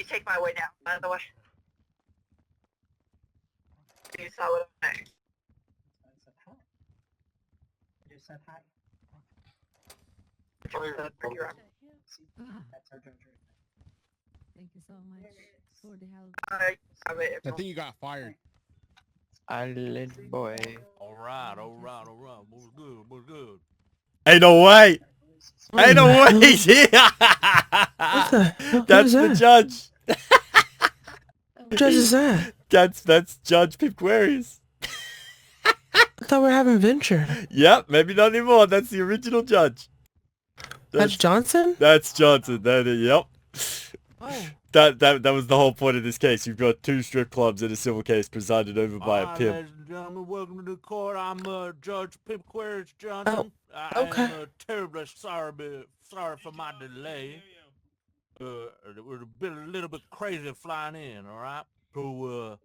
take my way down, by the way. You saw what I'm saying. I said hi. I just said hi. See, that's our judge right there. Thank you so much for the help. I think you got fired. Island boy. Alright. What's good? Ain't no way. What Ain't no the way hell? he's here. What the hell? That's Who's the that? judge. What judge is that? That's Judge Pimp Aquarius. I thought we were having Venture. Yep, maybe not anymore. That's the original judge. That's Johnson? That's Johnson. Yep. Oh. That was the whole point of this case. You've got 2 strip clubs in a civil case presided over by a pimp. Ladies and gentlemen, welcome to the court. I'm Judge Pimp Aquarius Johnson. okay. I am terribly sorry for my delay. It was a little bit crazy flying in, alright? So,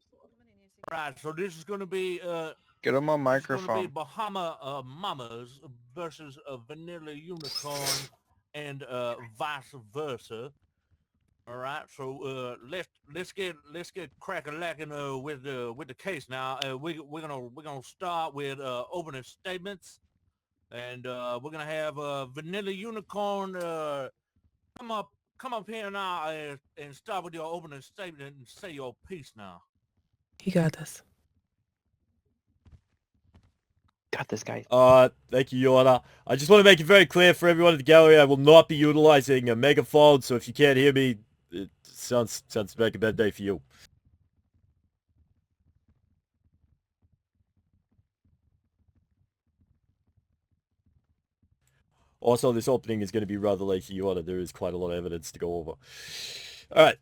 right, so this is gonna be, Get him on It's gonna be microphone. Bahama Mamas versus Vanilla Unicorn and vice versa. All right, so let's get crack-a-lacking with the case now. We're gonna start with opening statements, and we're gonna have Vanilla Unicorn come up here now and start with your opening statement and say your piece now. You got this. Got this guy. Thank you, Your Honor. I just want to make it very clear for everyone at the gallery, I will not be utilizing a megaphone, so if you can't hear me, it sounds like a bad day for you. Also, this opening is going to be rather late, Your Honor. There is quite a lot of evidence to go over. Alright.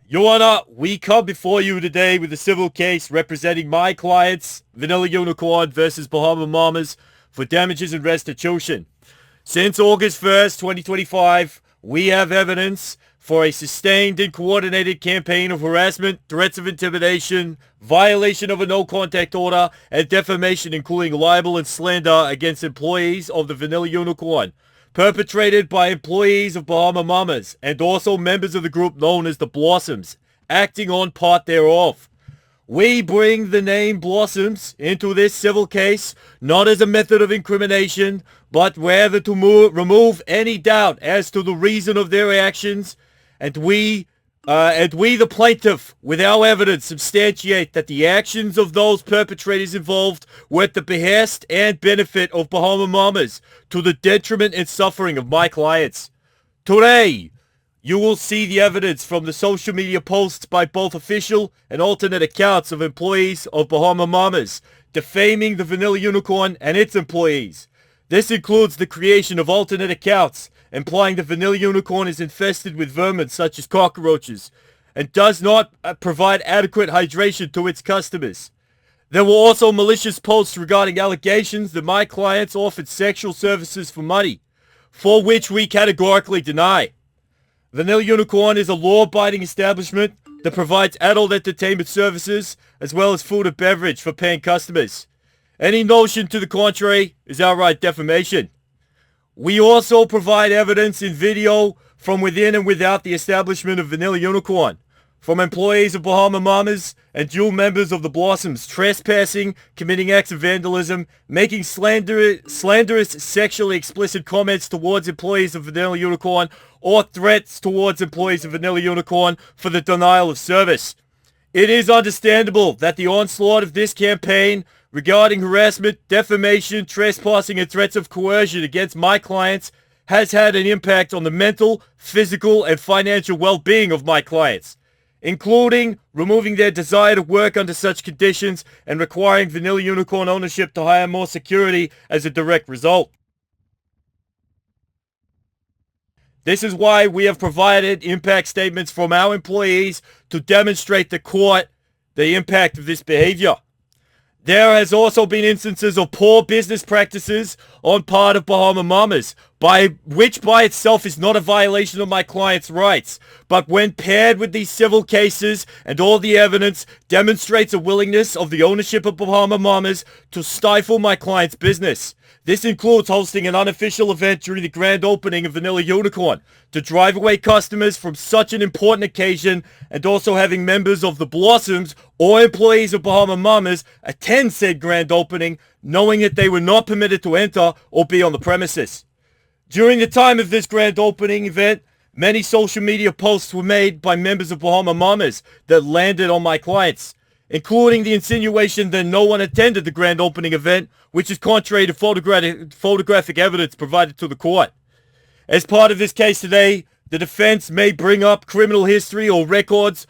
Your Honor, we come before you today with a civil case representing my clients, Vanilla Unicorn versus Bahama Mamas, for damages and restitution. Since August 1st, 2025, we have evidence for a sustained and coordinated campaign of harassment, threats of intimidation, violation of a no-contact order, and defamation, including libel and slander against employees of the Vanilla Unicorn, perpetrated by employees of Bahama Mamas and also members of the group known as the Blossoms, acting on part thereof. We bring the name Blossoms into this civil case not as a method of incrimination, but rather to remove any doubt as to the reason of their actions, and we the plaintiff, with our evidence, substantiate that the actions of those perpetrators involved were at the behest and benefit of Bahama Mamas, to the detriment and suffering of my clients. Today, you will see the evidence from the social media posts by both official and alternate accounts of employees of Bahama Mamas, defaming the Vanilla Unicorn and its employees. This includes the creation of alternate accounts, implying the Vanilla Unicorn is infested with vermin such as cockroaches, and does not provide adequate hydration to its customers. There were also malicious posts regarding allegations that my clients offered sexual services for money, for which we categorically deny. Vanilla Unicorn is a law-abiding establishment that provides adult entertainment services as well as food and beverage for paying customers. Any notion to the contrary is outright defamation. We also provide evidence in video from within and without the establishment of Vanilla Unicorn, from employees of Bahama Mamas and dual members of the Blossoms trespassing, committing acts of vandalism, making slanderous sexually explicit comments towards employees of Vanilla Unicorn, or threats towards employees of Vanilla Unicorn for the denial of service. It is understandable that the onslaught of this campaign regarding harassment, defamation, trespassing, and threats of coercion against my clients has had an impact on the mental, physical, and financial well-being of my clients, including removing their desire to work under such conditions and requiring Vanilla Unicorn ownership to hire more security as a direct result. This is why we have provided impact statements from our employees to demonstrate to court the impact of this behavior. There has also been instances of poor business practices on part of Bahama Mamas, which by itself is not a violation of my client's rights, but when paired with these civil cases and all the evidence demonstrates a willingness of the ownership of Bahama Mamas to stifle my client's business. This includes hosting an unofficial event during the grand opening of Vanilla Unicorn to drive away customers from such an important occasion, and also having members of the Blossoms or employees of Bahama Mamas attend said grand opening knowing that they were not permitted to enter or be on the premises. During the time of this grand opening event, many social media posts were made by members of Bahama Mamas that landed on my clients, including the insinuation that no one attended the grand opening event, which is contrary to photographic evidence provided to the court. As part of this case today, the defense may bring up criminal history or records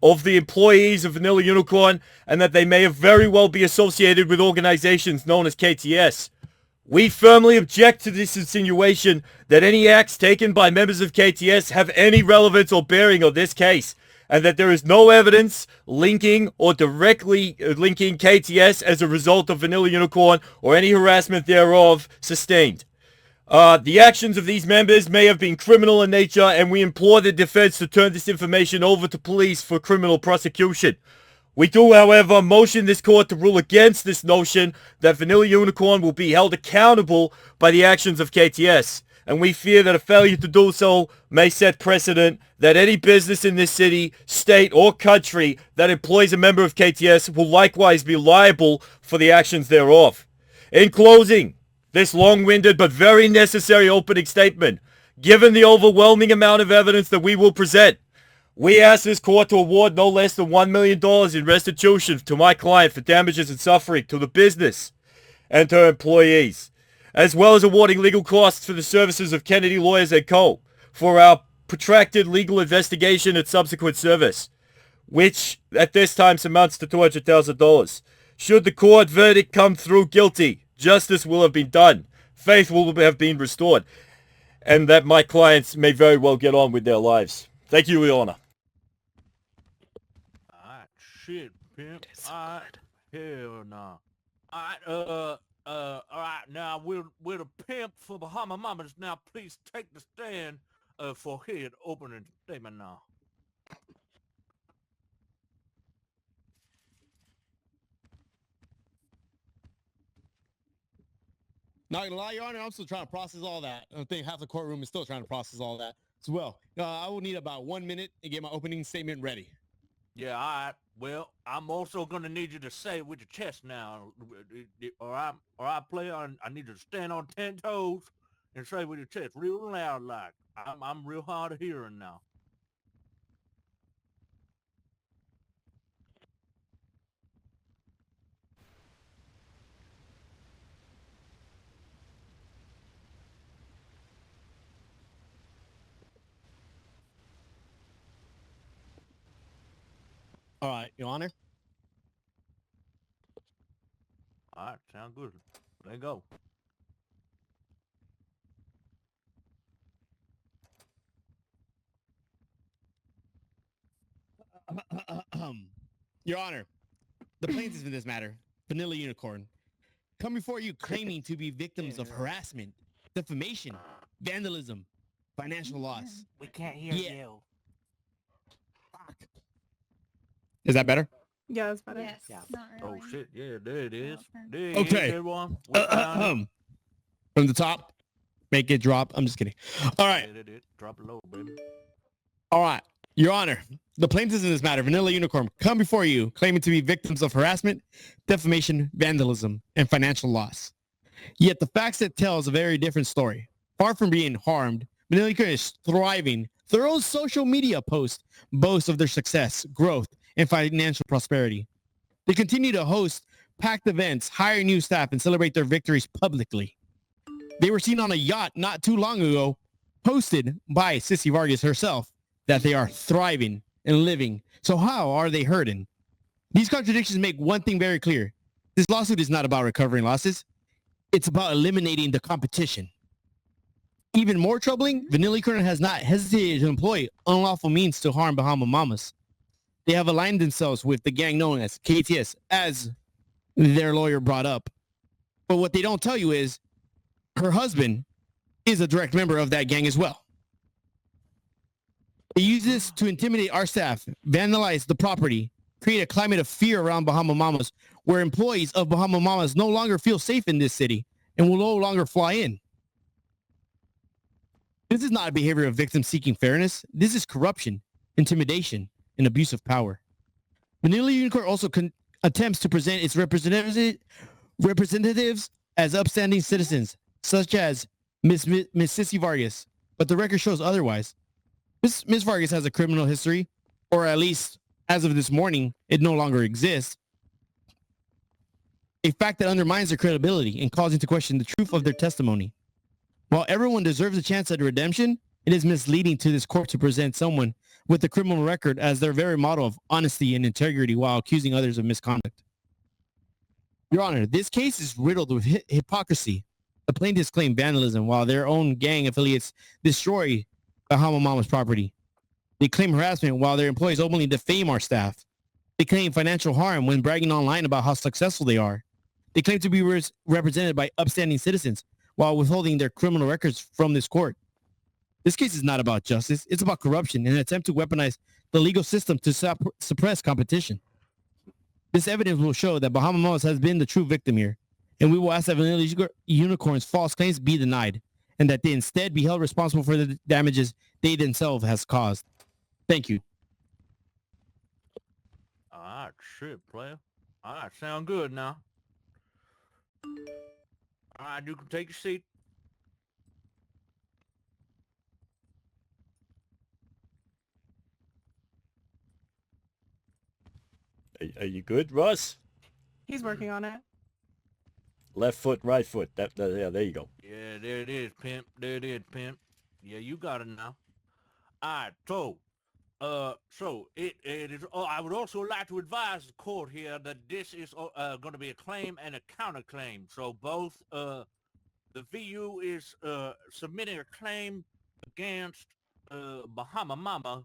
of the employees of Vanilla Unicorn, and that they may very well be associated with organizations known as KTS. We firmly object to this insinuation that any acts taken by members of KTS have any relevance or bearing on this case, and that there is no evidence linking or directly linking KTS as a result of Vanilla Unicorn or any harassment thereof sustained. The actions of these members may have been criminal in nature, and we implore the defense to turn this information over to police for criminal prosecution. We do, however, motion this court to rule against this notion that Vanilla Unicorn will be held accountable by the actions of KTS, and we fear that a failure to do so may set precedent that any business in this city, state, or country that employs a member of KTS will likewise be liable for the actions thereof. In closing, this long-winded but very necessary opening statement, given the overwhelming amount of evidence that we will present, we ask this court to award no less than $1 million in restitution to my client for damages and suffering to the business and her employees, as well as awarding legal costs for the services of Kennedy Lawyers & Co. for our protracted legal investigation and subsequent service, which at this time amounts to $200,000. Should the court verdict come through guilty, justice will have been done, faith will have been restored, and that my clients may very well get on with their lives. Thank you, Your Honor. Alright, shit, pimp. Alright, hell nah. Alright, now will the pimp for Bahama Mamas now please take the stand for his opening statement now. Not gonna lie, Your Honor, I'm still trying to process all that. I think half the courtroom is still trying to process all that as well. I will need about 1 minute to get my opening statement ready. Yeah, alright. Well, I'm also gonna need you to say it with your chest now. Alright, player, I need you to stand on 10 toes and say it with your chest real loud like. I'm real hard of hearing now. All right, Your Honor. Alright, sound good. Let go. Your Honor, the plaintiffs in this matter, Vanilla Unicorn, come before you claiming to be victims of harassment, defamation, vandalism, financial loss. We can't hear you. Is that better? Yeah, that's better. Yes. Yeah. Not Oh really. shit, yeah, there it is. There it Okay. is, everyone. We found it. From the top, make it drop. I'm just kidding. All right. Drop it low, baby. All right. Your Honor, the plaintiffs in this matter, Vanilla Unicorn, come before you claiming to be victims of harassment, defamation, vandalism, and financial loss. Yet the facts that tell is a very different story. Far from being harmed, Vanilla Unicorn is thriving. Their own social media posts boast of their success, growth, and financial prosperity. They continue to host packed events, hire new staff, and celebrate their victories publicly. They were seen on a yacht not too long ago, posted by Sissy Vargas herself, that they are thriving and living. So how are they hurting? These contradictions make one thing very clear. This lawsuit is not about recovering losses. It's about eliminating the competition. Even more troubling, Vanilla Unicorn has not hesitated to employ unlawful means to harm Bahama Mamas. They have aligned themselves with the gang known as KTS, as their lawyer brought up. But what they don't tell you is her husband is a direct member of that gang as well. They use this to intimidate our staff, vandalize the property, create a climate of fear around Bahama Mamas, where employees of Bahama Mamas no longer feel safe in this city and will no longer fly in. This is not a behavior of victims seeking fairness. This is corruption, intimidation, and abuse of power. Vanilla Unicorn also attempts to present its representatives as upstanding citizens, such as Miss Sissy Vargas, but the record shows otherwise. Miss Vargas has a criminal history, or at least as of this morning, it no longer exists. A fact that undermines their credibility and calls into question the truth of their testimony. While everyone deserves a chance at redemption, it is misleading to this court to present someone with a criminal record as their very model of honesty and integrity while accusing others of misconduct. Your Honor, this case is riddled with hypocrisy. The plaintiffs claim vandalism while their own gang affiliates destroy Bahama Mama's property. They claim harassment while their employees openly defame our staff. They claim financial harm when bragging online about how successful they are. They claim to be represented by upstanding citizens while withholding their criminal records from this court. This case is not about justice. It's about corruption and an attempt to weaponize the legal system to suppress competition. This evidence will show that Bahama Mamas has been the true victim here, and we will ask that Vanilla Unicorn's false claims be denied, and that they instead be held responsible for the damages they themselves has caused. Thank you. All right, shit, player. All right, sound good now. All right, you can take your seat. Are you good, Russ? He's working on it. Left foot, right foot. Yeah, there you go. Yeah, there it is, pimp. There it is, pimp. Yeah, you got it now. All right, so it is. I would also like to advise the court here that this is going to be a claim and a counterclaim. So both the VU is submitting a claim against Bahama Mama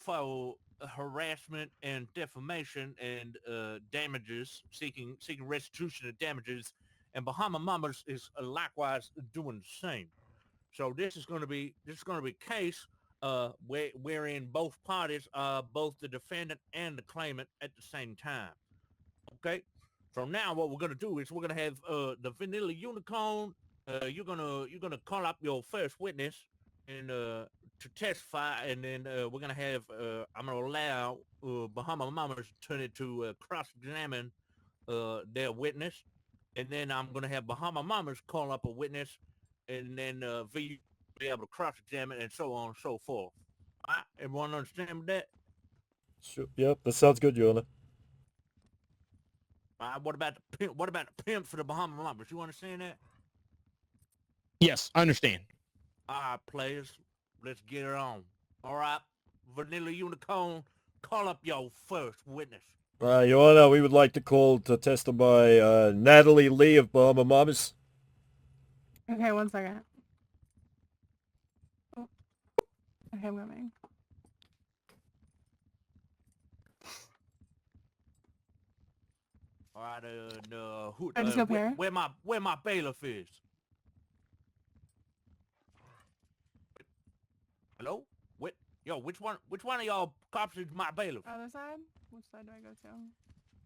for harassment and defamation and damages, seeking restitution of damages, and Bahama Mamas is likewise doing the same. So this is going to be a case wherein both parties are both the defendant and the claimant at the same time. Okay, so now what we're going to do is we're going to have the Vanilla Unicorn. You're gonna call up your first witness and to testify, and then we're gonna have I'm gonna allow Bahama Mamas attorney to cross-examine their witness, and then I'm gonna have Bahama Mamas call up a witness, and then VU be able to cross-examine, and so on and so forth. All right, everyone understand that? Sure. Yep, that sounds good, Your Honor. All right, what about the pimp? What about the pimp for the Bahama Mamas? You understand that? Yes, I understand. All right, players, let's get it on. All right, Vanilla Unicorn, call up your first witness. Your Honor, we would like to call to testify Natalie Lee of Bahama Mamas. Okay, 1 second. Oh. Okay, I'm coming. All right, who? I just go here. Where my bailiff is? Hello? Which one of y'all cops is my bailiff? Other side? Which side do I go to?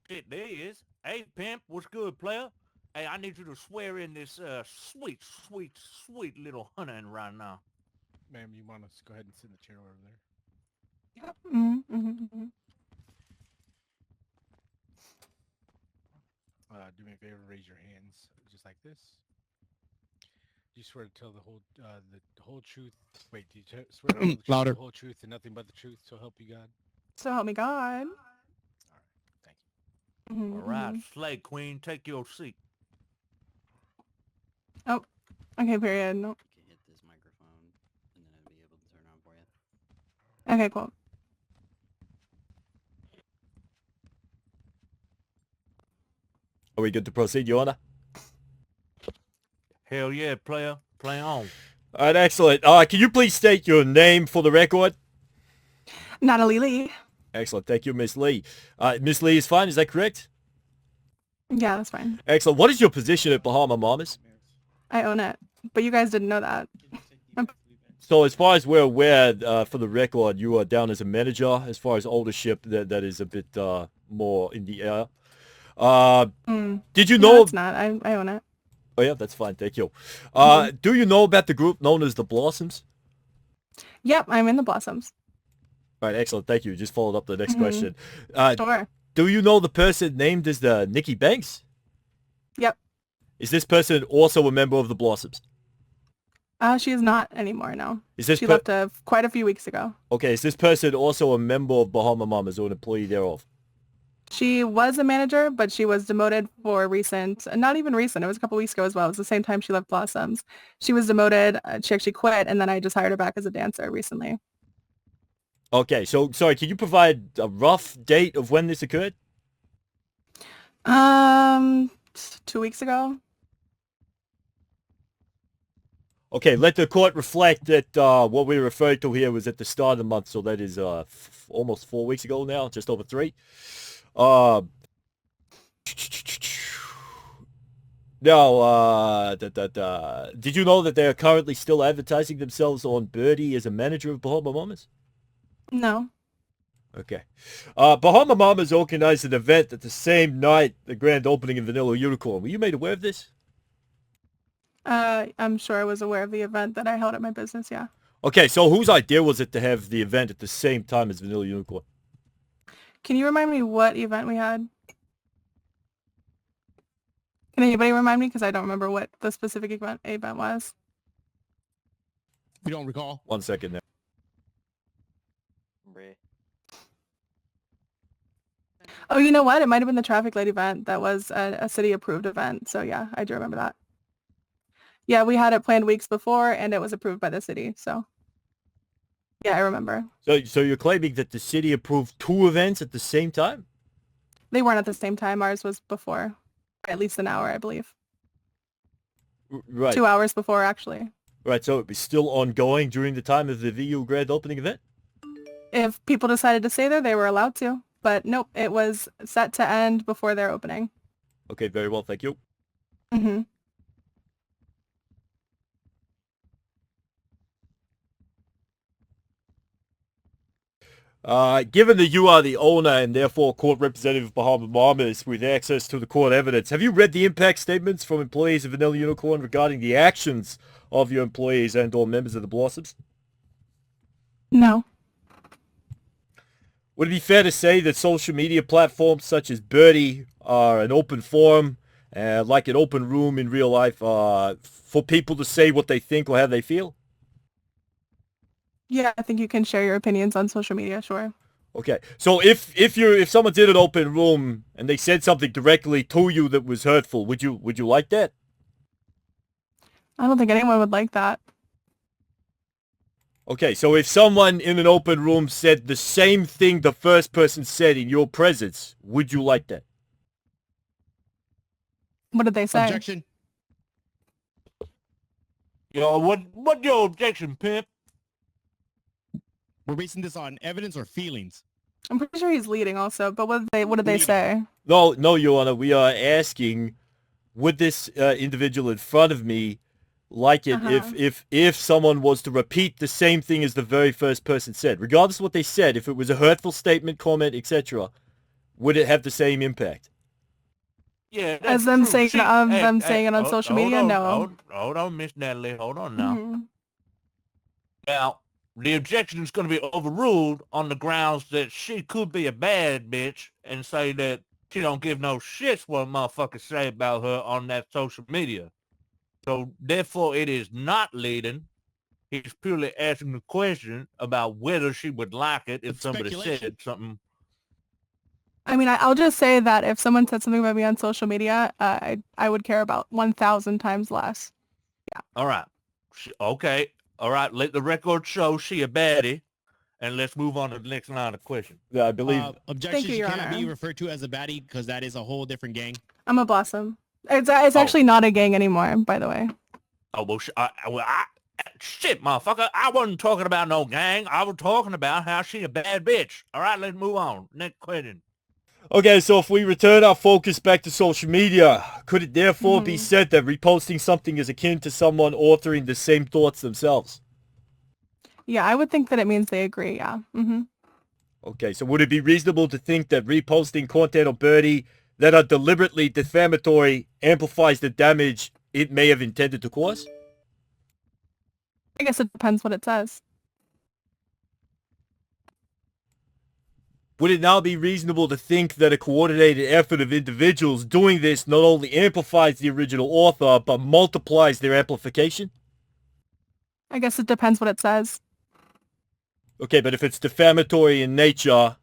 Shit, there he is. Hey, pimp, what's good, player? Hey, I need you to swear in this sweet little hunter right now. Ma'am, you want us to go ahead and sit in the chair over there? Yep. Mm-hmm. Do me a favor, raise your hands, just like this. Do you swear to tell the whole truth? Wait, do you swear to tell the truth, Louder. the whole truth, and nothing but the truth, so help you God? So help me God. All right, thank you. Mm-hmm. All right, Slay Queen, take your seat. Oh, okay, period. No. Can hit this microphone, and then I'll be able to turn on for you. Okay, cool. Are we good to proceed, Your Honor? Hell yeah, player. Play on. All right, excellent. Can you please state your name for the record? Natalie Lee. Excellent. Thank you, Miss Lee. Miss Lee is fine. Is that correct? Yeah, that's fine. Excellent. What is your position at Bahama Mamas? I own it. But you guys didn't know that. So as far as we're aware, for the record, you are down as a manager. As far as ownership, that is a bit more in the air. Did you No, know? it's not. I own it. Oh yeah, that's fine. Thank you. Do you know about the group known as the Blossoms? Yep, I'm in the Blossoms. All right, excellent. Thank you. Just followed up the next Mhm. question. Sure. Do you know the person named as the Nikki Banks? Yep. Is this person also a member of the Blossoms? She is not anymore, no. Is this She left quite a few weeks ago. Okay, is this person also a member of Bahama Mamas or an employee thereof? She was a manager, but she was demoted for not even recent, it was a couple weeks ago as well. It was the same time she left Blossoms. She was demoted, she actually quit, and then I just hired her back as a dancer recently. Okay, so, sorry, can you provide a rough date of when this occurred? 2 weeks ago. Okay, let the court reflect that what we referred to here was at the start of the month, so that is almost 4 weeks ago now, just over 3. Now, did you know that they are currently still advertising themselves on Birdie as a manager of Bahama Mamas? No. Okay. Bahama Mamas organized an event at the same night, the grand opening of Vanilla Unicorn. Were you made aware of this? I'm sure I was aware of the event that I held at my business, yeah. Okay, so whose idea was it to have the event at the same time as Vanilla Unicorn? Can you remind me what event we had? Can anybody remind me? Because I don't remember what the specific event was. You don't recall? 1 second there. Oh, you know what? It might have been the traffic light event. That was a city-approved event. So yeah, I do remember that. Yeah, we had it planned weeks before, and it was approved by the city. So yeah, I remember. So you're claiming that the city approved 2 events at the same time? They weren't at the same time. Ours was before, at least an hour, I believe. Right. 2 hours before, actually. Right, so it was still ongoing during the time of the VU grand opening event? If people decided to stay there, they were allowed to. But nope, it was set to end before their opening. Okay, very well, thank you. Mm-hmm. Given that you are the owner and therefore court representative of Bahama Mamas with access to the court evidence, have you read the impact statements from employees of Vanilla Unicorn regarding the actions of your employees and or members of the Blossoms? No. Would it be fair to say that social media platforms such as Birdie are an open forum, like an open room in real life, for people to say what they think or how they feel? Yeah, I think you can share your opinions on social media, sure. Okay, so if someone did an open room and they said something directly to you that was hurtful, would you like that? I don't think anyone would like that. Okay, so if someone in an open room said the same thing the first person said in your presence, would you like that? What did they say? Objection. Yo, what your objection, Pimp? We're basing this on evidence or feelings. I'm pretty sure he's leading also, but what did they say? No, Your Honor, we are asking, would this individual in front of me like it if someone was to repeat the same thing as the very first person said, regardless of what they said, if it was a hurtful statement, comment, etc., would it have the same impact? Yeah, As them saying saying it on social media? No. Hold on, Miss Natalie. Hold on now. Mm-hmm. Now, the objection is going to be overruled on the grounds that she could be a bad bitch and say that she don't give no shits what motherfuckers say about her on that social media. So, therefore, it is not leading. He's purely asking the question about whether she would like it if somebody said something. I mean, I'll just say that if someone said something about me on social media, I would care about 1,000 times less. Yeah. All right. Okay. All right. Let the record show she a baddie, and let's move on to the next line of question. Yeah, I believe. Objection. Thank you, She Your cannot Honor. be referred to as a baddie because that is a whole different gang. I'm a Blossom. It's actually not a gang anymore, by the way. Oh, well, shit, motherfucker. I wasn't talking about no gang. I was talking about how she a bad bitch. All right, let's move on. Next question. Okay, so if we return our focus back to social media, could it therefore be said that reposting something is akin to someone authoring the same thoughts themselves? Yeah, I would think that it means they agree. Yeah. Okay, so would it be reasonable to think that reposting content on Birdie that are deliberately defamatory amplifies the damage it may have intended to cause? I guess it depends what it says. Would it now be reasonable to think that a coordinated effort of individuals doing this not only amplifies the original author, but multiplies their amplification? I guess it depends what it says. Okay, but if it's defamatory in nature,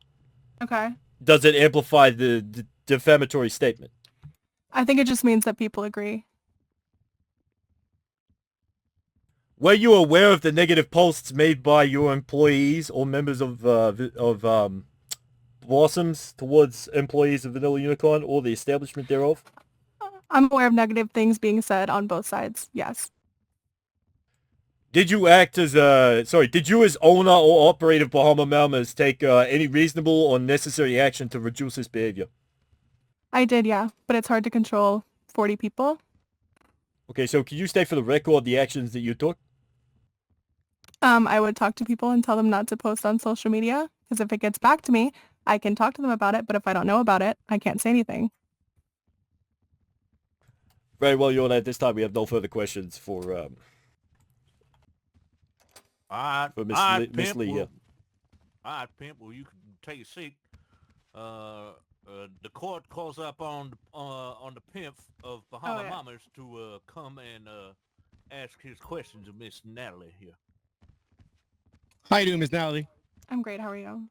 Okay. does it amplify the defamatory statement? I think it just means that people agree. Were you aware of the negative posts made by your employees or members of Blossoms towards employees of Vanilla Unicorn or the establishment thereof? I'm aware of negative things being said on both sides. Yes. Did you act as did you as owner or operator of Bahama Mamas take any reasonable or necessary action to reduce this behavior? I did, yeah. But it's hard to control 40 people. Okay, so can you state for the record the actions that you took? I would talk to people and tell them not to post on social media, because if it gets back to me, I can talk to them about it, but if I don't know about it, I can't say anything. Very well, Your Honor. At this time, we have no further questions for Miss Lee here. All right, Pimp. Well, you can take a seat. The court calls up on the Pimp of Bahama Mamas to come and ask his questions of Miss Natalie here. How you doing, Miss Natalie? I'm great. How are you?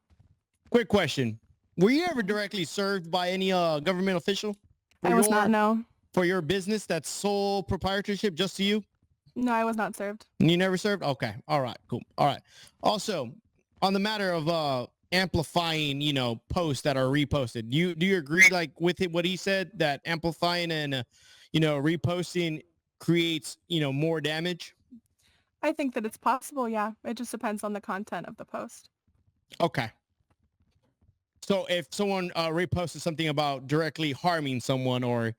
Quick question. Were you ever directly served by any government official? I was not, no. For your business that's sole proprietorship just to you? No, I was not served. You never served? Okay. All right. Cool. All right. Also, on the matter of amplifying, posts that are reposted, do you agree with what he said, that amplifying and reposting creates more damage? I think that it's possible, yeah. It just depends on the content of the post. Okay. So if someone reposted something about directly harming someone or,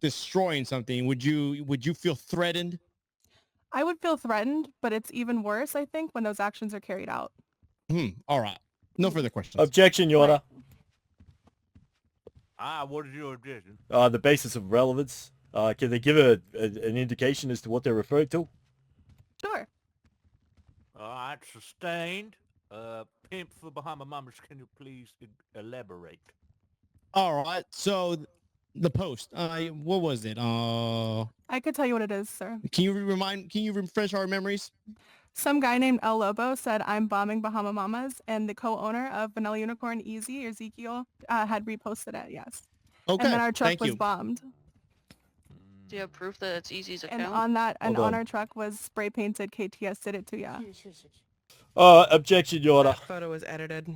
destroying something, would you feel threatened? I would feel threatened, but it's even worse, I think, when those actions are carried out. All right. No further questions. Objection, Your Honor. What is your objection? The basis of relevance. Can they give an indication as to what they're referring to? Sure. All right, sustained. Pimp for Bahama Mamas, can you please elaborate? All right. So the post, what was it? I could tell you what it is, sir. Can you refresh our memories? Some guy named El Lobo said, "I'm bombing Bahama Mamas," and the co-owner of Vanilla Unicorn, Ezekiel, had reposted it, yes. Okay, and then our truck thank was you. bombed. Do you have proof that it's Easy's account? And on our truck was spray painted KTS did it to ya. Objection, Your Honor. That photo was edited.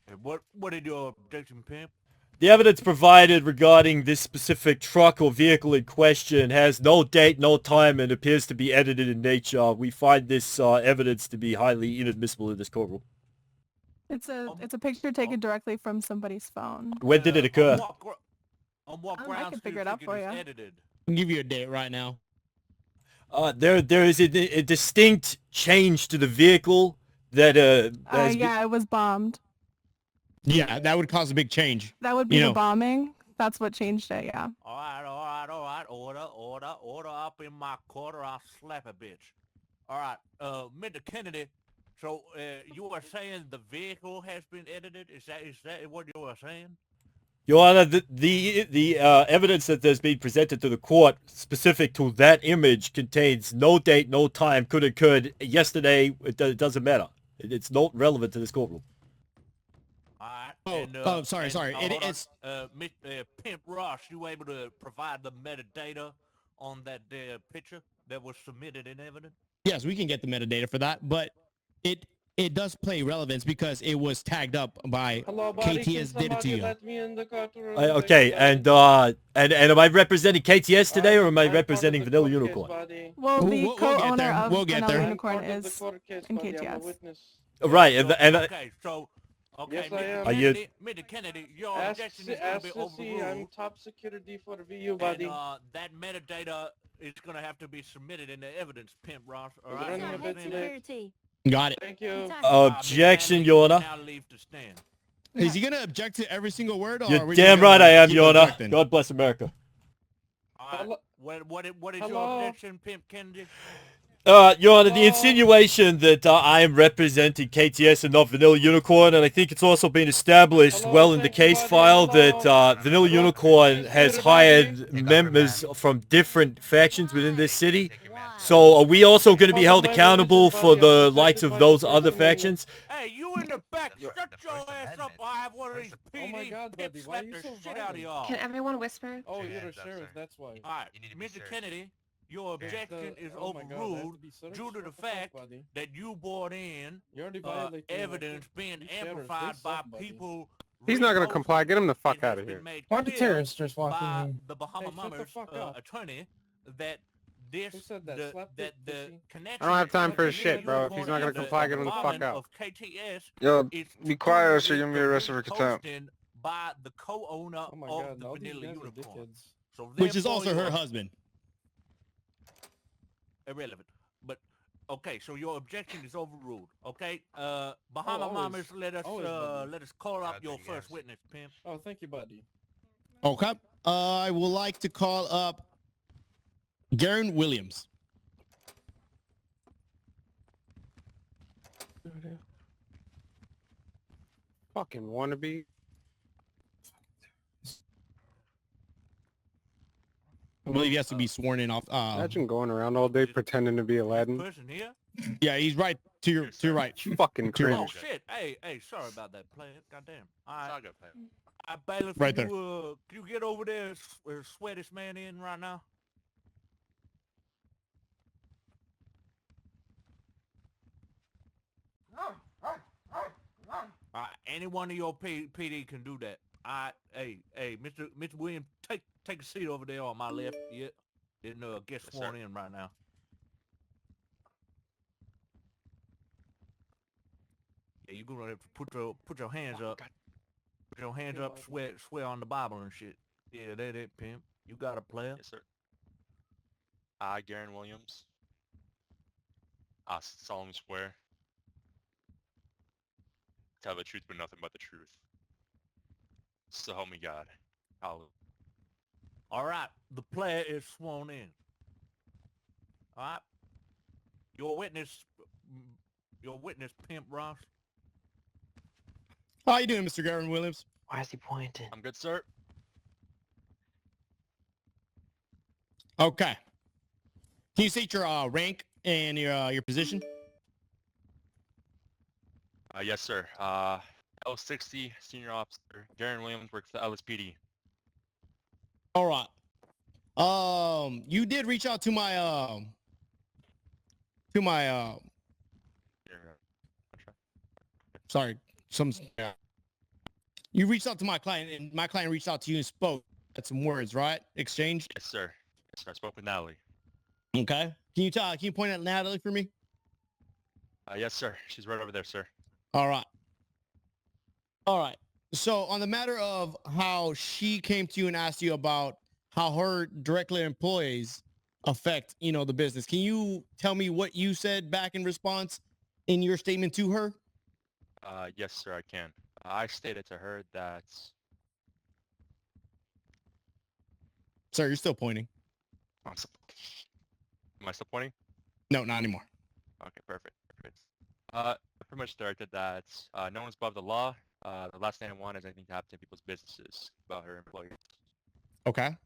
And what did your objection, Pimp? The evidence provided regarding this specific truck or vehicle in question has no date, no time, and appears to be edited in nature. We find this evidence to be highly inadmissible in this courtroom. It's a picture taken directly from somebody's phone. When did it occur? On what I grounds can do figure you it out think for it is you. edited? I'll give you a date right now. There is a distinct change to the vehicle that Yeah, it was bombed. Yeah, that would cause a big change. That would be the bombing. That's what changed it, yeah. All right. Order up in my court or I'll slap a bitch. All right, Mr. Kennedy, so you are saying the vehicle has been edited? Is that what you are saying? Your Honor, the evidence that has been presented to the court specific to that image contains no date, no time, could have occurred yesterday. It doesn't matter. It's not relevant to this courtroom. Sorry. It's Pimp Ross, you able to provide the metadata on that picture that was submitted in evidence? Yes, we can get the metadata for that, but it does play relevance because it was tagged up by KTS did it to you. Okay, and am I representing KTS today or am I representing Vanilla Unicorn? Well, the co-owner of We'll get Vanilla there. Unicorn is in KTS. Right, and Okay, so Okay, Yes, I am. Are you- Mr. Kennedy, your Ask, objection is going to be see, I'm overruled. top security for the VU, And buddy. that metadata is going to have to be submitted in the evidence, Pimp Ross. All Is right, there you any understand bit that? Got it. Thank you. Objection, Your Honor. Now leave to stand. Is he gonna object to every single word? Or are You're we damn just right gonna I am, keep Your Honor. objecting? God bless America. All right. Hello? What is your Hello? objection, Pimp Kennedy? Your Honor, the insinuation that I am representing KTS and not Vanilla Unicorn, and I think it's also been established Hello, well in the thank you, case buddy. file Hello. that Vanilla Unicorn has hired Take off your members mask. from different factions within this city. So are we also going to be held accountable for the likes of those other factions? Hey, you in the back, shut your ass up or I have one of these Oh my PD God, pimp buddy, why are slap you the so shit out of violent? y'all. Can everyone whisper? Oh, Your you're the hands up, sheriff, sir. that's why. Alright, You need to be Mr. serious. Kennedy, your objection is Oh my God, I have overruled to be serious? due to the What fuck, fact buddy? that you brought in You already violated my evidence being you sheriff, amplified they by suck, buddy. people. He's not gonna reposting. comply. Get him the fuck It has out of been here. made Why the clear terrorists just walking by in? the Bahama Hey, shut the Mummers fuck up. attorney that this Who said that? the, Slap that the the pussy? connection I don't have time for between his shit, the bro. If he's unicorn not gonna and comply, get him the fuck involvement out. of KTS Yo, is be quiet or else you're purely gonna be arrested for the contempt. reposting by the co-owner Oh my of God, the all these Vanilla guys are Unicorn. dickheads. So Which is therefore also her your- husband. irrelevant. But okay, so your objection is overruled. Okay, Bahama always. Mamas, let us Always, buddy. let us call up God your dang first yes. witness, Pimp. Oh, thank you, buddy. Okay. I would like to call up Garen Williams. Fucking wannabe. I believe he has to be sworn in off. Imagine going around all day pretending to be Aladdin. Person here. Yeah, he's right to your right. Fucking To your Oh right. shit! Hey, sorry about that, player. Goddamn. All It's right, all good, player. Bailiff, Right can there. can you get over there and swear this man in right now? Any one of your PD can do that. Hey, Mr. Williams, take a seat over there on my left. Yeah, and get Yes, sworn sir. in right now. Yeah, you're gonna have to put your hands up. Put your hands up. Swear on the Bible and shit. Yeah, that it, pimp. You got a player. Yes, sir. I, Garen Williams. I solemnly swear. Tell the truth but nothing but the truth. So help me God. Hallelujah. All right, the player is sworn in. All right, your witness, Pimp Ross. How you doing, Mr. Garen Williams? Why is he pointing? I'm good, sir. Okay. Can you state your rank and your position? Yes, sir. L60 Senior Officer. Garen Williams works for the LSPD. All right. You did reach out to my sorry, you reached out to my client and my client reached out to you and spoke at some words, right? Exchanged. Yes, sir. Yes, sir. I spoke with Natalie. Okay. Can you point at Natalie for me? Yes, sir. She's right over there, sir. All right. All right. So on the matter of how she came to you and asked you about how her directly employees affect, the business, can you tell me what you said back in response in your statement to her? Yes, sir, I can. I stated to her that... Sir, you're still pointing. Am I still pointing? No, not anymore. Okay, perfect. I pretty much directed that no one's above the law. The last thing I want is anything to happen to people's businesses about her employees. Okay.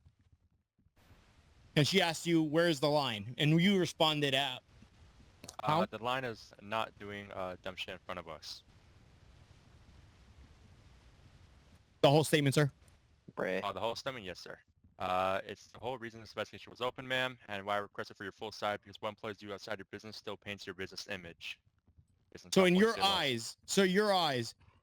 And she asked you, where's the line? And you responded at, how? The line is not doing dumb shit in front of us. The whole statement, sir? Brett. The whole statement, yes, sir. It's the whole reason this investigation was open, ma'am, and why I requested for your full side, because what employees do outside your business still paints your business image. So in your eyes,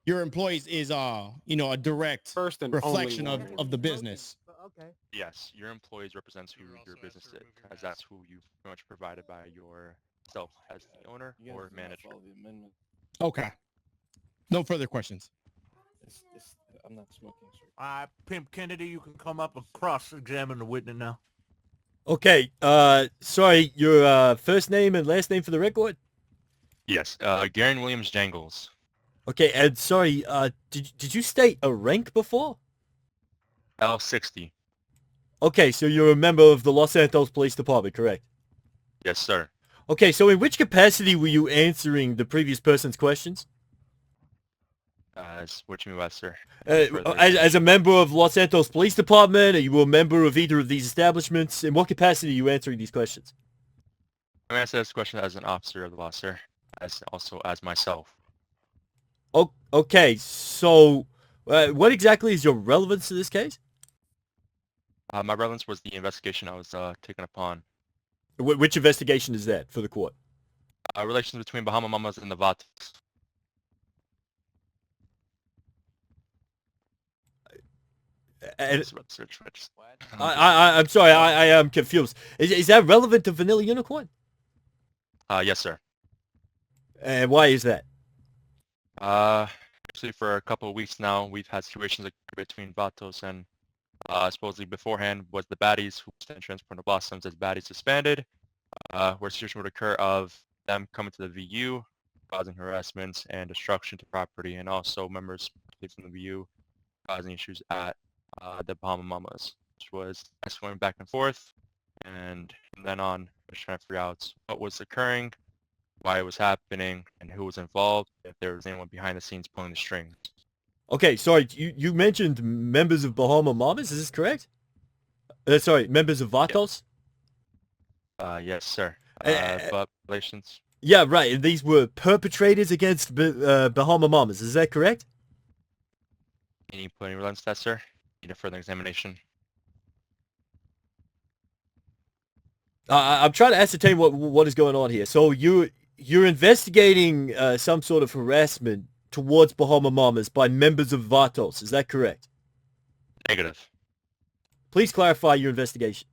your employees is, a direct First and reflection only of the business. Okay. Yes, your employees represents who your business is, as that's who you pretty much provided by yourself as the owner You guys or do not manager. follow the amendment. Okay. No further questions. I'm not smoking, sir. All right, Pimp Kennedy, you can come up and cross-examine the witness now. Okay, sorry, your first name and last name for the record? Yes, Garen Williams Jangles. Okay, and sorry, did you state a rank before? L60. Okay, so you're a member of the Los Santos Police Department, correct? Yes, sir. Okay, so in which capacity were you answering the previous person's questions? What you mean by sir? As a member of Los Santos Police Department, are you a member of either of these establishments? In what capacity are you answering these questions? I'm answering this question as an officer of the law, sir. Also as myself. Oh, okay, so what exactly is your relevance to this case? My relevance was the investigation I was taken upon. Which investigation is that for the court? Relations between Bahama Mamas and the Vatos. And Search register. I'm sorry, I am confused. Is that relevant to Vanilla Unicorn? Yes, sir. And why is that? Actually, for a couple of weeks now, we've had situations between Vatos and supposedly beforehand was the baddies who then transferred to Blossoms as baddies disbanded, where a situation would occur of them coming to the VU, causing harassment and destruction to property, and also members from the VU causing issues at the Bahama Mamas, which was escalating back and forth, and from then on, I was trying to figure out what was occurring, why it was happening, and who was involved, if there was anyone behind the scenes pulling the strings. Okay, sorry, you mentioned members of Bahama Mamas, is this correct? Sorry, members of Vatos? Yes, sir. But relations? Yeah, right, and these were perpetrators against Bahama Mamas, is that correct? Can you put any relevance to that, sir? Need a further examination. I'm trying to ascertain what is going on here. So you're investigating some sort of harassment towards Bahama Mamas by members of Vatos. Is that correct? Negative. Please clarify your investigation.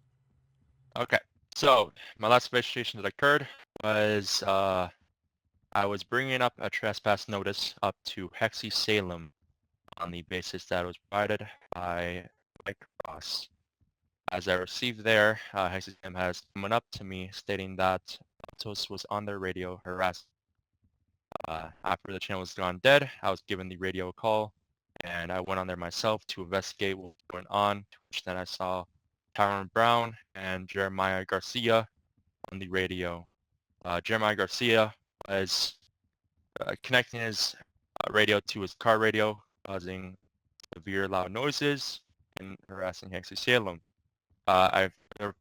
Okay. So my last investigation that occurred was I was bringing up a trespass notice up to Hexy Salem on the basis that it was provided by Mike Ross. As I received there, Hexy Salem has come up to me stating that Vatos was on their radio harassing. After the channel was gone dead, I was given the radio call, and I went on there myself to investigate what was going on, to which then I saw Tyron Brown and Jeremiah Garcia on the radio. Jeremiah Garcia was connecting his radio to his car radio, causing severe loud noises and harassing Hexy Salem. I've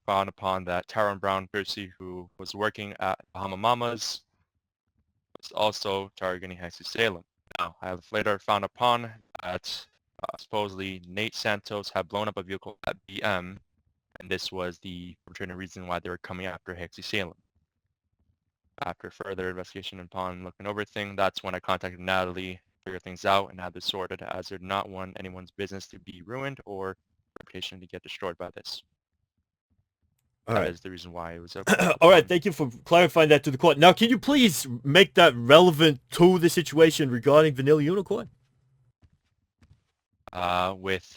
found upon that Tyron Brown, Percy, who was working at Bahama Mamas, was also targeting Hexy Salem. Now, I have later found upon that supposedly Nate Santos had blown up a vehicle at BM, and this was the perpetrating reason why they were coming after Hexy Salem. After further investigation upon looking over everything, that's when I contacted Natalie, figure things out, and have this sorted, as I did not want anyone's business to be ruined or reputation to get destroyed by this. All right. That is the reason why it was All right, thank you for clarifying that to the court. Now, can you please make that relevant to the situation regarding Vanilla Unicorn? With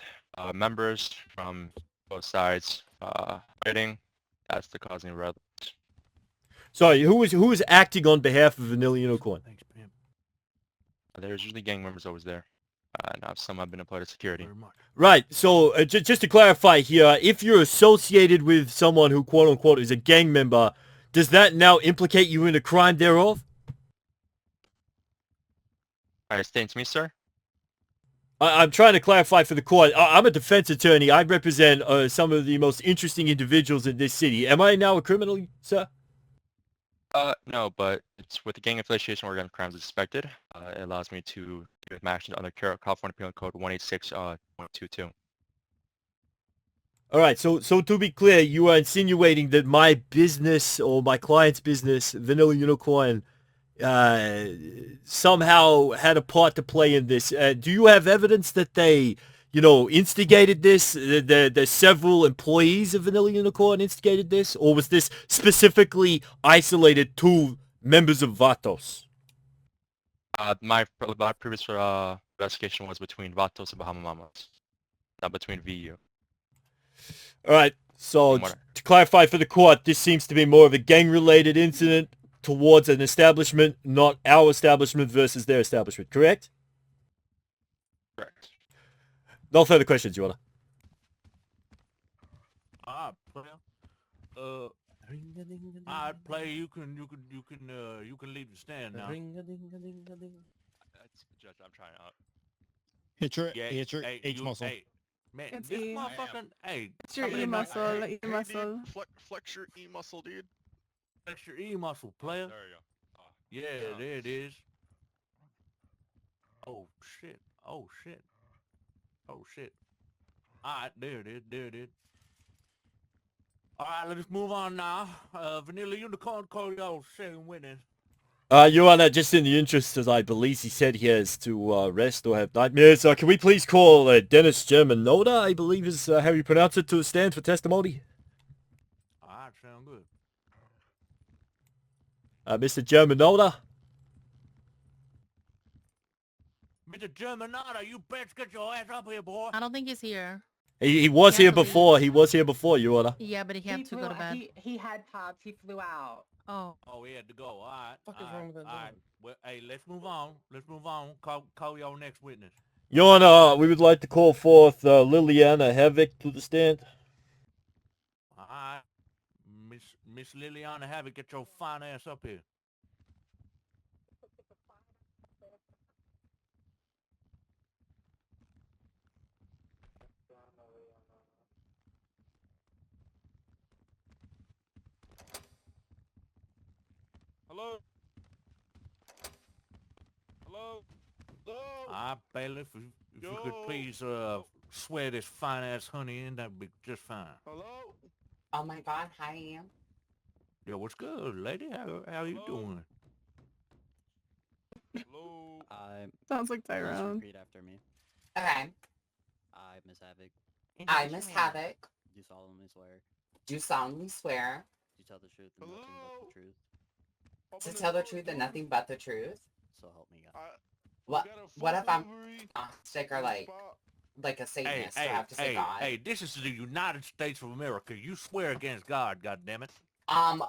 members from both sides fighting, that's the causing relevance. Sorry, who was acting on behalf of Vanilla Unicorn? Thanks, Pimp. There's usually gang members always there. Now some have been employed as security. Very much. Right, so just to clarify here, if you're associated with someone who quote-unquote is a gang member, does that now implicate you in a crime thereof? Are you stating to me, sir? I'm trying to clarify for the court. I'm a defense attorney. I represent some of the most interesting individuals in this city. Am I now a criminal, sir? No, but it's with the gang affiliation organized crimes is suspected. It allows me to give my actions under California Penal Code 186.22. All right, so to be clear, you are insinuating that my business or my client's business, Vanilla Unicorn, somehow had a part to play in this. Do you have evidence that they, instigated this? The several employees of Vanilla Unicorn instigated this? Or was this specifically isolated to members of Vatos? My previous investigation was between Vatos and Bahama Mamas, not between VU. All right. So From what to clarify for the court, this seems to be more of a gang-related incident towards an establishment, not our establishment versus their establishment. Correct? Correct. No further questions, Your Honor. Alright, player. Alright, player, you can leave the stand now. That's Judge. I'm trying out. Hit your hey, H muscle. Hey, man, It's this E. motherfucking, hey, It's your come E in, muscle. Hey, E muscle. Flex your E muscle, dude. flex your E muscle, player. There you go. Yeah, there it is. Oh shit. Oh shit. Oh shit. Alright, there it is. There it is. Alright, let's move on now. Vanilla Unicorn, call y'all second witness. Your Honor, just in the interest, as I believe he said he has to rest or have nightmares, can we please call Dennis Germanoda, I believe is how you pronounce it, to stand for testimony? Alright, sound good. Mr. Germanoda? Mr. Germanata, you best get your ass up here, boy. I don't think he's here. He was He here has to leave. before. He was here before, Your Honor. Yeah, but he had to go to bed. He had pops. He flew out. Oh. Oh, he had to go. Alright. Fuck is wrong with that Alright. Well, hey, let's move on. Let's move on. Call your next witness. Your Honor, we would like to call forth Liliana Havoc to the stand. Alright. Miss Liliana Havoc, get your fine ass up here. Hello? Hello? Alright, bailiff, if you could please swear this fine ass honey in, that'd be just fine. Hello? Oh my God, hi. Yeah, what's good, lady? How you doing? Hello? Sounds like Please Tyrone. repeat after me. Okay. I, Miss Havoc, I, Miss Havoc, do solemnly swear do solemnly swear to tell the truth and nothing but the truth. to tell the truth and nothing but the truth. So help me God. What if I'm agnostic or like a Satanist? Hey, I have to say hey, God. hey, this is the United States of America. You swear against God, goddammit.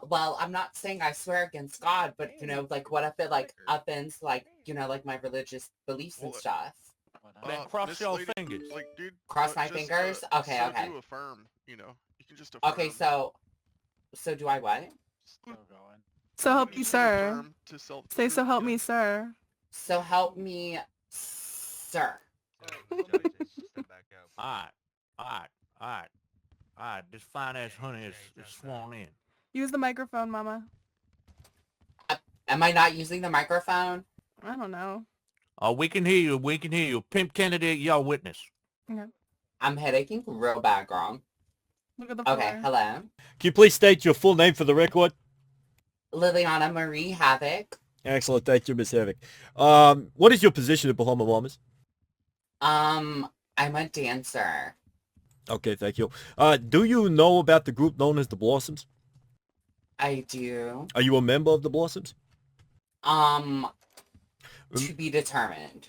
Well, I'm not saying I swear against God, but like what if it like upends like like my religious beliefs and stuff? Then cross your fingers. Like, dude, Cross my fingers? Okay, so okay. do affirm, you can just affirm. Okay, so do I what? So help you, You should sir. affirm to self Say truth, so help yeah. me, sir. So help me, sir. Alright. This fine ass honey is sworn in. Use the microphone, Mama. Am I not using the microphone? I don't know. Oh, we can hear you. Pimp candidate, y'all witness. Okay. I'm headaching real bad, girl. Look at the floor. Okay, hello. Can you please state your full name for the record? Liliana Marie Havoc. Excellent. Thank you, Miss Havoc. What is your position at Bahama Mamas? I'm a dancer. Okay, thank you. Do you know about the group known as the Blossoms? I do. Are you a member of the Blossoms? To be determined.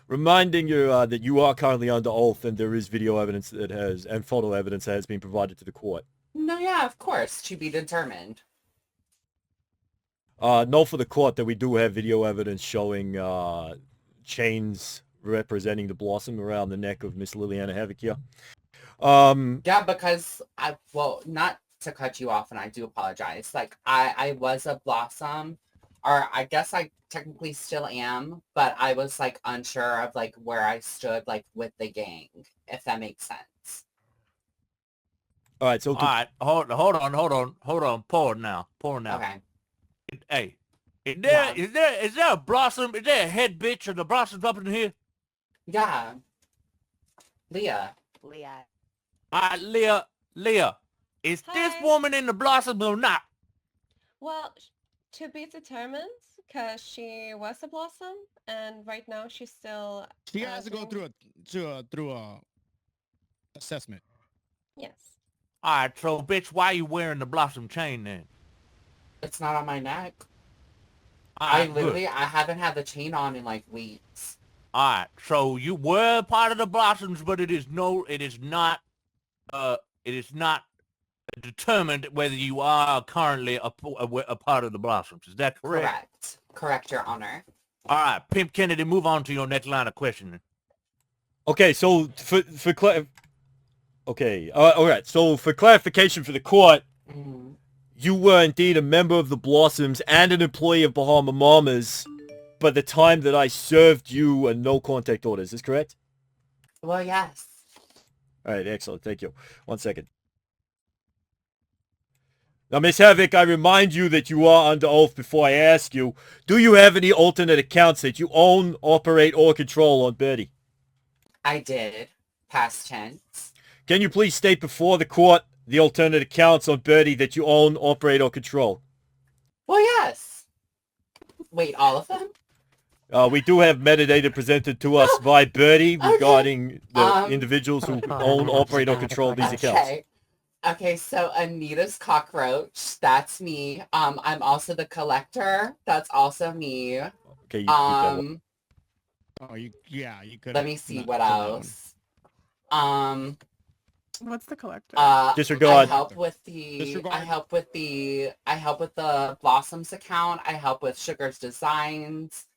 Reminding you that you are currently under oath and there is video evidence and photo evidence that has been provided to the court. No, yeah, of course. To be determined. Know for the court that we do have video evidence showing chains representing the blossom around the neck of Miss Liliana Havoc here. Yeah, because not to cut you off, and I do apologize. Like, I was a blossom, or I guess I technically still am, but I was like unsure of like where I stood like with the gang, if that makes sense. All right, so hold on. Pause now. Okay. Hey, is there a blossom? Is there a head bitch of the blossoms up in here? Yeah. Leah. Alright, Leah, is this woman in the blossom or not? Well, to be determined, because she was a blossom, and right now she's still. She has to go through a assessment. Yes. Alright, so bitch, why you wearing the blossom chain then? It's not on my neck. Alright, I haven't had the chain on in like weeks. All right. So you were part of the Blossoms, but it is not determined whether you are currently a part of the Blossoms. Is that correct? Correct. Correct, Your Honor. All right, Pimp Kennedy, move on to your next line of questioning. Okay, so all right. So for clarification for the court, you were indeed a member of the Blossoms and an employee of Bahama Mamas by the time that I served you a no contact order. Is this correct? Well, yes. All right, excellent. Thank you. 1 second. Now, Miss Havoc, I remind you that you are under oath before I ask you, do you have any alternate accounts that you own, operate, or control on Betty? I did. Past tense. Can you please state before the court the alternate accounts on Birdie that you own, operate, or control? Well, yes. Wait, all of them? We do have metadata presented to us by Birdie regarding the individuals who own, operate, or control these accounts. Okay, so Anita's Cockroach, that's me. I'm also the collector. That's also me. Okay, you keep that one. Oh, you could. Let me see what else. What's the collector? Disregard. I help with the Blossoms account. I help with Sugar's Designs.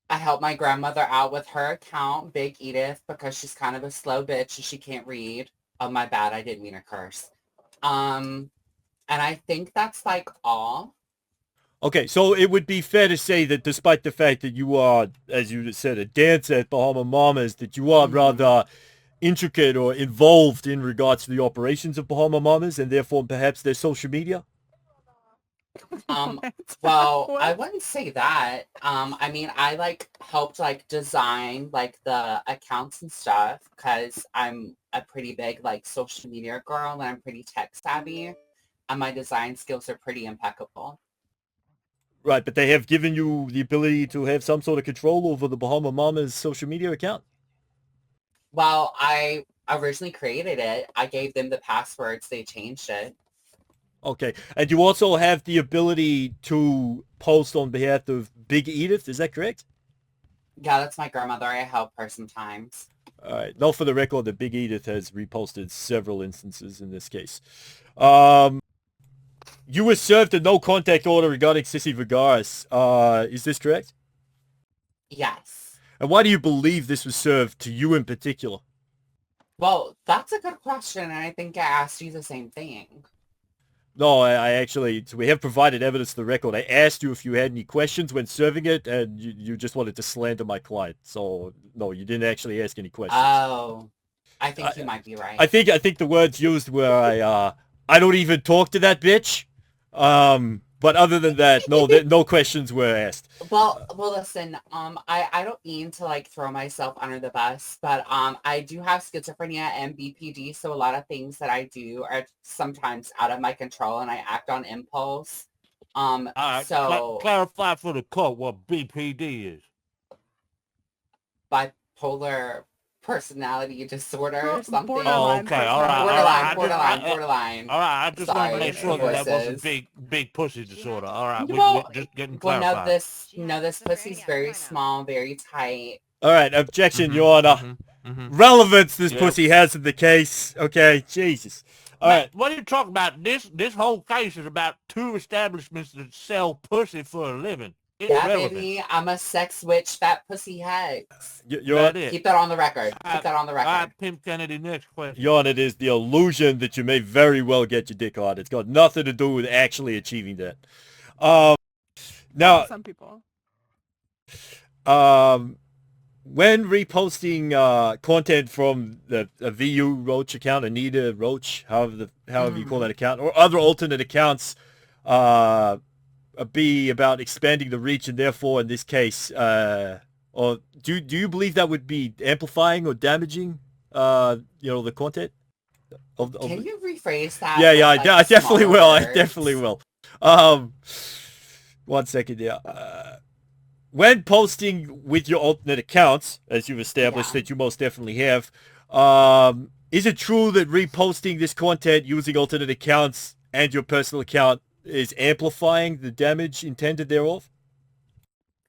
I help my grandmother out with her account, Big Edith, because she's kind of a slow bitch and she can't read. Oh, my bad. I didn't mean to curse. And I think that's like all. Okay, so it would be fair to say that despite the fact that you are, as you said, a dancer at Bahama Mamas, that you are rather intricate or involved in regards to the operations of Bahama Mamas and therefore perhaps their social media? Well, I wouldn't say that. I mean, I like helped like design like the accounts and stuff because I'm a pretty big like social media girl and I'm pretty tech savvy and my design skills are pretty impeccable. Right, but they have given you the ability to have some sort of control over the Bahama Mamas social media account? Well, I originally created it. I gave them the passwords. They changed it. Okay, and you also have the ability to post on behalf of Big Edith, is that correct? Yeah, that's my grandmother. I help her sometimes. All right, note for the record that Big Edith has reposted several instances in this case. You were served a no contact order regarding Sissy Vergaris. Is this correct? Yes. And why do you believe this was served to you in particular? Well, that's a good question, and I think I asked you the same thing. No, I actually, so we have provided evidence to the record. I asked you if you had any questions when serving it, and you just wanted to slander my client. So, no, you didn't actually ask any questions. Oh, I think you might be right. I think the words used were, I don't even talk to that bitch. But other than that, no questions were asked. Well, listen, I don't mean to like throw myself under the bus, but I do have schizophrenia and BPD, so a lot of things that I do are sometimes out of my control, and I act on impulse. So clarify for the court what BPD is. Bipolar personality disorder or something. Oh, okay, all right. Borderline. All right, I just want to make sure that wasn't big pussy disorder. All right, we're just getting clarified. This pussy's very small, very tight. All right, objection, Your Honor. Relevance this pussy has in the case. Okay, Jesus. All right. What are you talking about? This whole case is about two establishments that sell pussy for a living. It's relevant. Baby, I'm a sex witch. That pussy heads. Keep that on the record. Keep that on the record. All right, Pimp Kennedy, next question. Your Honor, it is the illusion that you may very well get your dick hard. It's got nothing to do with actually achieving that. Now, some people. When reposting content from the VU Roach account, Anita Roach, however you call that account, or other alternate accounts, be about expanding the reach and therefore in this case, or do you believe that would be amplifying or damaging, the content? Can you rephrase that? Yeah, I definitely will. I definitely will. 1 second, yeah. When posting with your alternate accounts, as you've established that you most definitely have, is it true that reposting this content using alternate accounts and your personal account is amplifying the damage intended thereof?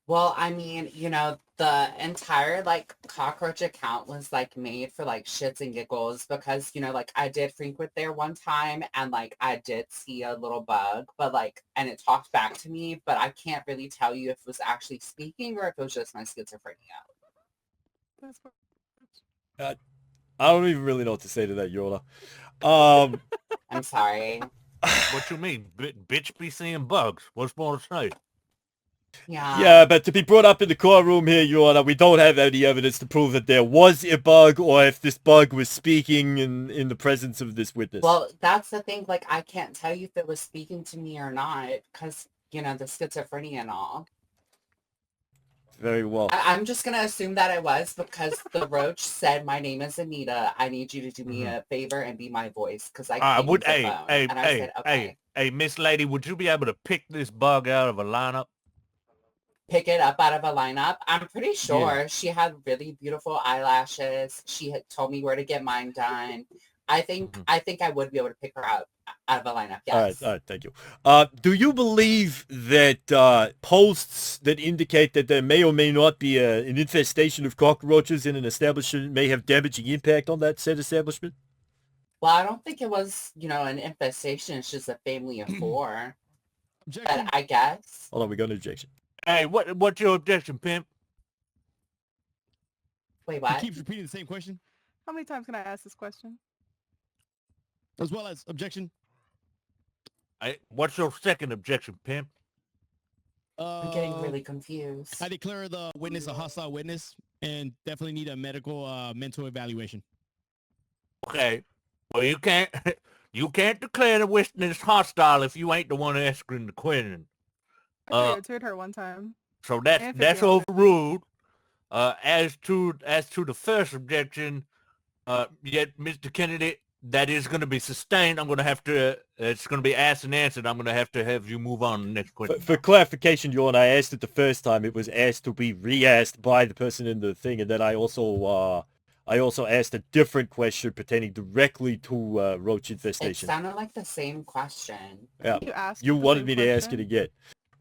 Well, I mean, you know, the entire like cockroach account was like made for like shits and giggles because, you know, like I did frequent there one time and like I did see a little bug, but like, and it talked back to me, but I can't really tell you if it was actually speaking or if it was just my schizophrenia. I don't even really know what to say to that, Yola. I'm sorry. What you mean? Bitch be seeing bugs. What's more to say? Yeah, but to be brought up in the courtroom here, Your Honor, we don't have any evidence to prove that there was a bug or if this bug was speaking in the presence of this witness. Well, that's the thing. Like, I can't tell you if it was speaking to me or not because, you know, the schizophrenia and all. Very well. I'm just going to assume that it was because the roach said, my name is Anita. I need you to do me a favor and be my voice because I can't use the phone. And I said, okay. Hey, Miss Lady, would you be able to pick this bug out of a lineup? Pick it up out of a lineup? I'm pretty sure she had really beautiful eyelashes. She had told me where to get mine done. I think I would be able to pick her out of a lineup. Yes. All right, thank you. Do you believe that posts that indicate that there may or may not be an infestation of cockroaches in an establishment may have damaging impact on that said establishment? Well, I don't think it was, you know, an infestation. It's just a family of 4. But I guess. Hold on, we got an objection. Hey, what's your objection, Pimp? Wait, what? He keeps repeating the same question. How many times can I ask this question? As well as objection. Hey, what's your second objection, Pimp? I'm getting really confused. I declare the witness a hostile witness and definitely need a medical mental evaluation. Okay. Well, you can't declare the witness hostile if you ain't the one asking the question. I told her one time. So that's overruled. As to the first objection, yet Mr. Kennedy, that is going to be sustained. I'm going to have to. It's going to be asked and answered. I'm going to have you move on to the next question. For clarification, Your Honor, I asked it the first time. It was asked to be re-asked by the person in the thing, and then I also asked a different question pertaining directly to roach infestation. It sounded like the same question. Yeah, you wanted me to ask it again.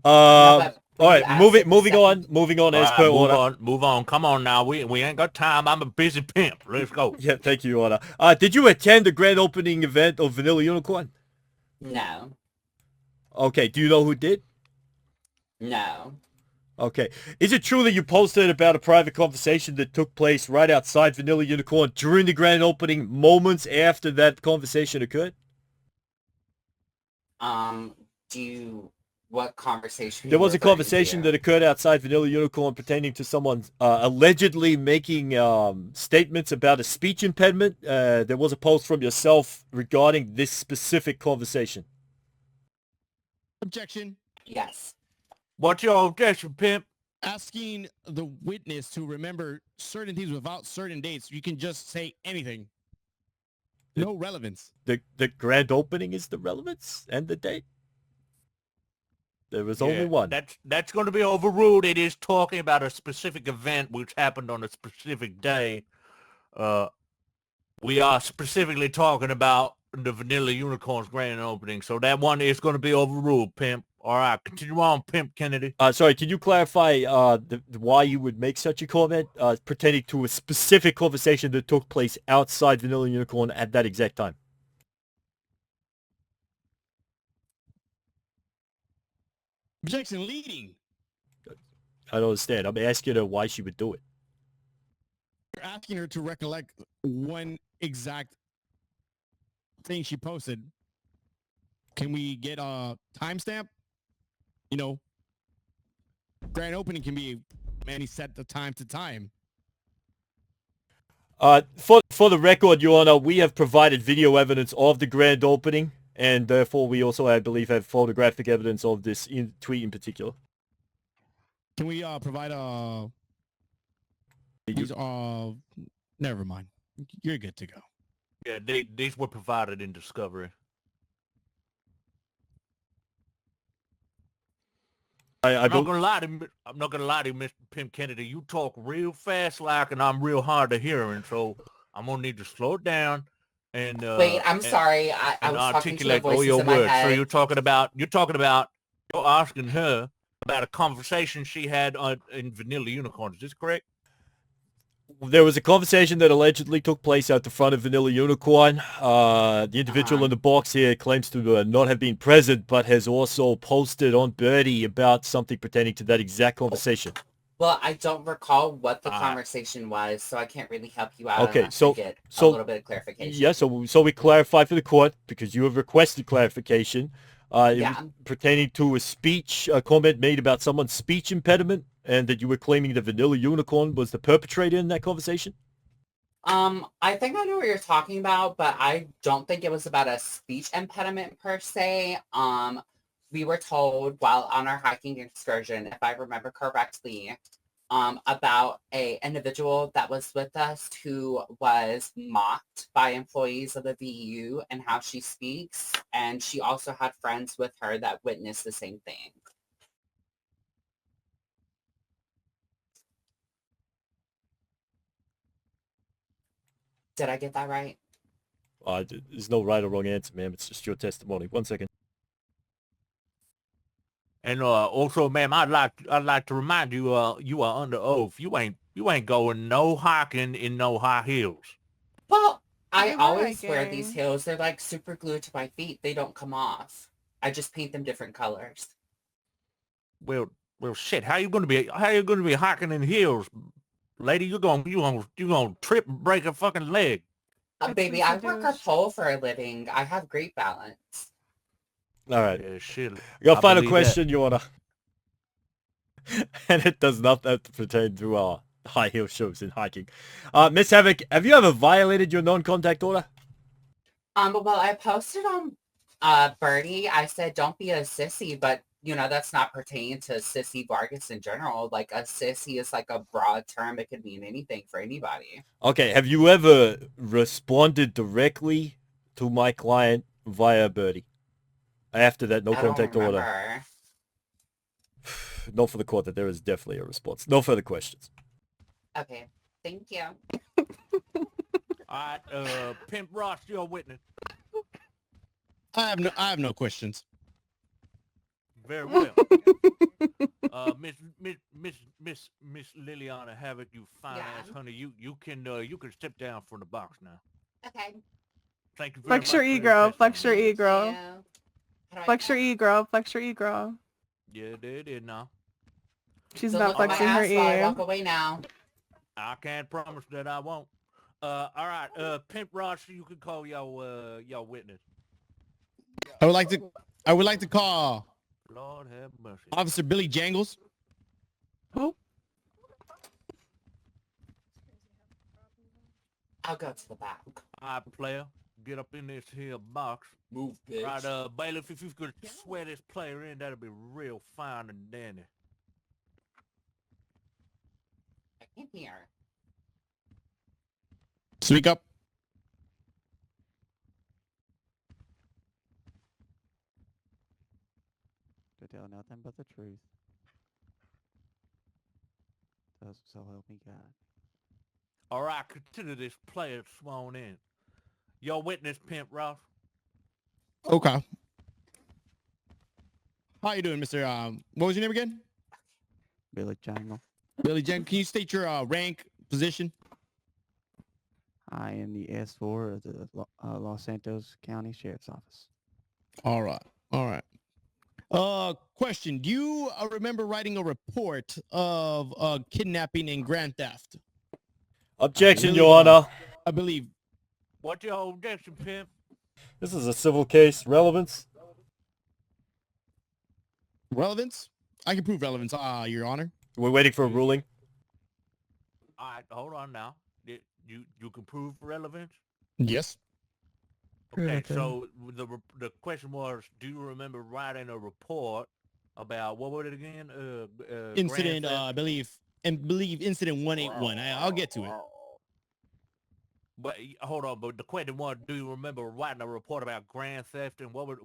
No, all right, moving on as per order. Move on. Come on now. We ain't got time. I'm a busy pimp. Let's go. Yeah, thank you, Your Honor. Did you attend the grand opening event of Vanilla Unicorn? No. Okay, do you know who did? No. Okay. Is it true that you posted about a private conversation that took place right outside Vanilla Unicorn during the grand opening, moments after that conversation occurred? What conversation? There was a conversation that occurred outside Vanilla Unicorn pertaining to someone allegedly making statements about a speech impediment. There was a post from yourself regarding this specific conversation. Objection. Yes. What's your objection, Pimp? Asking the witness to remember certain things without certain dates. You can just say anything. No relevance. The grand opening is the relevance and the date? There was only one. That's going to be overruled. It is talking about a specific event which happened on a specific day. We are specifically talking about the Vanilla Unicorn's grand opening, so that one is going to be overruled, Pimp. All right, continue on, Pimp Kennedy. Sorry, can you clarify why you would make such a comment pertaining to a specific conversation that took place outside Vanilla Unicorn at that exact time? Objection leading. I don't understand. I'm asking her why she would do it. You're asking her to recollect one exact thing she posted. Can we get a timestamp? You know, grand opening can be any set the time to time. For the record, Your Honor, we have provided video evidence of the grand opening, and therefore we also, I believe, have photographic evidence of this tweet in particular. Can we provide a... never mind. You're good to go. Yeah, these were provided in discovery. I'm not gonna lie to you, Mr. Pimp Kennedy. You talk real fast, like, and I'm real hard to hear, and so I'm gonna need to slow it down. And wait, I'm sorry. I was articulate talking to the voices all your in my words. head. So you're asking her about a conversation she had in Vanilla Unicorn. Is this correct? There was a conversation that allegedly took place at the front of Vanilla Unicorn. The individual in the box here claims to not have been present, but has also posted on Birdie about something pertaining to that exact conversation. Well, I don't recall what the conversation was, so I can't really help you out Okay, unless I get a little bit of clarification. Yeah, so we clarify for the court, because you have requested clarification. It was pertaining to a speech, a comment made about someone's speech impediment, and that you were claiming that Vanilla Unicorn was the perpetrator in that conversation? I think I know what you're talking about, but I don't think it was about a speech impediment per se. We were told while on our hiking excursion, if I remember correctly, about a individual that was with us who was mocked by employees of the VEU and how she speaks, and she also had friends with her that witnessed the same thing. Did I get that right? There's no right or wrong answer, ma'am. It's just your testimony. 1 second. And also, ma'am, I'd like to remind you, you are under oath. You ain't going no hiking in no high heels. Well, I always wear these heels. They're like super glued to my feet. They don't come off. I just paint them different colors. Well, shit. How you gonna be hiking in heels, lady? You're gonna trip and break a fucking leg. Baby, I work a pole for a living. I have great balance. All right. Yeah, shit. Your final question, Your Honor. And it does not have to pertain to high heel shoes in hiking. Miss Havoc, have you ever violated your non-contact order? Well, I posted on Birdie. I said, don't be a sissy, but you know, that's not pertaining to Sissy Vargas in general. Like, a sissy is like a broad term. It could mean anything for anybody. Okay, have you ever responded directly to my client via Birdie? After that no contact order. Not for the court that there is definitely a response. No further questions. Okay, thank you. All right, Pimp Ross, you're a witness. I have no questions. Very well. Miss Liliana Havoc, you fine ass honey, you can step down from the box now. Okay. Thank you very much. Flex your ego. Flex your ego. Flex your ego. Flex your ego. Yeah, they did now. She's not flexing her ego. Walk away now. I can't promise that I won't. All right, Pimp Ross, you can call your witness. I would like to call Lord have mercy. Officer Billy Jangles. Who? I'll go to the back. All right, player, get up in this here box. Move, bitch. Right, bailiff, if you could swear this player in, that'd be real fine and dandy. I can't hear. Speak up. To tell nothing but the truth. So help me God. All right, consider this player sworn in. Your witness, Pimp Ross. Okay. How you doing, Mr. What was your name again? Billy Jangle. Billy Jangle. Can you state your rank, position? I am the S4 of the Los Santos County Sheriff's Office. All right. Question. Do you remember writing a report of kidnapping and grand theft? Objection, Your Honor. I believe. What's your objection, Pimp? This is a civil case. Relevance? Relevance? I can prove relevance, Your Honor. We're waiting for a ruling. All right, hold on now. You can prove relevance? Yes. Okay, so the question was, do you remember writing a report about, what was it again? Incident, I believe incident 181. I'll get to it. But hold on, but the question was, do you remember writing a report about grand theft and what were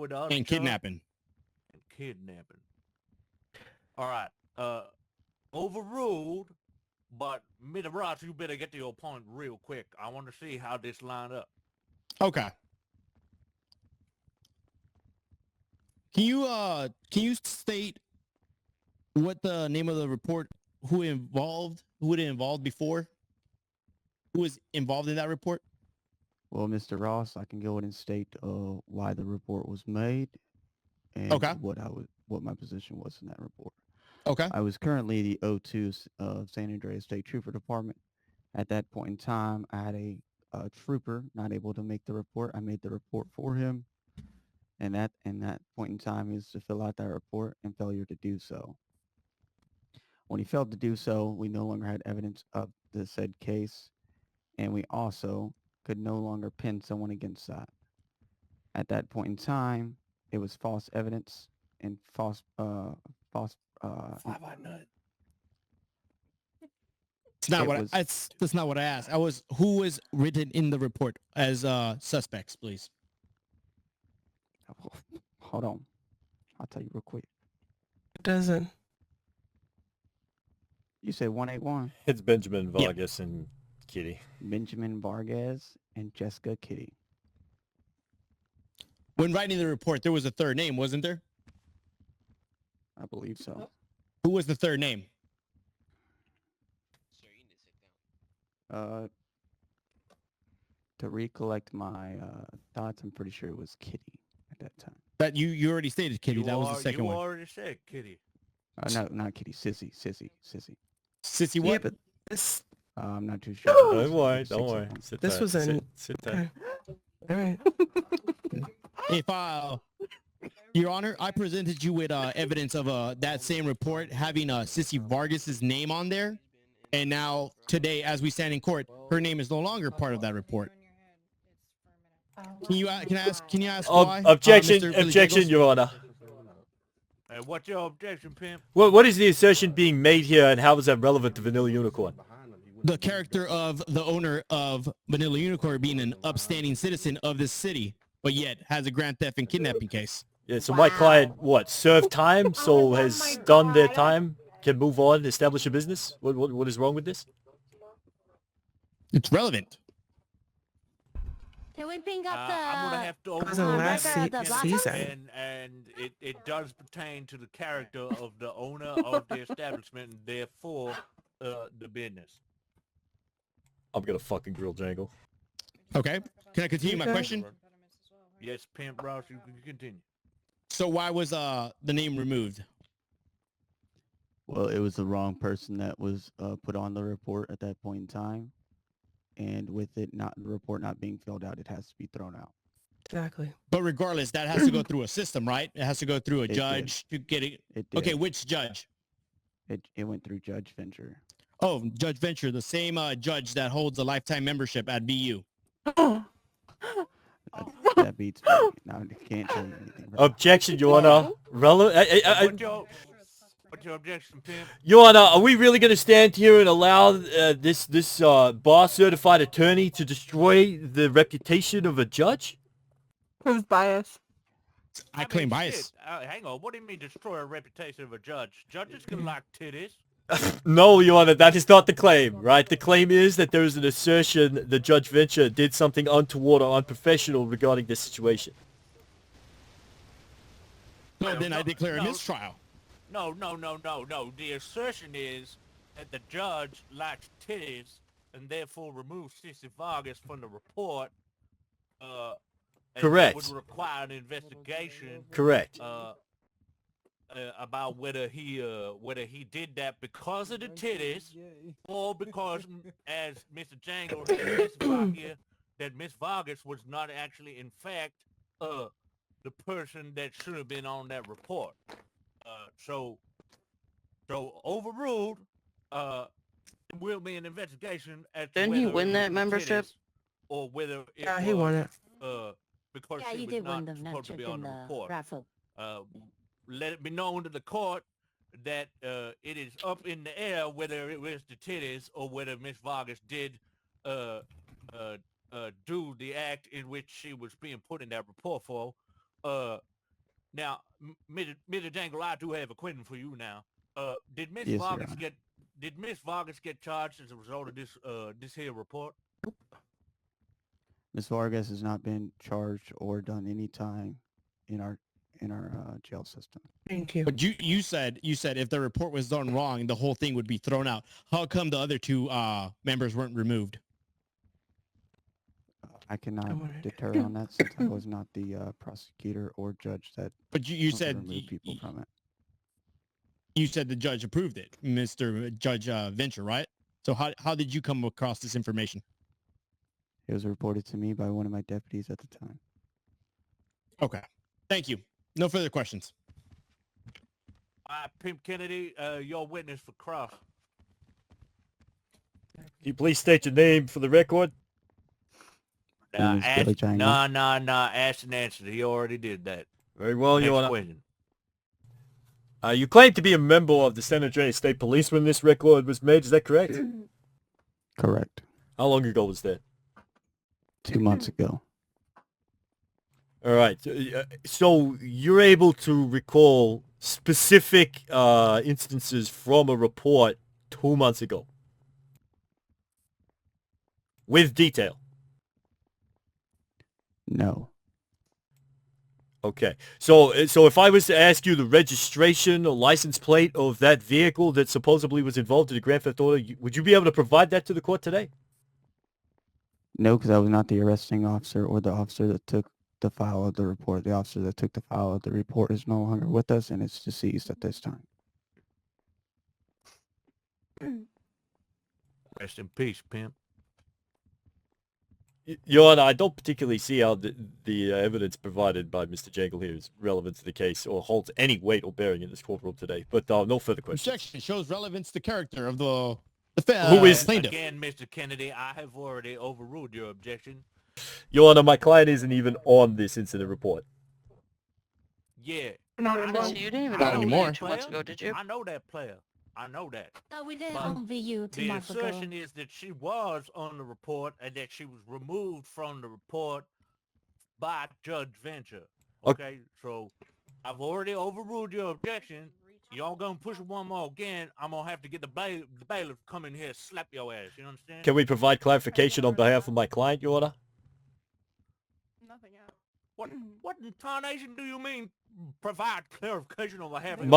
the other And kidnapping. And kidnapping. All right. Overruled, but Mr. Ross, you better get to your point real quick. I want to see how this lined up. Okay. Can you state what the name of the report, who it involved before? Who was involved in that report? Well, Mr. Ross, I can go ahead and state why the report was made and Okay. what my position was in that report. Okay. I was currently the O2 of San Andreas State Trooper Department. At that point in time, I had a trooper not able to make the report. I made the report for him, and that point in time is to fill out that report and failure to do so. When he failed to do so, we no longer had evidence of the said case, and we also could no longer pin someone against that. At that point in time, it was false evidence and false. It's not It what was- that's not what I asked. Who was written in the report as suspects, please? Hold on, I'll tell you real quick. It doesn't. You said 181. It's Benjamin Vargas and Kitty. Benjamin Vargas and Jessica Kitty. When writing the report, there was a third name, wasn't there? I believe so. Who was the third name? To recollect my thoughts, I'm pretty sure it was Kitty at that time. That you already stated, Kitty. That was the second you one. already said Kitty. No, not Kitty. Sissy. Sissy what? Yeah, but this I'm not too sure. Don't worry. Sit this tight, was in. sit tight. All right. If Your Honor, I presented you with evidence of that same report having Sissy Vargas's name on there, and now today, as we stand in court, her name is no longer part of that report. Can you ask why? Objection, Mr. Billy objection, Jingles? Your Honor. What's your objection, Pimp? What is the assertion being made here, and how is that relevant to Vanilla Unicorn? The character of the owner of Vanilla Unicorn being an upstanding citizen of this city, but yet has a grand theft and kidnapping case. Yeah, so my client, what, served time, so has done their time, can move on, establish a business? What is wrong with this? It's relevant. Can we bring up the I'm gonna have to Wasn't last record of the season. and it does pertain to the character of the owner of the establishment, and therefore the business. I'm gonna fucking grill Jangle. Okay. Can I continue my Okay. question? Yes, Pimp Ross, you can continue. So why was the name removed? Well, it was the wrong person that was put on the report at that point in time, and with the report not being filled out, it has to be thrown out. Exactly. But regardless, that has to go through a system, right? It has to go through a It judge to get it. It did. Okay, which judge? It went through Judge Venture. Oh, Judge Venture, the same judge that holds a lifetime membership at VU. That beats me. Now I can't tell you anything. Objection, Your Honor. What's your objection, Pimp? Your Honor, are we really going to stand here and allow this bar-certified attorney to destroy the reputation of a judge? Who's biased? I claim bias. Shit, hang on, what do you mean destroy a reputation of a judge? Judges can like titties. No, Your Honor, that is not the claim, right? The claim is that there is an assertion that Judge Venture did something untoward or unprofessional regarding this situation. So then I declare a no. mistrial. No. The assertion is that the judge likes titties and therefore removed Sissy Vargas from the report. And Correct. Would require an investigation. Correct. About whether he did that because of the titties or because, as Mr. Jangle has testified here, that Miss Vargas was not actually, in fact, the person that should have been on that report. So overruled. There will be an investigation as to Didn't he whether win it that was membership? titties or whether it Yeah, he won it. because Yeah, she you was did not win the supposed to be membership on in the the report. raffle. Let it be known to the court that it is up in the air whether it was the titties or whether Miss Vargas did do the act in which she was being put in that report for. Now, Mr. Jangle, I do have a question for you now. Did Miss Yes, Your Vargas Honor. did Miss Vargas get charged as a result of this here report? Ms. Vargas has not been charged or done any time in jail system. Thank you. But you said if the report was done wrong, the whole thing would be thrown out. How come the other two members weren't removed? I cannot wanna- deter on that since I was not the prosecutor or judge that But you could said remove people from it. you said the judge approved it, Mr. Judge Venture, right? So how did you come across this information? It was reported to me by one of my deputies at the time. Okay. Thank you. No further questions. Pimp Kennedy, your witness for cross. Can you please state your name for the record? My name is Billy Jangle. No. Ask and answer. He already did that. Very well, Your Next Honor. question. You claim to be a member of the San Andreas State Police when this record was made. Is that correct? Correct. How long ago was that? 2 months ago. All right. So you're able to recall specific instances from a report 2 months ago with detail. No. Okay. So if I was to ask you the registration or license plate of that vehicle that supposedly was involved in the Grand Theft Auto, would you be able to provide that to the court today? No, because I was not the arresting officer or the officer that took the file of the report. The officer that took the file of the report is no longer with us and it's deceased at this time. Rest in peace, pimp. Your Honor, I don't particularly see how the evidence provided by Mr. Jangle here is relevant to the case or holds any weight or bearing in this courtroom today. But no further questions. Objection shows relevance to character of the Who is plaintiff. Again, Mr. Kennedy, I have already overruled your objection. Your Honor, my client isn't even on this incident report. Yeah. So you didn't even Not know anymore. that 2 months ago, did you? I know that player. I know that. No, we didn't But envy you 2 The months ago. assertion is that she was on the report and that she was removed from the report by Judge Venture. Okay, so I've already overruled your objection. Y'all gonna push it one more again, I'm gonna have to get the bailiff to come in here and slap your ass. You understand? Can we provide clarification on behalf of my client, Your Honor? Nothing yet. What in tarnation do you mean provide clarification on behalf of your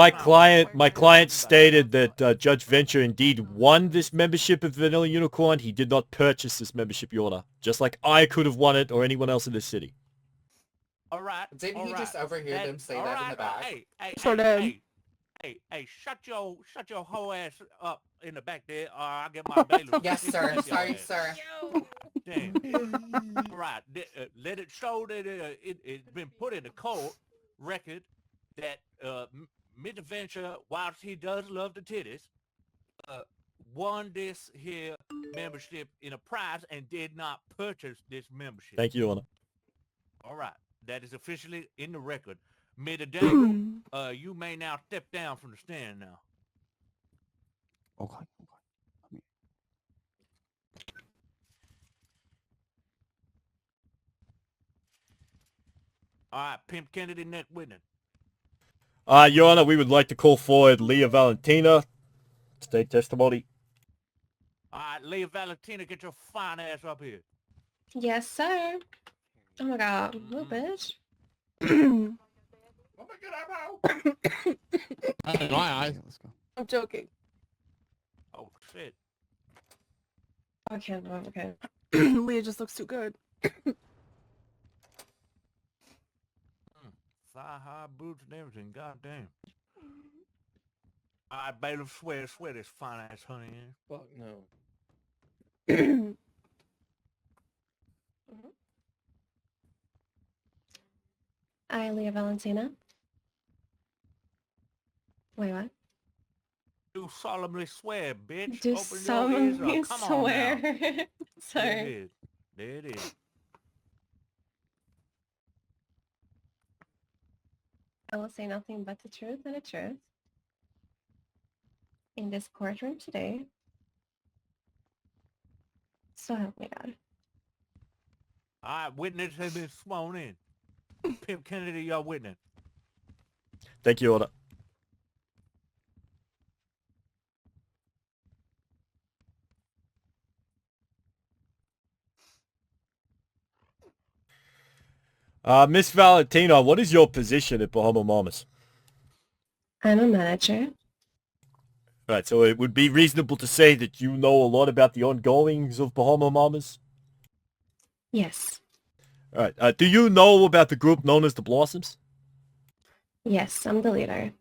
My client stated that Judge Venture indeed won this membership of Vanilla Unicorn. He did not purchase this membership, Your Honor. Just like I could have won it or anyone else in this city. All right. Didn't all he right. just overhear them say all that in right, the back? Hey, Sure did. hey, shut your whole ass up in the back there, or I'll get my bailiff. Yes, to sir. slap your Sorry, ass. sir. Damn. All right. Let it show that it's been put in the court record that Mr. Venture, whilst he does love the titties, won this here membership in a prize and did not purchase this membership. Thank you, Your Honor. All right. That is officially in the record. Mr. Dangle, you may now step down from the stand now. Okay. All right, Pimp Kennedy, next witness. Your Honor, we would like to call forward Leah Valentina to take testimony. All right, Leah Valentina, get your fine ass up here. Yes, sir. Oh my god, little bitch. Oh my god, I'm out. In my eyes. Let's go. I'm joking. Oh, shit. Okay, okay. Leah just looks too good. Thigh-high boots and everything, goddamn. All right, bailiff, swear this fine ass honey in. Fuck no. I, Leah Valentina. Wait, what? Do solemnly swear, bitch. Do Open your ears solemnly up. Come on now. swear. There it Sorry. is. There it is. I will say nothing but the truth and the truth. In this courtroom today. So help me God. All right, witness has been sworn in. Pimp Kennedy, your witness. Thank you, Your Honor. Miss Valentina, what is your position at Bahama Mamas? I'm a manager. Right, so it would be reasonable to say that you know a lot about the ongoings of Bahama Mamas? Yes. All right, do you know about the group known as the Blossoms? Yes, I'm the leader.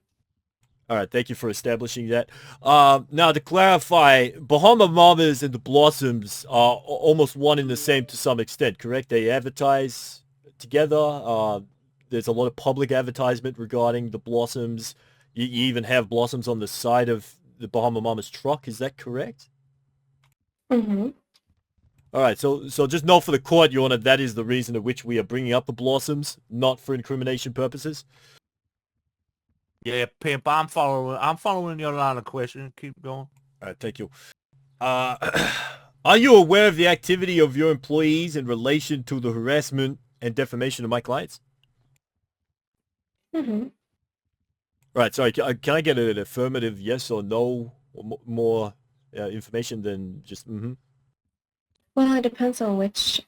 All right, thank you for establishing that. Now, to clarify, Bahama Mamas and the Blossoms are almost one and the same to some extent, correct? They advertise together. There's a lot of public advertisement regarding the Blossoms. You even have Blossoms on the side of the Bahama Mamas truck. Is that correct? Mm-hmm. All right, so just note for the court, Your Honor, that is the reason of which we are bringing up the Blossoms, not for incrimination purposes. Yeah, Pimp, I'm following your line of questioning. Keep going. All right, thank you. Are you aware of the activity of your employees in relation to the harassment and defamation of my clients? Mm-hmm. Right, sorry, can I get an affirmative yes or no, or more information than just mm-hmm? Well, it depends on which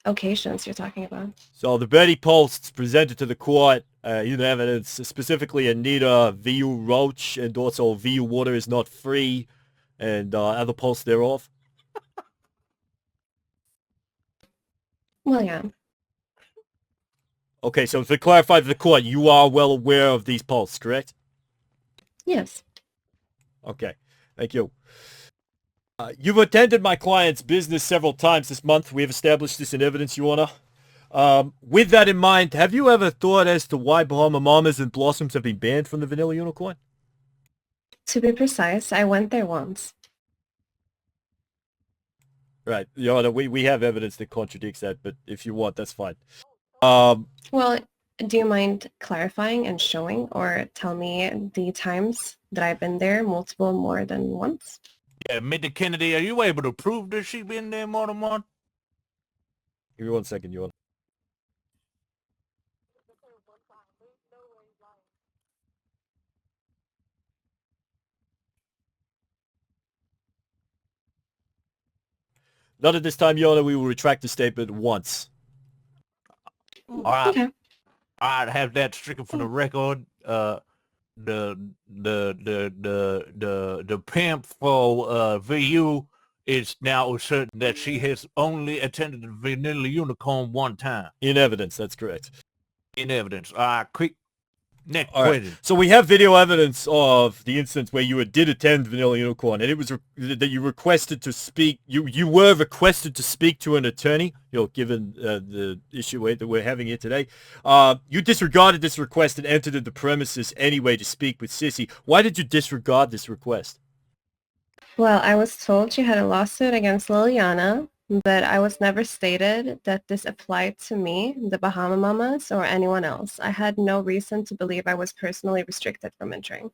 occasions you're talking about. So the Bertie posts presented to the court in evidence, specifically Anita VU Roach and also VU Water is not free and other posts thereof. Well, yeah. Okay, so to clarify for the court, you are well aware of these posts, correct? Yes. Okay, thank you. You've attended my client's business several times this month. We have established this in evidence, Your Honor. With that in mind, have you ever thought as to why Bahama Mamas and Blossoms have been banned from the Vanilla Unicorn? To be precise, I went there once. Right, Your Honor, we have evidence that contradicts that, but if you want, that's fine. Well, do you mind clarifying and showing or tell me the times that I've been there multiple more than once? Yeah, Mr. Kennedy, are you able to prove that she been there more than once? Give me 1 second, Your Honor. Not at this time, Your Honor. We will retract the statement once. All right. Okay. I'd have that stricken from the record. The pimp for VU is now certain that she has only attended the Vanilla Unicorn one time. In evidence, that's correct. In evidence. All right, quick. Next All right. question. So we have video evidence of the instance where you did attend Vanilla Unicorn, and it was that you requested to speak. You were requested to speak to an attorney. Given the issue that we're having here today, you disregarded this request and entered the premises anyway to speak with Sissy. Why did you disregard this request? Well, I was told she had a lawsuit against Liliana, but I was never stated that this applied to me, the Bahama Mamas, or anyone else. I had no reason to believe I was personally restricted from entering.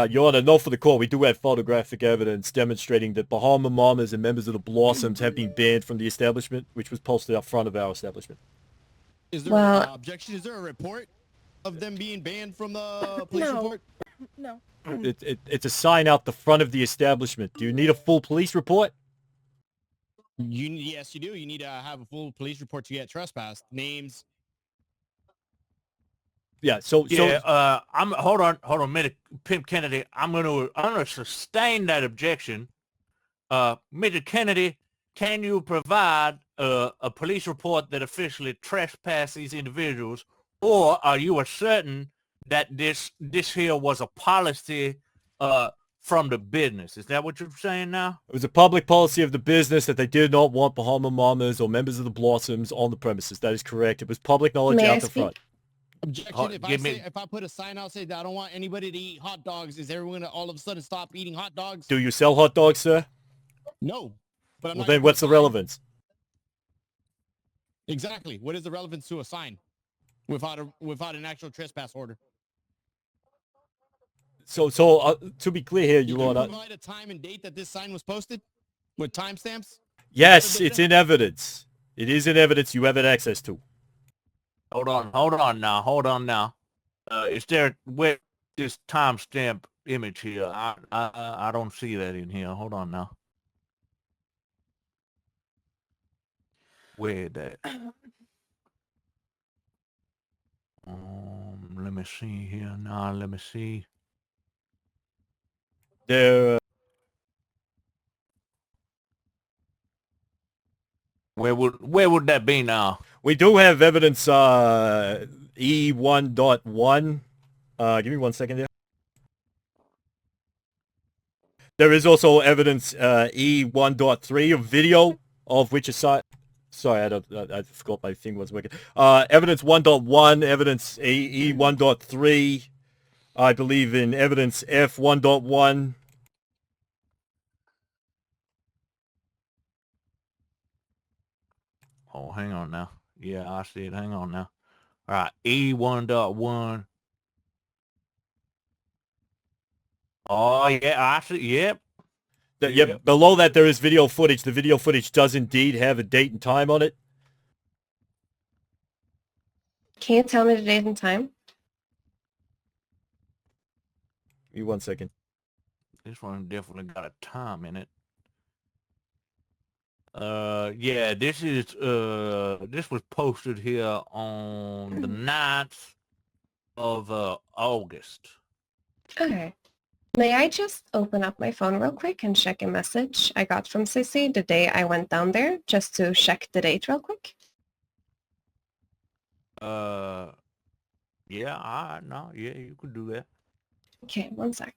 Your Honor, note for the court, we do have photographic evidence demonstrating that Bahama Mamas and members of the Blossoms have been banned from the establishment, which was posted up front of our establishment. Is there an objection? Is there a report of them being banned from the police report? No. It's a sign out the front of the establishment. Do you need a full police report? Yes, you do. You need to have a full police report to get trespassed. Names. Yeah. I'm hold on a minute, Pimp Kennedy. I'm gonna sustain that objection. Mr. Kennedy, can you provide a police report that officially trespassed these individuals, or are you certain that this here was a policy from the business? Is that what you're saying now? It was a public policy of the business that they did not want Bahama Mamas or members of the Blossoms on the premises. That is correct. It was public knowledge out the front. Objection. If I put a sign out saying that I don't want anybody to eat hot dogs, is everyone gonna all of a sudden stop eating hot dogs? Do you sell hot dogs, sir? No. But I'm well, not then what's the relevance? Exactly. What is the relevance to a sign without an actual trespass order? So to be clear here, Your Honor. Provide a time and date that this sign was posted with timestamps? Yes, it's in evidence. It is in evidence you have access to. Hold on now. Is there with this timestamp image here? I don't see that in here. Hold on now. Where that? Let me see here now. Let me see. There, Where would that be now? we do have evidence E1.1. Give me 1 second there. There is also evidence E1.3 of video of which aside. Sorry, I forgot my thing was working. Evidence 1.1, evidence E1.3. I believe in evidence F1.1. Oh, hang on now. Yeah, I see it. Hang on now. All right, E1.1. Oh, yeah, I see. Yep. Yep. Below that, there is video footage. The video footage does indeed have a date and time on it. Can you tell me the date and time? Give me 1 second. This one definitely got a time in it. Yeah, this was posted here on the 9th of August. Okay. May I just open up my phone real quick and check a message I got from Sissy the day I went down there, just to check the date real quick? Yeah, no, yeah, you could do that. Okay, 1 sec.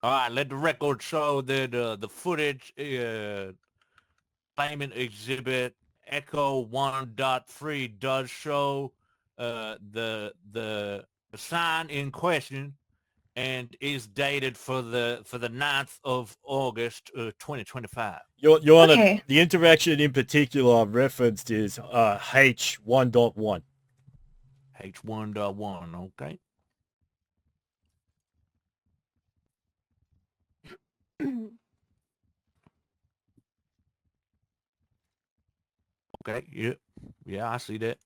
All right, let the record show that the footage claimant exhibit Echo 1.3 does show the sign in question and is dated for the 9th of August 2025. Your Honor, Okay. the interaction in particular referenced is H1.1. H1.1, okay. Okay, yeah, I see that.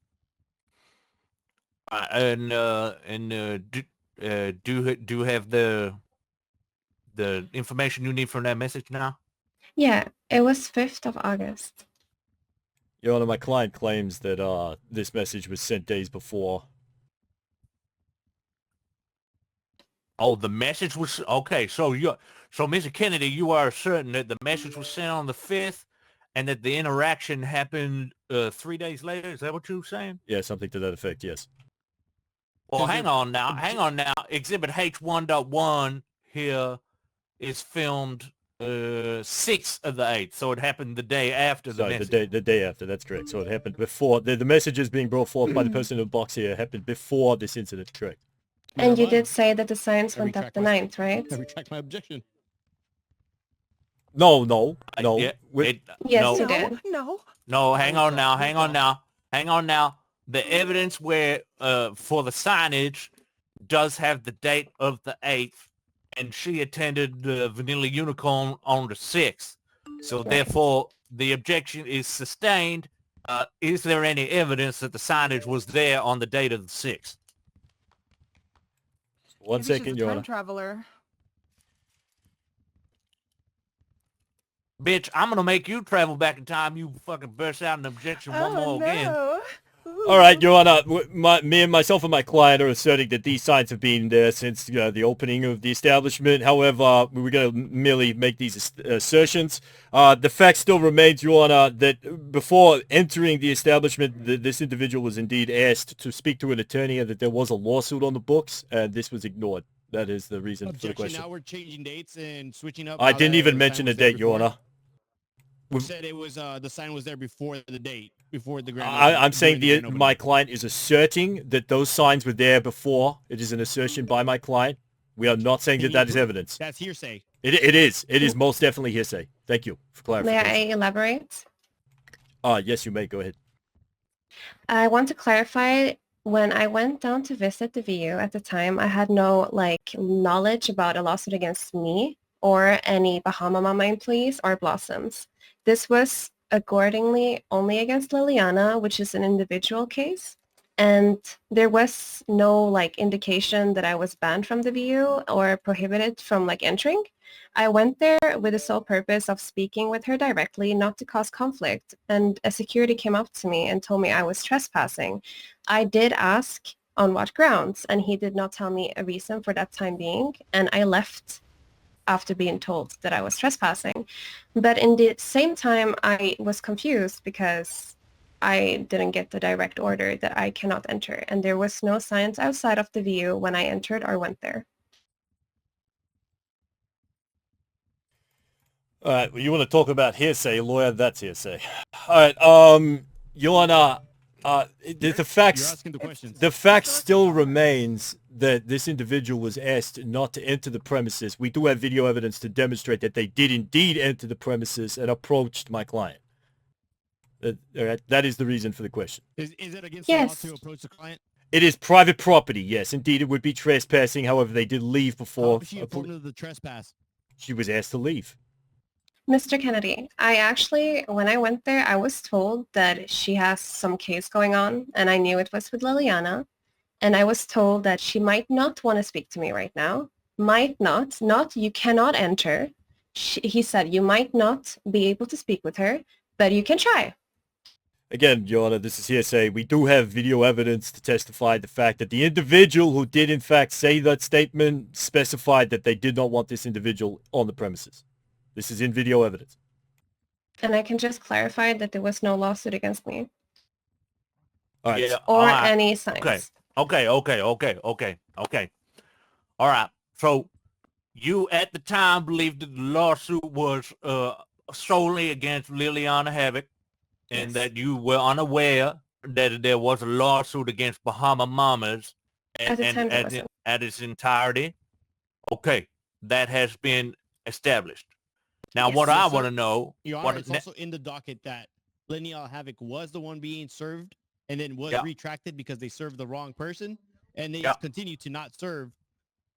Do have the information you need from that message now? Yeah, it was 5th of August. Your Honor, my client claims that this message was sent days before. Oh, the message was okay. So Mr. Kennedy, you are certain that the message was sent on the 5th, and that the interaction happened 3 days later. Is that what you were saying? Yeah, something to that effect. Yes. Well, hang on now. Exhibit H1.1 here is filmed 6th of the 8th, so it happened the day after the Sorry, message. the day after. That's correct. So it happened before the messages being brought forth by the person in the box here happened before this incident. Correct. And you did say that the signs I went up retract the my- 9th, right? I retract my objection. No. Yeah, Yes, no, you did. No, hang on now. The evidence where for the signage does have the date of the 8th, and she attended Vanilla Unicorn on the 6th. So therefore, the objection is sustained. Is there any evidence that the signage was there on the date of the 6th? 1 second, Your Honor. Traveler. Bitch, I'm gonna make you travel back in time. You fucking burst out an objection one more again. All right, Your Honor. Me and myself and my client are asserting that these signs have been there since the opening of the establishment. However, we're going to merely make these assertions. The fact still remains, Your Honor, that before entering the establishment, this individual was indeed asked to speak to an attorney and that there was a lawsuit on the books, and this was ignored. That is the reason for the Objection. question. Now we're changing dates and switching up. I how didn't the even sign mention a was there date, Your before. Honor. You said it was the sign was there before the date, before the grand. I'm saying during the grand my opening. client is asserting that those signs were there before. It is an assertion by my client. We are not saying that that is evidence. That's hearsay. It is. It is most definitely hearsay. Thank you for May I clarification. elaborate? Yes, you may. Go ahead. I want to clarify, when I went down to visit the VU at the time, I had no knowledge about a lawsuit against me or any Bahama Mama employees or Blossoms. This was accordingly only against Liliana, which is an individual case. and there was no like indication that I was banned from the VU or prohibited from like entering. I went there with the sole purpose of speaking with her directly, not to cause conflict, and a security came up to me and told me I was trespassing. I did ask on what grounds, and he did not tell me a reason for that time being, and I left after being told that I was trespassing. But in the same time, I was confused because I didn't get the direct order that I cannot enter, and there was no signs outside of the VU when I entered or went there. All right, well, you want to talk about hearsay, lawyer? That's hearsay. All right, Joanna, the facts. You're asking the questions. The fact still remains that this individual was asked not to enter the premises. We do have video evidence to demonstrate that they did indeed enter the premises and approached my client. That is the reason for the question. Is it against the law to approach the client? It is private property, yes. Indeed, it would be trespassing. However, they did leave before. How was she informed of the trespass? She was asked to leave. Mr. Kennedy, I actually, when I went there, I was told that she has some case going on, and I knew it was with Liliana, and I was told that she might not want to speak to me right now. Might not, you cannot enter. He said you might not be able to speak with her, but you can try. Again, Your Honor, this is hearsay. We do have video evidence to testify the fact that the individual who did in fact say that statement specified that they did not want this individual on the premises. This is in video evidence. And I can just clarify that there was no lawsuit against me. All right. Yeah, Or all right. any signs. Okay. All right. So you at the time believed that the lawsuit was solely against Liliana Havoc, and that you were unaware that there was a lawsuit against Bahama Mamas at its entirety. Okay, that has been established. Now, Yes, what yes, I sir. want to know, Your Honor, it's also in the docket that Lineal Havoc was the one being served and then was retracted because they served the wrong person, and they continue to not serve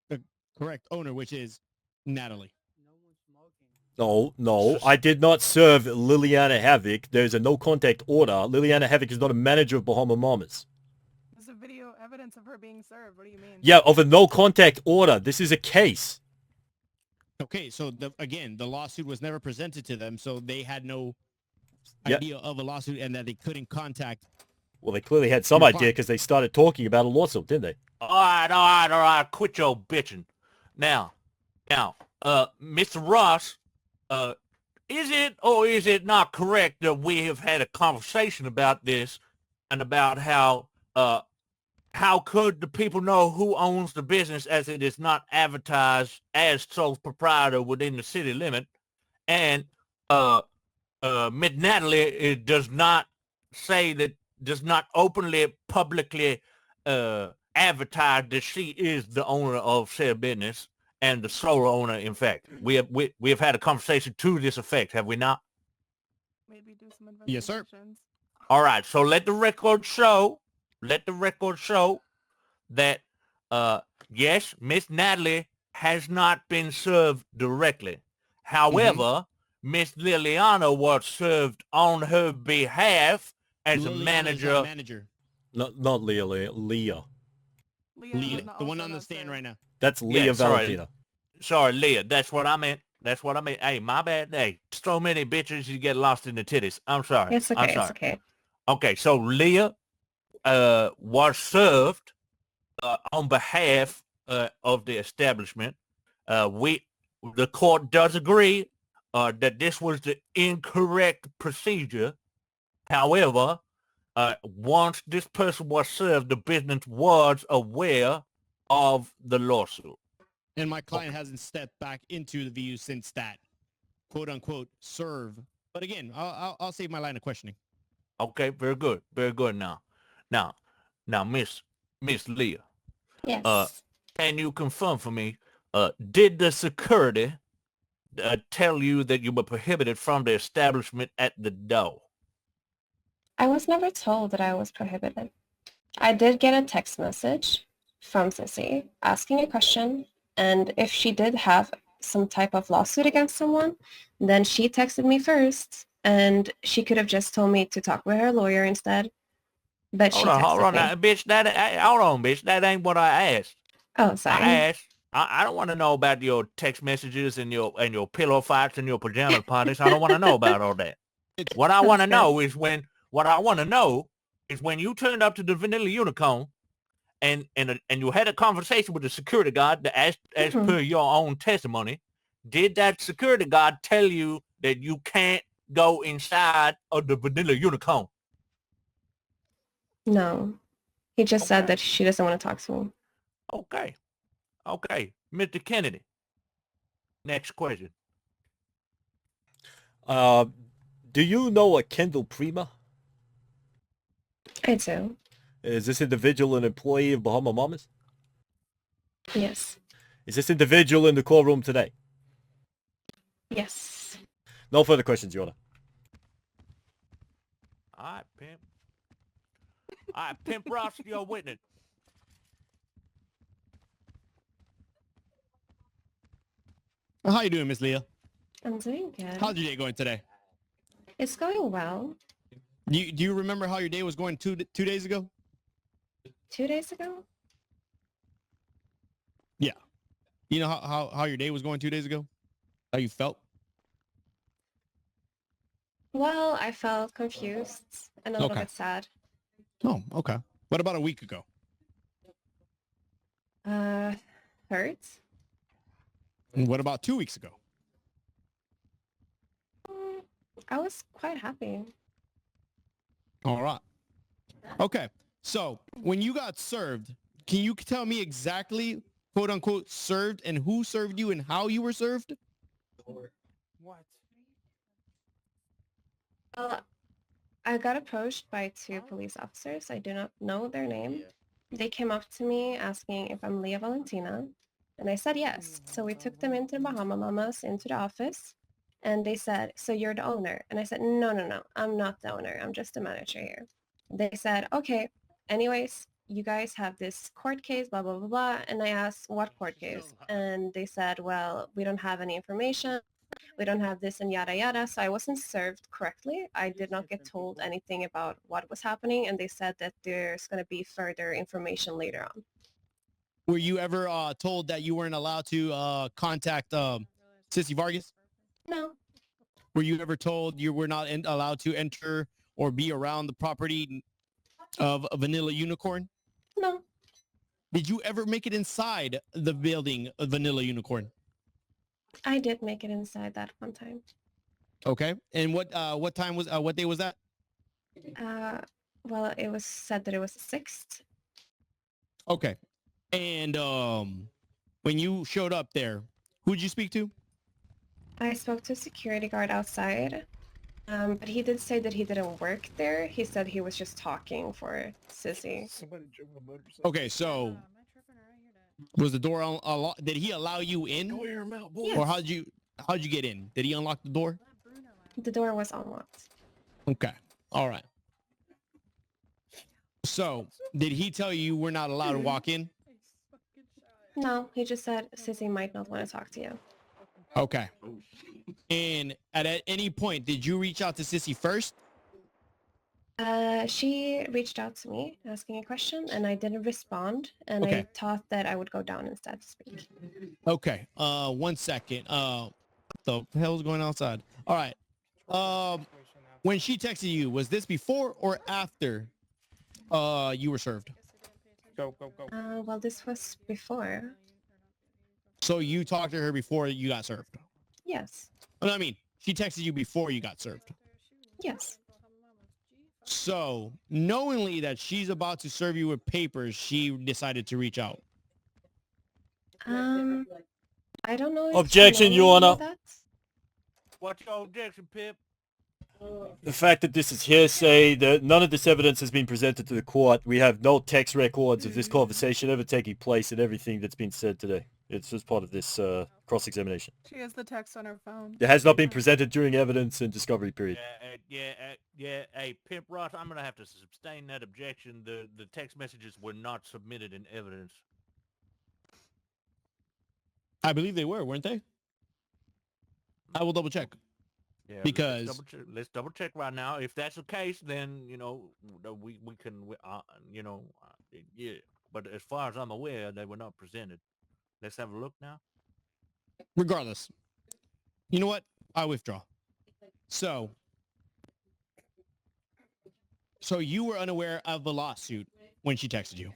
the correct owner, which is Natalie. No, I did not serve Liliana Havoc. There's a no contact order. Liliana Havoc is not a manager of Bahama Mamas. There's a video evidence of her being served. What do you mean? Yeah, of a no contact order. This is a case. Okay, so again, the lawsuit was never presented to them, so they had no Yeah. idea of a lawsuit and that they couldn't contact. Well, they clearly had some idea because they started talking about a lawsuit, didn't they? all right, quit your bitching. Now, Mr. Ross, is it or is it not correct that we have had a conversation about this and about how could the people know who owns the business as it is not advertised as sole proprietor within the city limit, and Miss Natalie does not openly publicly advertise that she is the owner of said business and the sole owner. In fact, we have had a conversation to this effect, have we not? Maybe do some Yes, sir. investigations. All right, so let the record show that yes, Miss Natalie has not been served directly. However, Miss Liliana was served on her behalf as a Liliana is manager. not manager. Not Leah. Leah. Leah, the one on the stand right now. That's Leah Yeah, Valentina. Sorry, Leah. That's what I meant. Hey, my bad. Hey, so many bitches you get lost in the titties. I'm sorry. It's okay. I'm sorry. It's okay. Okay, so Leah was served on behalf of the establishment. The court does agree that this was the incorrect procedure. However, once this person was served, the business was aware of the lawsuit. And my client hasn't stepped back into the VU since that quote unquote serve. But again, I'll save my line of questioning. Okay, very good. Now, Miss Leah. Yes. Can you confirm for me, did the security tell you that you were prohibited from the establishment at the door? I was never told that I was prohibited. I did get a text message from Sissy asking a question, and if she did have some type of lawsuit against someone, then she texted me first, and she could have just told me to talk with her lawyer instead. But she Hold texted on, me. now, bitch. Hold on, bitch. That ain't what I asked. Oh, sorry. I asked. I don't want to know about your text messages and your pillow fights and your pajama parties. I don't want to know about all that. What I want to know is when you turned up to the Vanilla Unicorn and you had a conversation with the security guard that as per your own testimony. Did that security guard tell you that you can't go inside of the Vanilla Unicorn? No. He just said that she doesn't want to talk to me. Okay. Mr. Kennedy. Next question. Do you know a Kendall Prima? I do. Is this individual an employee of Bahama Mamas? Yes. Is this individual in the courtroom today? Yes. No further questions, Your Honor. All right, Pimp. All right, Pimp Ross, your witness. How you doing, Miss Leah? I'm doing good. How's your day going today? It's going well. Do you remember how your day was going two days ago? 2 days ago? Yeah. You know how your day was going 2 days ago? How you felt? Well, I felt confused and a little bit sad. Oh, okay. What about a week ago? Hurt? And what about 2 weeks ago? I was quite happy. All right. Okay. So when you got served, can you tell me exactly, quote unquote, served and who served you and how you were served? What? Well, I got approached by 2 police officers. I do not know their name. They came up to me asking if I'm Leah Valentina, and I said yes. So we took them into the Bahama Mamas, into the office, and they said, so you're the owner? And I said, no, I'm not the owner. I'm just the manager here. They said, okay, anyways, you guys have this court case, blah, blah, blah, blah. And I asked, what court case? And they said, well, we don't have any information. We don't have this and yada, yada. So I wasn't served correctly. I did not get told anything about what was happening. And they said that there's going to be further information later on. Were you ever told that you weren't allowed to contact Sissy Vargas? No. Were you ever told you were not allowed to enter or be around the property of a Vanilla Unicorn? No. Did you ever make it inside the building of Vanilla Unicorn? I did make it inside that one time. Okay. And what time was what day was that? Well, it was said that it was the 6th. Okay. And when you showed up there, who did you speak to? I spoke to a security guard outside, but he did say that he didn't work there. He said he was just talking for Sissy. Okay, so was the door unlocked? Did he allow you in? Yes. Or how'd you get in? Did he unlock the door? The door was unlocked. Okay. All right. So did he tell you we're not allowed to walk in? No, he just said Sissy might not want to talk to you. Okay. And at any point, did you reach out to Sissy first? She reached out to me asking a question, and I didn't respond, and I thought that I would go down instead to speak. Okay. 1 second. What the hell's going on outside? All right. When she texted you, was this before or after you were served? Go. Well, this was before. So you talked to her before you got served? Yes. I mean, she texted you before you got served. Yes. So, knowingly that she's about to serve you with papers, she decided to reach out. I don't know. Objection, Your Honor. What's your objection, Pip? The fact that this is hearsay, that none of this evidence has been presented to the court. We have no text records of this conversation ever taking place and everything that's been said today. It's just part of this cross-examination. She has the text on her phone. It has not been presented during evidence and discovery period. Yeah. Hey, Pimp Ross, I'm gonna have to sustain that objection. The text messages were not submitted in evidence. I believe they were, weren't they? I will double check. Yeah, Because let's double check right now. If that's the case, then we can yeah. But as far as I'm aware, they were not presented. Let's have a look now. regardless, you know what? I withdraw. So you were unaware of the lawsuit when she texted you.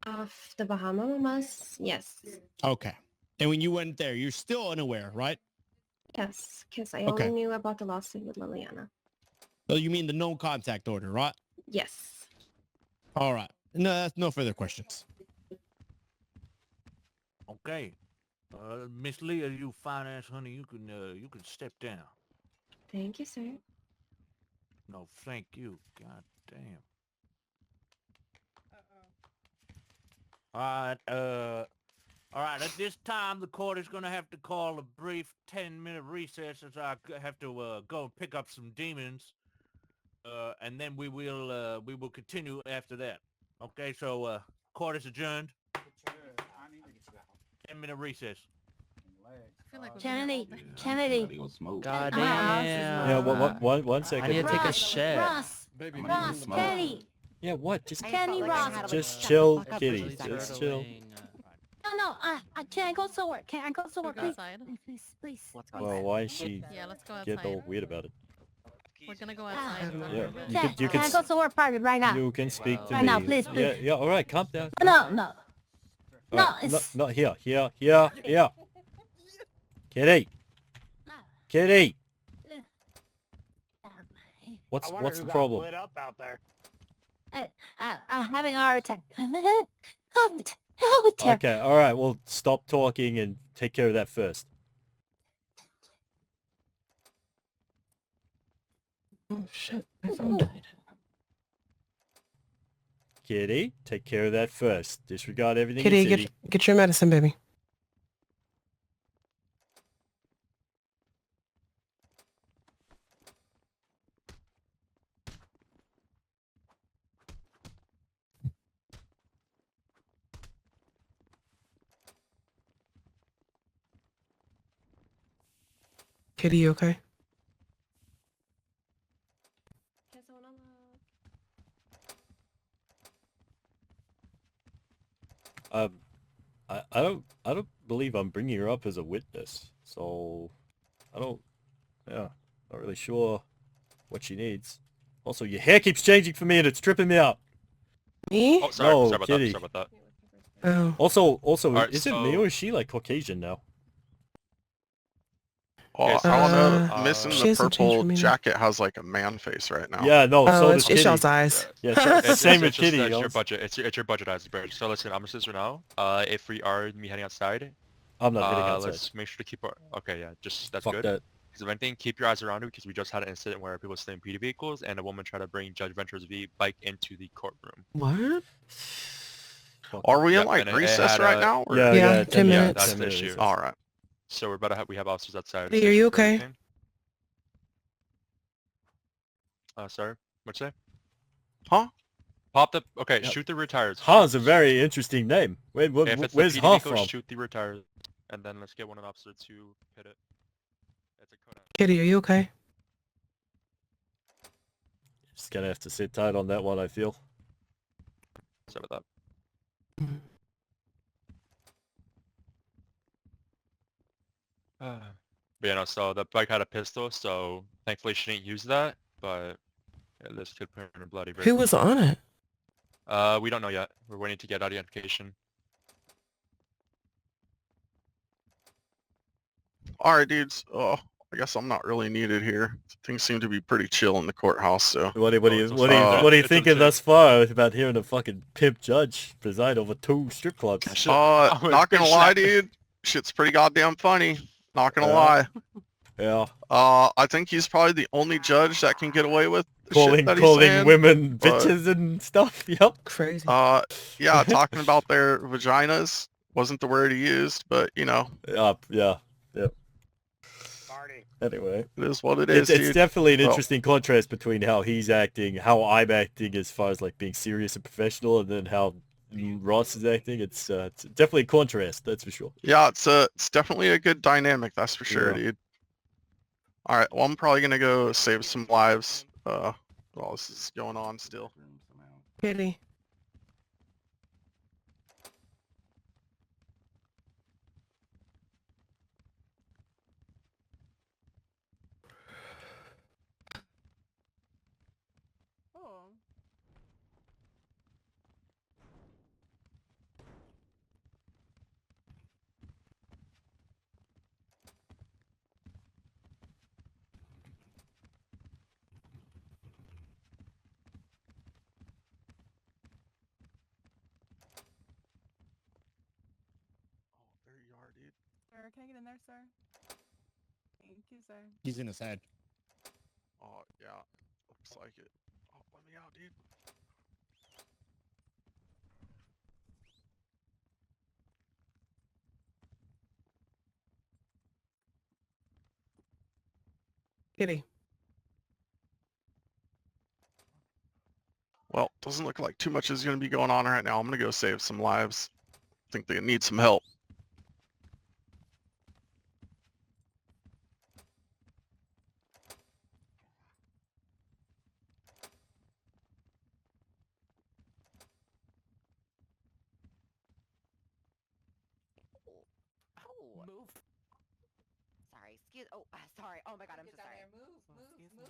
Of the Bahama Mamas, yes. Okay. And when you went there, you're still unaware, right? Yes, because I Okay. only knew about the lawsuit with Liliana. So you mean the no contact order, right? Yes. All right. No, that's no further questions. Okay. Miss Leah, you finance honey, you can step down. Thank you, sir. No, thank you. God damn. All right, at this time, the court is going to have to call a brief 10-minute recess as I have to go and pick up some demons. And then we will continue after that. Okay, so court is adjourned. 10-minute recess. Kennedy, God Yeah, damn. one I second. need to take a shit. Ross, Kenny, Yeah, what? Kenny, Ross. Just chill, Kitty. Just chill. No, can I go somewhere? Can I go somewhere, Go please? outside. Please. Well, why is she Yeah, let's go getting all outside. weird about it? We're gonna go outside. Yeah, Can I go somewhere private right now? You can speak to Right me. now, please. Yeah, all right, calm down. No. All right, it's... not here. Kitty. Kitty. What's the problem? Lit up out there. I'm having a heart attack. Oh, Okay, all right. Well, stop talking and take care of that first. Oh shit, my phone died. Kitty, take care of that first. Disregard everything. Kitty, in city. get your medicine, baby. Kitty, you okay? I don't believe I'm bringing her up as a witness, so not really sure what she needs. Also, your hair keeps changing for me and it's tripping me out. Me? Oh, sorry, No, sorry about Kitty. that. Sorry about that. Oh. Also, Alright, is it me or is she like Caucasian now? Oh, Okay, so I don't know. also, Missing She the hasn't changed purple for me, no. jacket has like a man face right now. Yeah, no. Oh, So it's does Kitty. y'all's eyes. Yeah, It's same with just Kitty. that it's your yo. budget. It's your budget as a bird. So listen, I'm gonna say this right now. If we are me heading outside, I'm not heading outside. let's make sure to keep our. Okay, yeah, just that's Fuck good. that. Because if anything, keep your eyes around it because we just had an incident where people stole PD vehicles and a woman tried to bring Judge Venture's bike into the courtroom. What? Are we Yep, in like and it recess had right a- now? or- Yeah, 10 Yeah, minutes. that's 10 the minutes. issue. All right. So we have officers outside. Kitty, are you for okay? everything. Sorry. What'd you say? Huh? Pop the. Okay, Yep. shoot the retires. Han's a very interesting name. If it's Where's the PD Han vehicle, from? shoot the retires, and then let's get one officer to hit it. It's a code. Kitty, are you okay? Just gonna have to sit tight on that one, I feel. Sorry about that. But yeah, no, so the bike had a pistol, so thankfully she didn't use that, but yeah, this could put her in a bloody Who was on it? We don't know yet. We're waiting to get identification. All right, dudes. Oh, I guess I'm not really needed here. Things seem to be pretty chill in the courthouse. So What are you it's thinking legit. thus far about hearing a fucking pimp judge preside over 2 strip clubs? not gonna lie, dude. Shit's pretty goddamn funny. Not gonna lie. Yeah. I think he's probably the only judge that can get away with the shit that he's Calling saying, women but, bitches and stuff. Yep. Crazy. yeah, talking about their vaginas wasn't the word he used, but you know. Yeah. Anyway, it is what it is. It's dude. definitely an Well, interesting contrast between how he's acting, how I'm acting as far as like being serious and professional, and then how Ross is acting. It's definitely a contrast, that's for sure. Yeah, it's definitely a good dynamic, that's for sure, Yeah. dude. All right. Well, I'm probably gonna go save some lives. While this is going on still. Kitty. Oh. Oh, there you are, dude. Sir, can I get in there, sir? Thank you, sir. He's in his head. Oh yeah, looks like it. Oh, let me out, dude. Kitty. Well, doesn't look like too much is gonna be going on right now. I'm gonna go save some lives. Think they need some help. Oh. Move. Sorry. Excuse. Oh, sorry. Oh my God. I'm so sorry. Move. You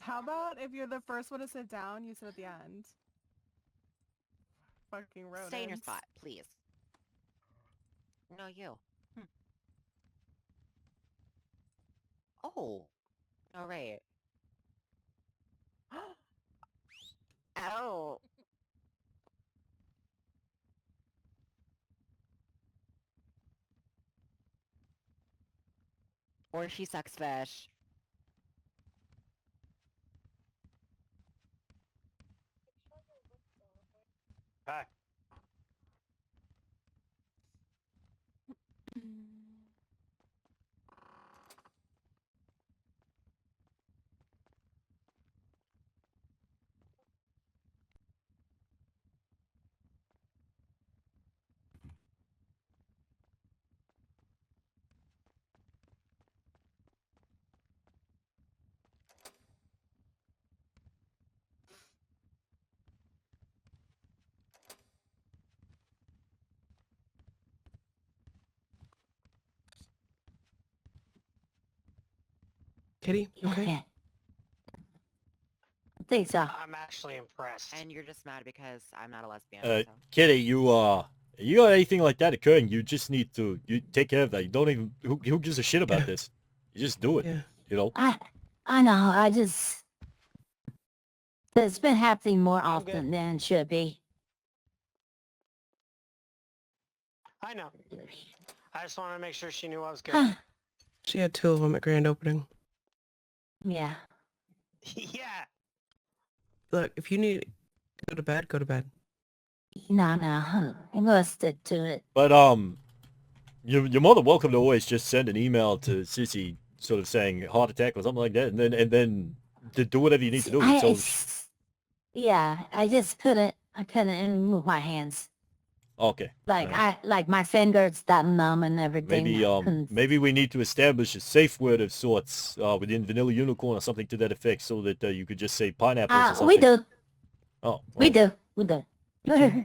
How about if you're the first one to sit down, you sit at the end? Fucking rodents. Stay in your spot, please. No, you. Oh. All right. Ow. Or she sucks fish. Hi. Kitty, you okay? I think so. I'm actually impressed. And you're just mad because I'm not a lesbian. So. Kitty, you got anything like that occurring, you just need to take care of that. You don't even who gives a shit about this? You just do it. Yeah. You know. I know. I just it's been happening more often than it should be. I know. I just wanted to make sure she knew I was good. She had 2 of them at grand opening. Yeah. Yeah. Look, if you need to go to bed, go to bed. No, I'm gonna stick to it. But you're more than welcome to always just send an email to Sissy, sort of saying heart attack or something like that, and then to do whatever you need to do. I just couldn't. I couldn't move my hands. Okay. Like my fingers that numb and everything. Maybe we need to establish a safe word of sorts within Vanilla Unicorn or something to that effect, so that you could just say pineapples or something. We do. Oh. Well. We do. Yeah.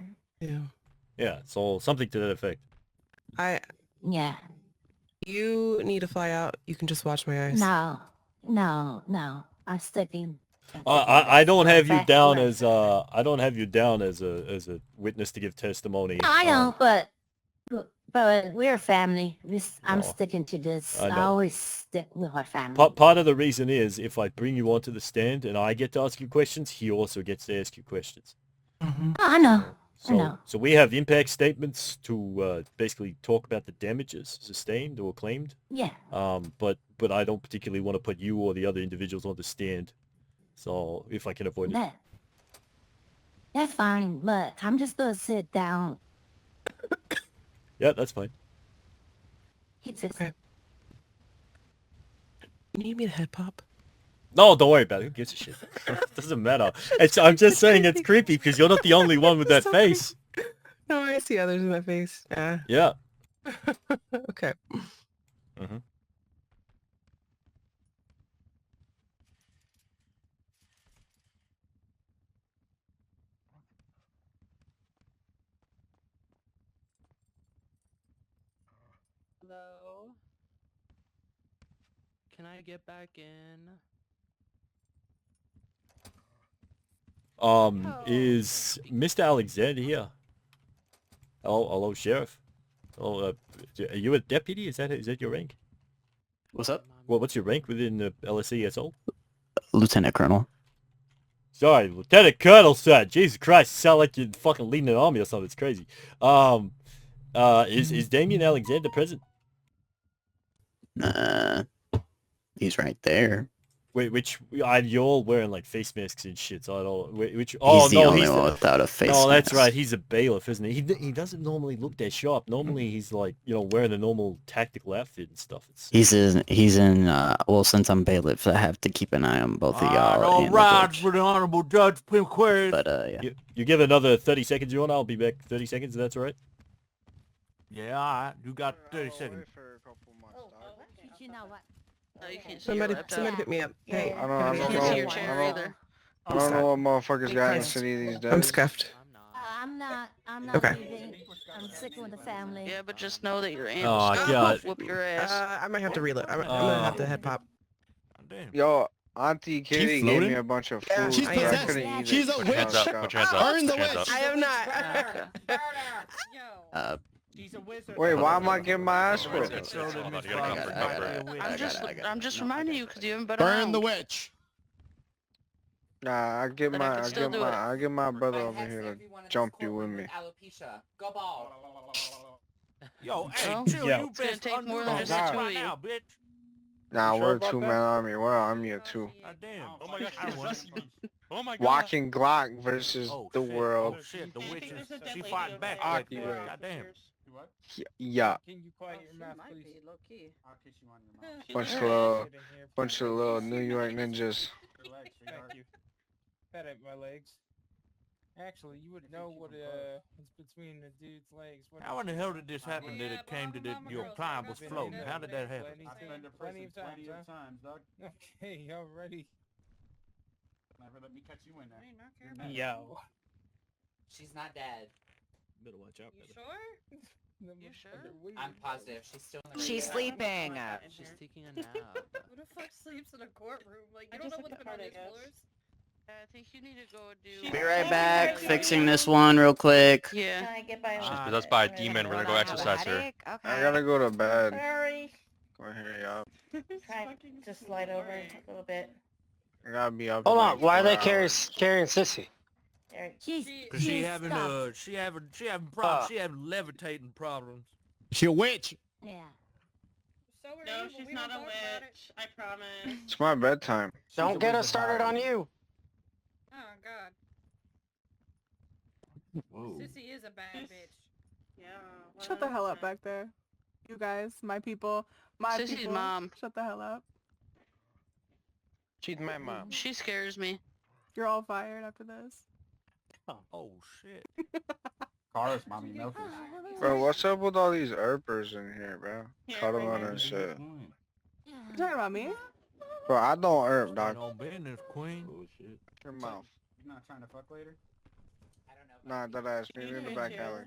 Yeah. So something to that effect. Yeah. You need to fly out. You can just watch my eyes. No. I'm sticking. I don't have you down as I don't have you down as a witness to give testimony. I know, but we're family. I'm sticking to this. I know. I always stick with our family. Part of the reason is if I bring you onto the stand and I get to ask you questions, he also gets to ask you questions. I know. So we have impact statements to basically talk about the damages sustained or claimed. Yeah. But I don't particularly want to put you or the other individuals on the stand. So if I can avoid it. That's fine, but I'm just gonna sit down. Yeah, that's fine. Okay. You need me to head pop? No, don't worry about it. Who gives a shit? It doesn't matter. I'm just saying it's creepy because you're not the only one with that face. No, I see others in that face. Yeah. Okay. Mm-hmm. Hello. Can I get back in? Is Mr. Alexander here? Hello, Sheriff. Oh, are you a deputy? Is that your rank? What's up? Well, what's your rank within the LSESO? Lieutenant Colonel. Sorry, Lieutenant Colonel, sir. Jesus Christ, you sound like you're fucking leading an army or something. It's crazy. Is Damien Alexander present? He's right there. Wait, which you're all wearing like face masks and shit. So I don't. Which? He's the only one without a face No, that's mask. right. He's a bailiff, isn't he? He doesn't normally look that sharp. Normally, he's like wearing a normal tactical outfit and stuff. He's in. Well, since I'm bailiff, I have to keep an eye on both of y'all. All and the right, judge. for the honorable judge, Pimp Judge. But yeah. You give another 30 seconds, you want? I'll be back 30 seconds. If that's all right. Yeah, all right. You got 30 seconds. You know what? No, you can't see Somebody, your laptop. somebody pick me up. Hey, I can't see your chair either. I don't know what motherfuckers got in the city these days. I'm scuffed. I'm not Okay. leaving. I'm sticking with the family. Yeah, but just know that your aunt Oh, will God. whoop your ass. I might have to reload. I'm gonna have to head pop. Yo, Auntie Kitty gave me floating? a bunch of Yeah, food. she's so I possessed. couldn't eat She's it. a Put your hands witch. up. Put your hands up. Burn the Put your hands witch. up. I am not. Wait, why am I getting my ass Hold on, whipped? you gotta come I'm just reminding you because you haven't been Burn around. the witch. Nah, I get But I can still do it. I get my brother I over text here to everyone in this jump you with courtroom me. Alopecia. Go ball. Yo, hey, Well, chill. Yo. You It's gonna best take more undo than all just that the two right of you. now, bitch. Nah, You sure we're a about two-man that? army. Well, I'm here too. God damn. Oh my gosh. Oh my god. Walking Glock versus Oh, the shit. world. Oh shit, the I think witch there's is a dead she lady fighting over back there. quick. Aki, right. God damn. Yeah, Can you quiet your mouth, please? Low key. I'll kiss you on your mouth. bunch of little New York ninjas. Relax, sweetheart. Pet at my legs. Actually, you would know what is between the dude's legs. How in the hell did this happen that it came to that your client was floating? How did that happen? Plenty of times, dog. Okay, already. Never let me catch you in there. Yo. She's not dead. Better watch out. You sure? You sure? I'm positive. She's still in the She's radio. sleeping. She's taking a nap. Who the fuck sleeps in a courtroom? Like, you don't know what's been on these floors? I think you need to go do. Be right back. Fixing this one real quick. Yeah. Can I get by She's one? possessed by a demon. We're gonna go exercise her. Okay. I gotta go to bed. Sorry. Go ahead, y'all. Try to slide over a little bit. I gotta be up. Hold in on, like why are 4 they hours. carrying Sissy? There. Cause she having problems. She having levitating problems. She a witch. Yeah. So are No, you, but she's we not don't a talk about it. witch. I promise. It's my bedtime. Don't get us started on you. Oh, God. Whoa. Sissy is a bad bitch. Yeah. Shut the hell up back there. You guys, my people, my Sissy's people. mom. Shut the hell up. She's my mom. She scares me. You're all fired after this. Oh shit. Cars, mommy, milkers. Bro, what's up with all these herpers in here, bro? Cuddling and shit. You talking about me? Bro, I don't herp, dog. No business, queen. Bullshit. Your mouth. You're not trying to fuck later? I don't know. Nah, that ass. Meet me in the back alley.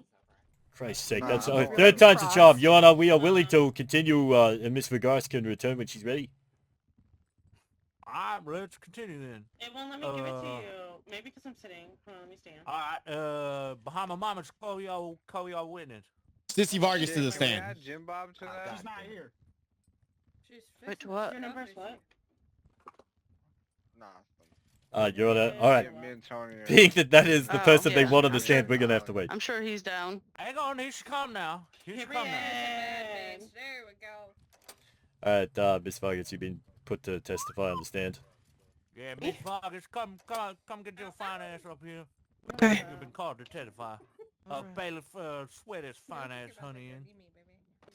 Christ's sake, Nah, that's I don't third really time's a cross. charm. Your Honor, we are willing to continue, and Miss Vergara can return when she's ready. Alright, let's continue then. It won't let me give it to you. Maybe because I'm sitting. Hold on, let me stand. Alright, Bahama Mama's call y'all witness. Sissy Vargas to the Can we stand. add Jim Bob to that? She's not here. She's Wait, fixing what? shit Your up, number's is what? Nah. Your Honor, alright. Me and Tony are- Being that is the Oh, person they yeah. want on the I'm stand, sure. we're gonna have to wait. I'm sure he's down. Hang on, here she come now. Here she come now. Bad bitch. There we go. Alright, Miss Vargas, you've been put to testify on the stand. Yeah, Miss Vargas, come get your fine ass up here. Okay. You've been called to testify. Bailiff, swear this fine ass honey in.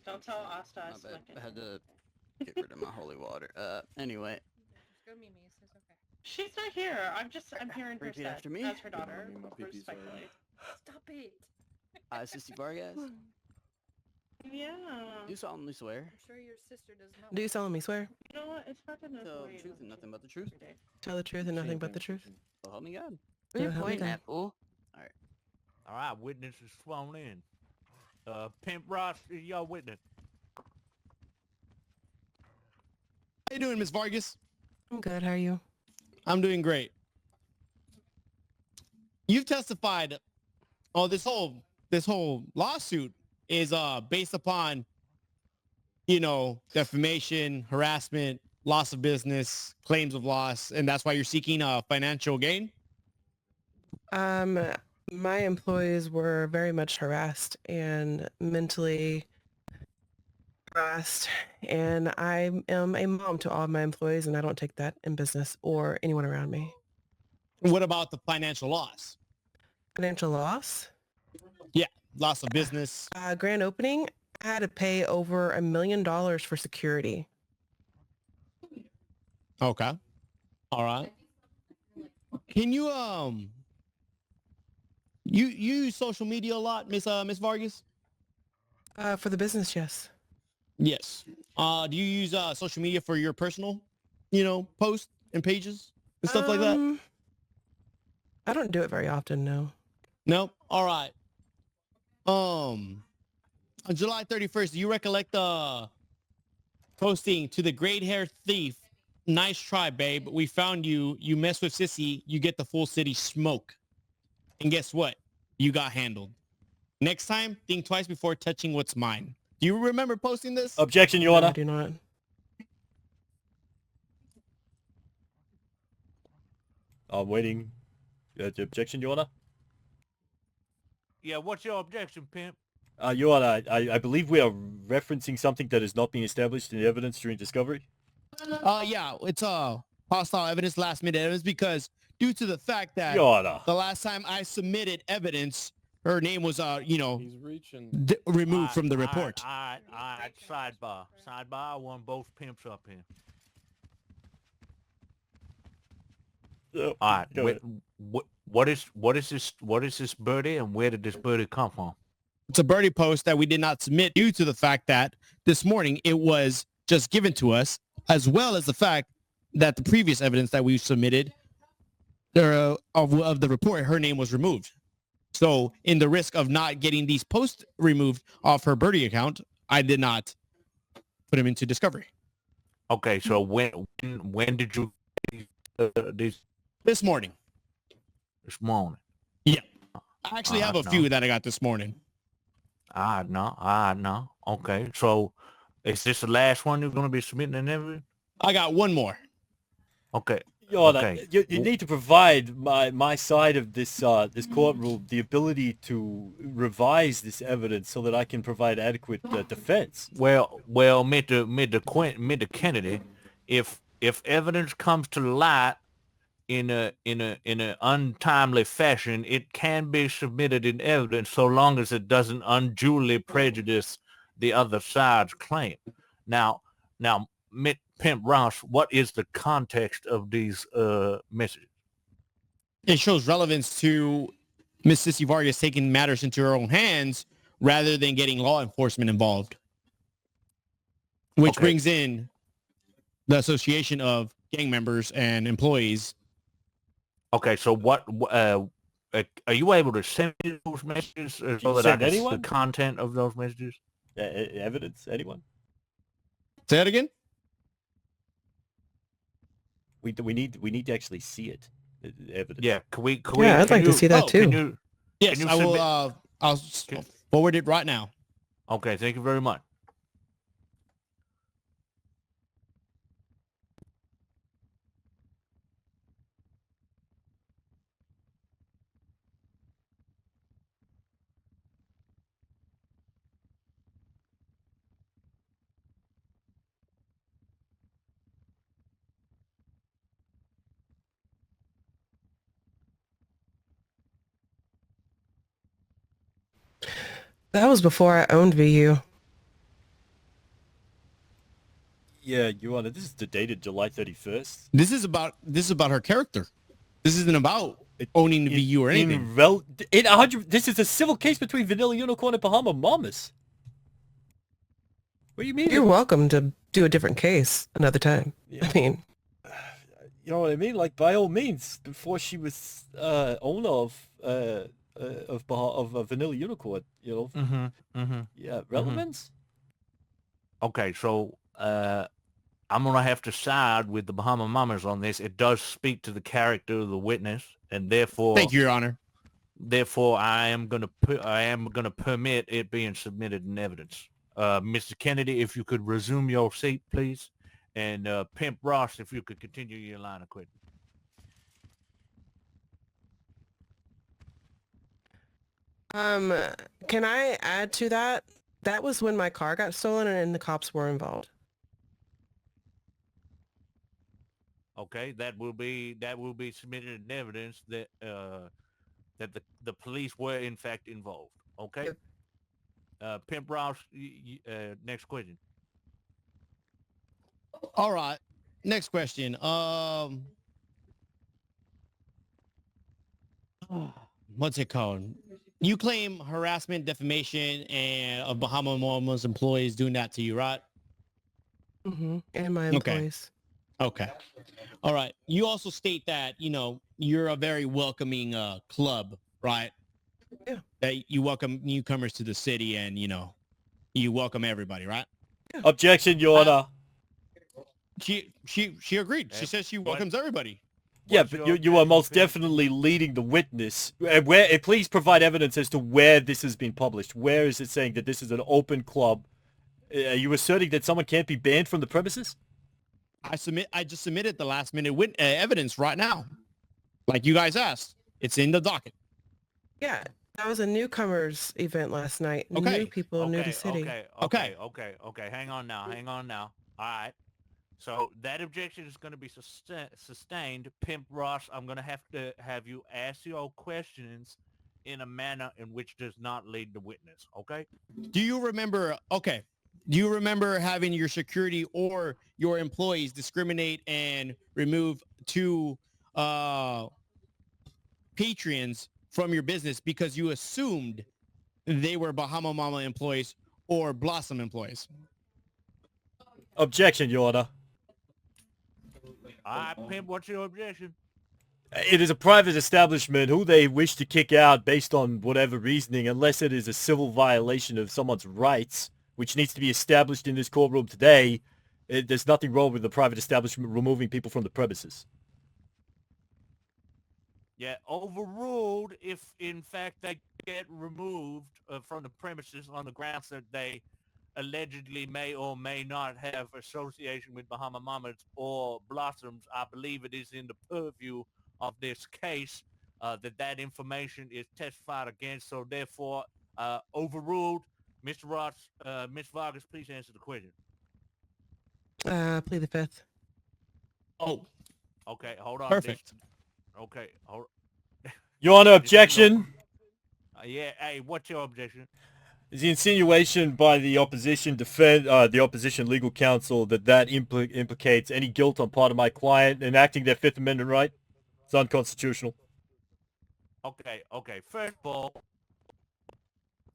Don't tell Asta I My bad. selected. I had to get rid of my holy water. Anyway. Just go meet me. It's okay. She's not here. I'm here in her Repeat stead after me. as her daughter. Give me my pee-pees, Respectfully. Stop it. I, Sissy Vargas, Yeah. You solemnly swear. I'm sure your sister does not. Do you solemnly swear? You know what? It's hard to know. Tell the truth and nothing but the truth. Tell the truth and nothing but the truth. So help me God. So You're help me pointing God. at, fool. All right. All right, witness is sworn in. Pimp Ross is your witness. How you doing, Miss Vargas? I'm good. How are you? I'm doing great. You've testified. Oh, this whole lawsuit is based upon, defamation, harassment, loss of business, claims of loss, and that's why you're seeking financial gain. My employees were very much harassed and mentally harassed, and I am a mom to all of my employees, and I don't take that in business or anyone around me. What about the financial loss? Financial loss? Yeah, loss of business. Grand opening, I had to pay over $1 million for security. Okay. All right. Can you you use social media a lot, Miss Vargas? For the business, yes. Yes. Do you use social media for your personal, posts and pages and stuff like that? I don't do it very often, no. No? All right. On July 31st, do you recollect posting to the great hair thief, nice try, babe. We found you. You mess with Sissy, you get the full city smoke. And guess what? You got handled. Next time, think twice before touching what's mine. Do you remember posting this? Objection, Your Honor. I do not. I'm waiting. Objection, Your Honor. Yeah, what's your objection, Pimp? Your Honor, I believe we are referencing something that has not been established in the evidence during discovery. Yeah, it's hostile evidence, last minute evidence, because due to the fact that Your Honor. the last time I submitted evidence, her name was, He's reaching. removed from the report. All right, sidebar. Sidebar, I want both pimps up here. All right, what is this birdie, and where did this birdie come from? It's a birdie post that we did not submit due to the fact that this morning it was just given to us, as well as the fact that the previous evidence that we submitted of the report, her name was removed. So in the risk of not getting these posts removed off her birdie account, I did not put them into discovery. Okay, so when did you these? This morning. This morning. Yeah. I actually have a few that I got this morning. No. Okay, so is this the last one you're going to be submitting an evidence? I got one more. Okay. Your Honor, you need to provide my side of this this court rule the ability to revise this evidence so that I can provide adequate defense. Well, Mr. Kennedy, if evidence comes to light in a untimely fashion, it can be submitted in evidence so long as it doesn't unduly prejudice the other side's claim. Now, Pimp Ross, what is the context of these messages? It shows relevance to Miss Sissy Vargas taking matters into her own hands rather than getting law enforcement involved, which brings in the association of gang members and employees. Okay, so what are you able to send me those messages so that I can see the content of those messages? Evidence, anyone? Say that again. We need to actually see it. Evidence. Yeah, can we? Yeah, I'd like to see that too. Yes, I will. I'll forward it right now. Okay, thank you very much. That was before I owned VU. Yeah, Your Honor, this is the dated July 31st. This is about her character. This isn't about owning the VU or anything. This is a civil case between Vanilla Unicorn and Bahama Mamas. What do you mean? You're welcome to do a different case another time. Yeah. I mean, You know what I mean? Like, by all means, before she was owner of a Vanilla Unicorn, you know. Mm-hmm. Mm-hmm. Yeah, relevance. Okay, so I'm gonna have to side with the Bahama Mamas on this. It does speak to the character of the witness, and therefore, Thank you, Your Honor. Therefore, I am gonna permit it being submitted in evidence. Mr. Kennedy, if you could resume your seat, please, and Pimp Ross, if you could continue your line of questioning. can I add to that? That was when my car got stolen and the cops were involved. Okay, that will be submitted in evidence that that the police were in fact involved. Okay. Pimp Ross, next question. All right. Next question. What's it called? You claim harassment, defamation, and of Bahama Mamas employees doing that to you, right? Mm-hmm. And my Okay. employees. Okay. All right. You also state that, you're a very welcoming club, right? Yeah. That you welcome newcomers to the city and, you welcome everybody, right? Yeah. Objection, Your Honor. She agreed. She says she welcomes everybody. Yeah, but you are most definitely leading the witness. Please provide evidence as to where this has been published. Where is it saying that this is an open club? Are you asserting that someone can't be banned from the premises? I just submitted the last minute evidence right now. Like you guys asked. It's in the docket. Yeah, that was a newcomers event last night. Okay. New people, new to city. Okay. Hang on now. All right. So that objection is going to be sustained. Pimp Ross, I'm going to have you ask your questions in a manner in which does not lead the witness. Okay? Do you remember having your security or your employees discriminate and remove two patrons from your business because you assumed they were Bahama Mama employees or Blossom employees? Objection, Your Honor. All right, Pimp, what's your objection? It is a private establishment who they wish to kick out based on whatever reasoning, unless it is a civil violation of someone's rights, which needs to be established in this courtroom today. There's nothing wrong with the private establishment removing people from the premises. Yeah, overruled if, in fact, they get removed from the premises on the grounds that they allegedly may or may not have association with Bahama Mamas or Blossoms. I believe it is in the purview of this case that information is testified against. So therefore, overruled. Mr. Ross, Ms. Vargas, please answer the question. Plead the fifth. Oh. Okay, hold on. Perfect. Okay, hold. Your Honor, objection. Yeah, hey, what's your objection? Is the insinuation by the opposition the opposition legal counsel that implicates any guilt on part of my client enacting their Fifth Amendment right? It's unconstitutional. Okay. First of all,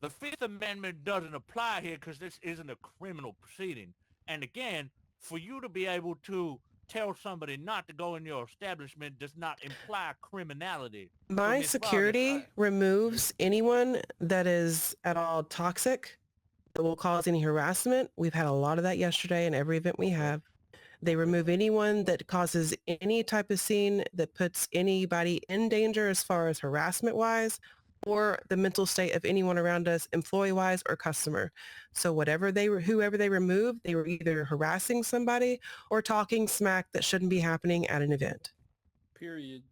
the Fifth Amendment doesn't apply here because this isn't a criminal proceeding. And again, for you to be able to tell somebody not to go in your establishment does not imply criminality. My security removes anyone that is at all toxic, that will cause any harassment. We've had a lot of that yesterday in every event we have. They remove anyone that causes any type of scene that puts anybody in danger as far as harassment-wise or the mental state of anyone around us, employee-wise or customer. So whoever they remove, they were either harassing somebody or talking smack that shouldn't be happening at an event. Period.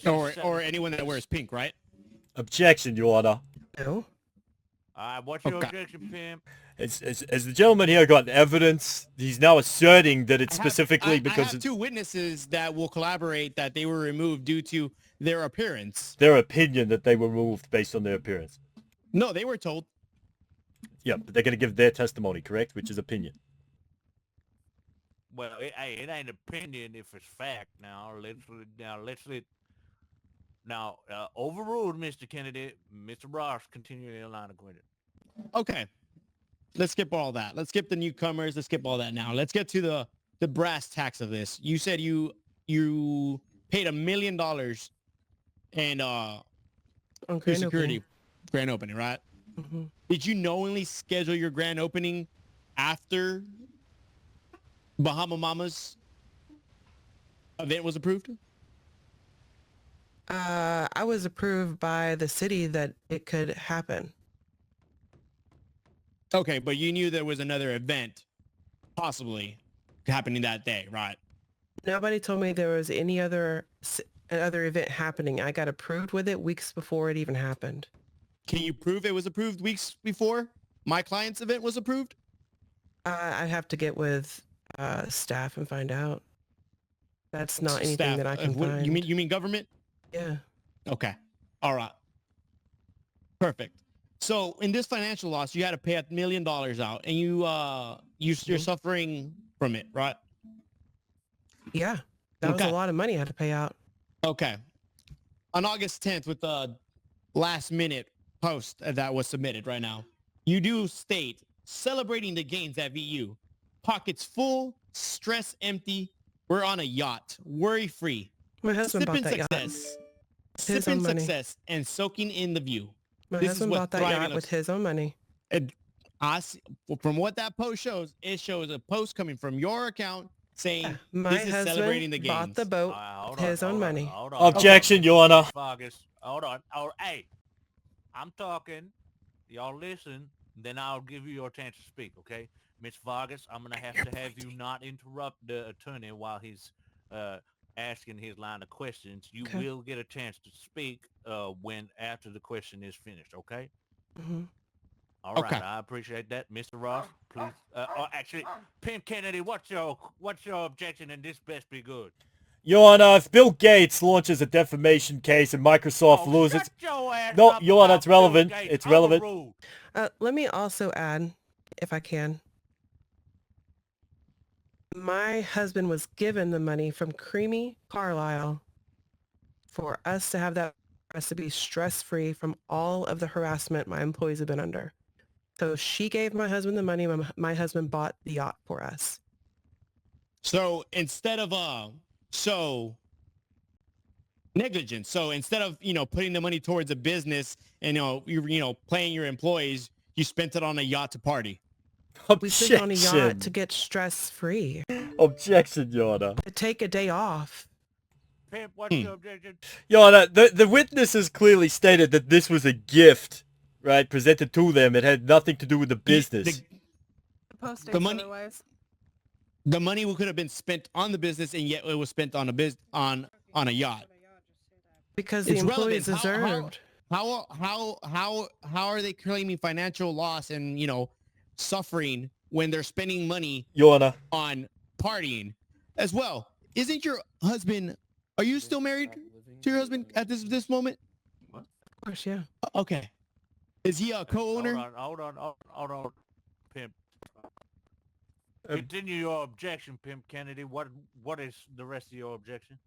Or anyone that wears pink, right? Objection, Your Honor. No. What's your objection, Pimp? As the gentleman here got evidence, he's now asserting that it's specifically because I have two witnesses that will collaborate that they were removed due to their appearance. Their opinion that they were removed based on their appearance. No, they were told. Yeah, but they're going to give their testimony, correct? Which is opinion. Well, it ain't opinion if it's fact. Now, overruled, Mr. Kennedy. Mr. Ross, continue your line of questioning. Okay. let's skip all that. Let's skip the newcomers. Let's skip all that now. Let's get to the brass tacks of this. You said you paid $1 million and your security grand opening, right? Mm-hmm. Did you knowingly schedule your grand opening after Bahama Mama's event was approved? I was approved by the city that it could happen. Okay, but you knew there was another event possibly happening that day, right? Nobody told me there was any other event happening. I got approved with it weeks before it even happened. Can you prove it was approved weeks before my client's event was approved? I'd have to get with staff and find out. That's not anything Staff, that I can what, find. you mean government? Yeah. Okay. All right. Perfect. So in this financial loss, you had to pay $1 million out, and you're suffering from it, right? Yeah. That was a lot of money I had to pay out. Okay. On August 10th, with the last minute post that was submitted right now, you do state, celebrating the gains at VU, pockets full, stress empty, we're on a yacht, worry-free. My husband bought that yacht. Sipping success and soaking in the view. My This is husband what bought that thriving yacht with looks- his own money. And I see, from what that post shows, it shows a post coming from your account saying My this is celebrating the husband gains. bought the boat with his own money. Objection, Your Honor. Vargas, hold on. Oh, hey, I'm talking. Y'all listen, then I'll give you your chance to speak, okay? Miss Vargas, I'm going to have you not interrupt the attorney while he's asking his line of questions. You Okay. will get a chance to speak after the question is finished, okay? Mm-hmm. All right, Okay. I appreciate that. Mr. Ross, please. Actually, Pimp Kennedy, what's your objection, and this best be good? Your Honor, if Bill Gates launches a defamation case and Microsoft loses... Shut your ass No, up Your Honor, about it's relevant. Bill Gates. It's relevant. Overruled. Let me also add, if I can. My husband was given the money from Creamy Carlisle for us to have that, for us to be stress-free from all of the harassment my employees have been under. So she gave my husband the money. My husband bought the yacht for us. So instead of negligence. So instead of putting the money towards a business and paying your employees, you spent it on a yacht to party. We spent it on a yacht to get stress-free. Objection, Your Honor. To take a day off. Pimp, what's your objection? Your Honor, the witnesses clearly stated that this was a gift, right, presented to them. It had nothing to do with the business. Posting The money- otherwise. The money could have been spent on the business, and yet it was spent on a yacht. Because the It's employees relevant. deserved. How are they claiming financial loss and suffering when they're spending money, Your Honor, on partying as well? Isn't your husband? Are you still married to your husband at this moment? Of course, yeah. Okay. Is he a co-owner? Hold on, Pimp. Continue your objection, Pimp Kennedy. What is the rest of your objection?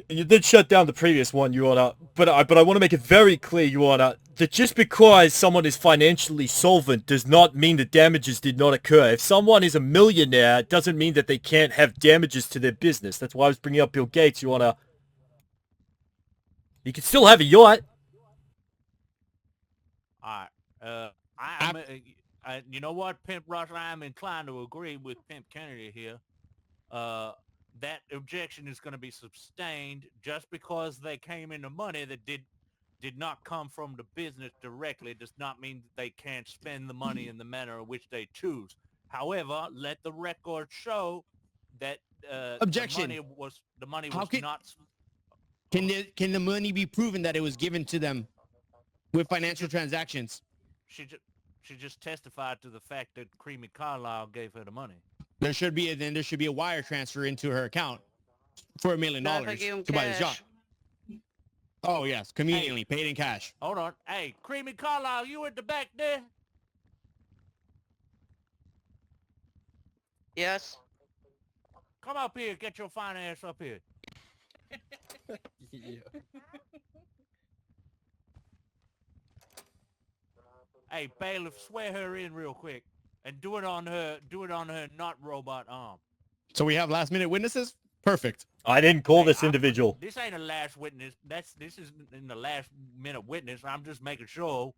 You did shut down the previous one, Your Honor, but I want to make it very clear, Your Honor, that just because someone is financially solvent does not mean that damages did not occur. If someone is a millionaire, it doesn't mean that they can't have damages to their business. That's why I was bringing up Bill Gates, Your Honor. You can still have a yacht. All right. You know what, Pimp Rush? I am inclined to agree with Pimp Kennedy here. That objection is going to be sustained just because they came into money that did not come from the business directly. Does not mean that they can't spend the money in the manner in which they choose. However, let the record show that Objection. the money How was can- not. Can the money be proven that it was given to them with financial transactions? She just testified to the fact that Creamy Carlisle gave her the money. There should be a wire transfer into her account for $1 million to buy the yacht. Oh yes, conveniently paid in cash. Hold on. Hey, Creamy Carlisle, you at the back there? Yes. Come up here. Get your fine ass up here. Hey, bailiff, swear her in real quick. And do it on her not robot arm. So we have last minute witnesses? Perfect. I didn't call this individual. This ain't a last witness. This is in the last minute witness. I'm just making sure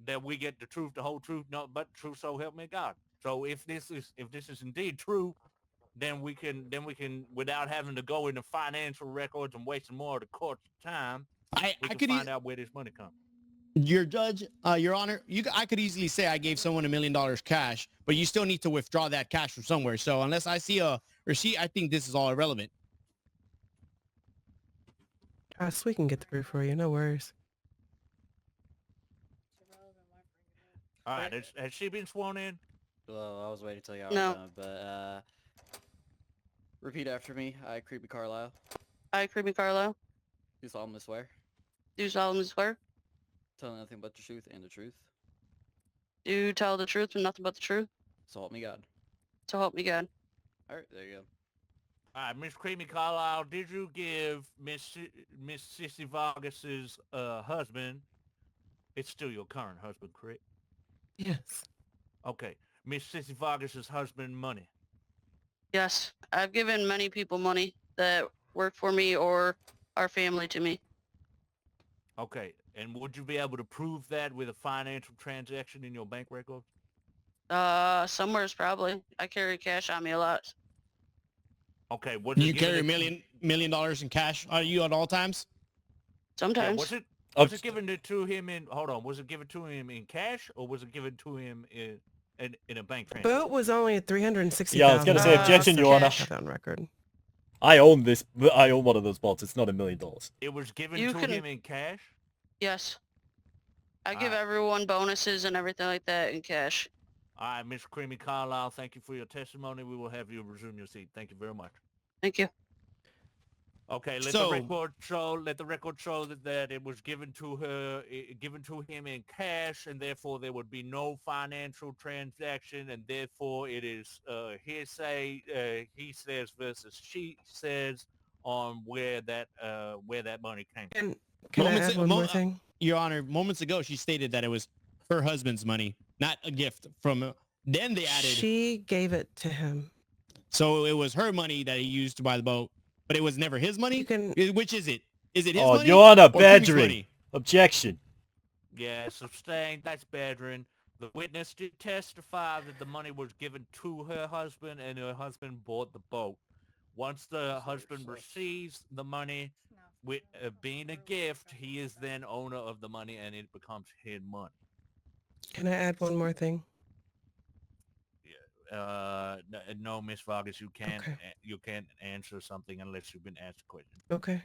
that we get the truth, the whole truth, no but the truth, so help me God. So if this is indeed true, then we can without having to go into financial records and wasting more of the court's time, we can find out where this money comes. Your judge, Your Honor, I could easily say I gave someone $1 million cash, but you still need to withdraw that cash from somewhere. So unless I see a receipt, I think this is all irrelevant. Yes, we can get the proof for you. No worries. All right, has she been sworn in? Well, I was waiting till y'all No. were done, but repeat after me. I, Creepy Carlisle, I, Creepy Carlo, do solemnly swear, do solemnly swear tell nothing but the truth and the truth. to tell the truth and nothing but the truth. So help me God. So help me God. All right, there you go. All right, Miss Creamy Carlisle, did you give Miss Sissy Vargas's husband? It's still your current husband, correct? Yes. Okay, Miss Sissy Vargas's husband money. Yes, I've given many people money that work for me or are family to me. Okay, and would you be able to prove that with a financial transaction in your bank records? Somewhere's probably. I carry cash on me a lot. Okay, was Do it you carry given $1 million in cash on you at all times? Sometimes. Yeah, was it given to him in? Hold on, was it given to him in cash or was it given to him in a bank transfer? Boat was only $360,000. Yeah, I was gonna say objection, Your Honor. Have that on record. I own this. I own one of those bots. It's not $1 million. It was given You to can- him in cash? Yes. I give everyone bonuses and everything like that in cash. All right, Miss Creamy Carlisle, thank you for your testimony. We will have you resume your seat. Thank you very much. Thank you. Okay, let So- the record show that it was given to him in cash, and therefore there would be no financial transaction, and therefore it is hearsay, he says versus she says on where that money came from. Can I add one more thing? Your Honor, moments ago she stated that it was her husband's money, not a gift from. Then they added. She gave it to him. So it was her money that he used to buy the boat, but it was never his money. Which is it? Is it his money? Your Honor, or Kimmy's badgering. money? Objection. Yeah, sustained. That's badgering. The witness did testify that the money was given to her husband, and her husband bought the boat. Once the husband receives the money, with being a gift, he is then owner of the money, and it becomes his money. Can I add one more thing? No, Miss Vargas, you can't. Okay. You can't answer something unless you've been asked a question. Okay.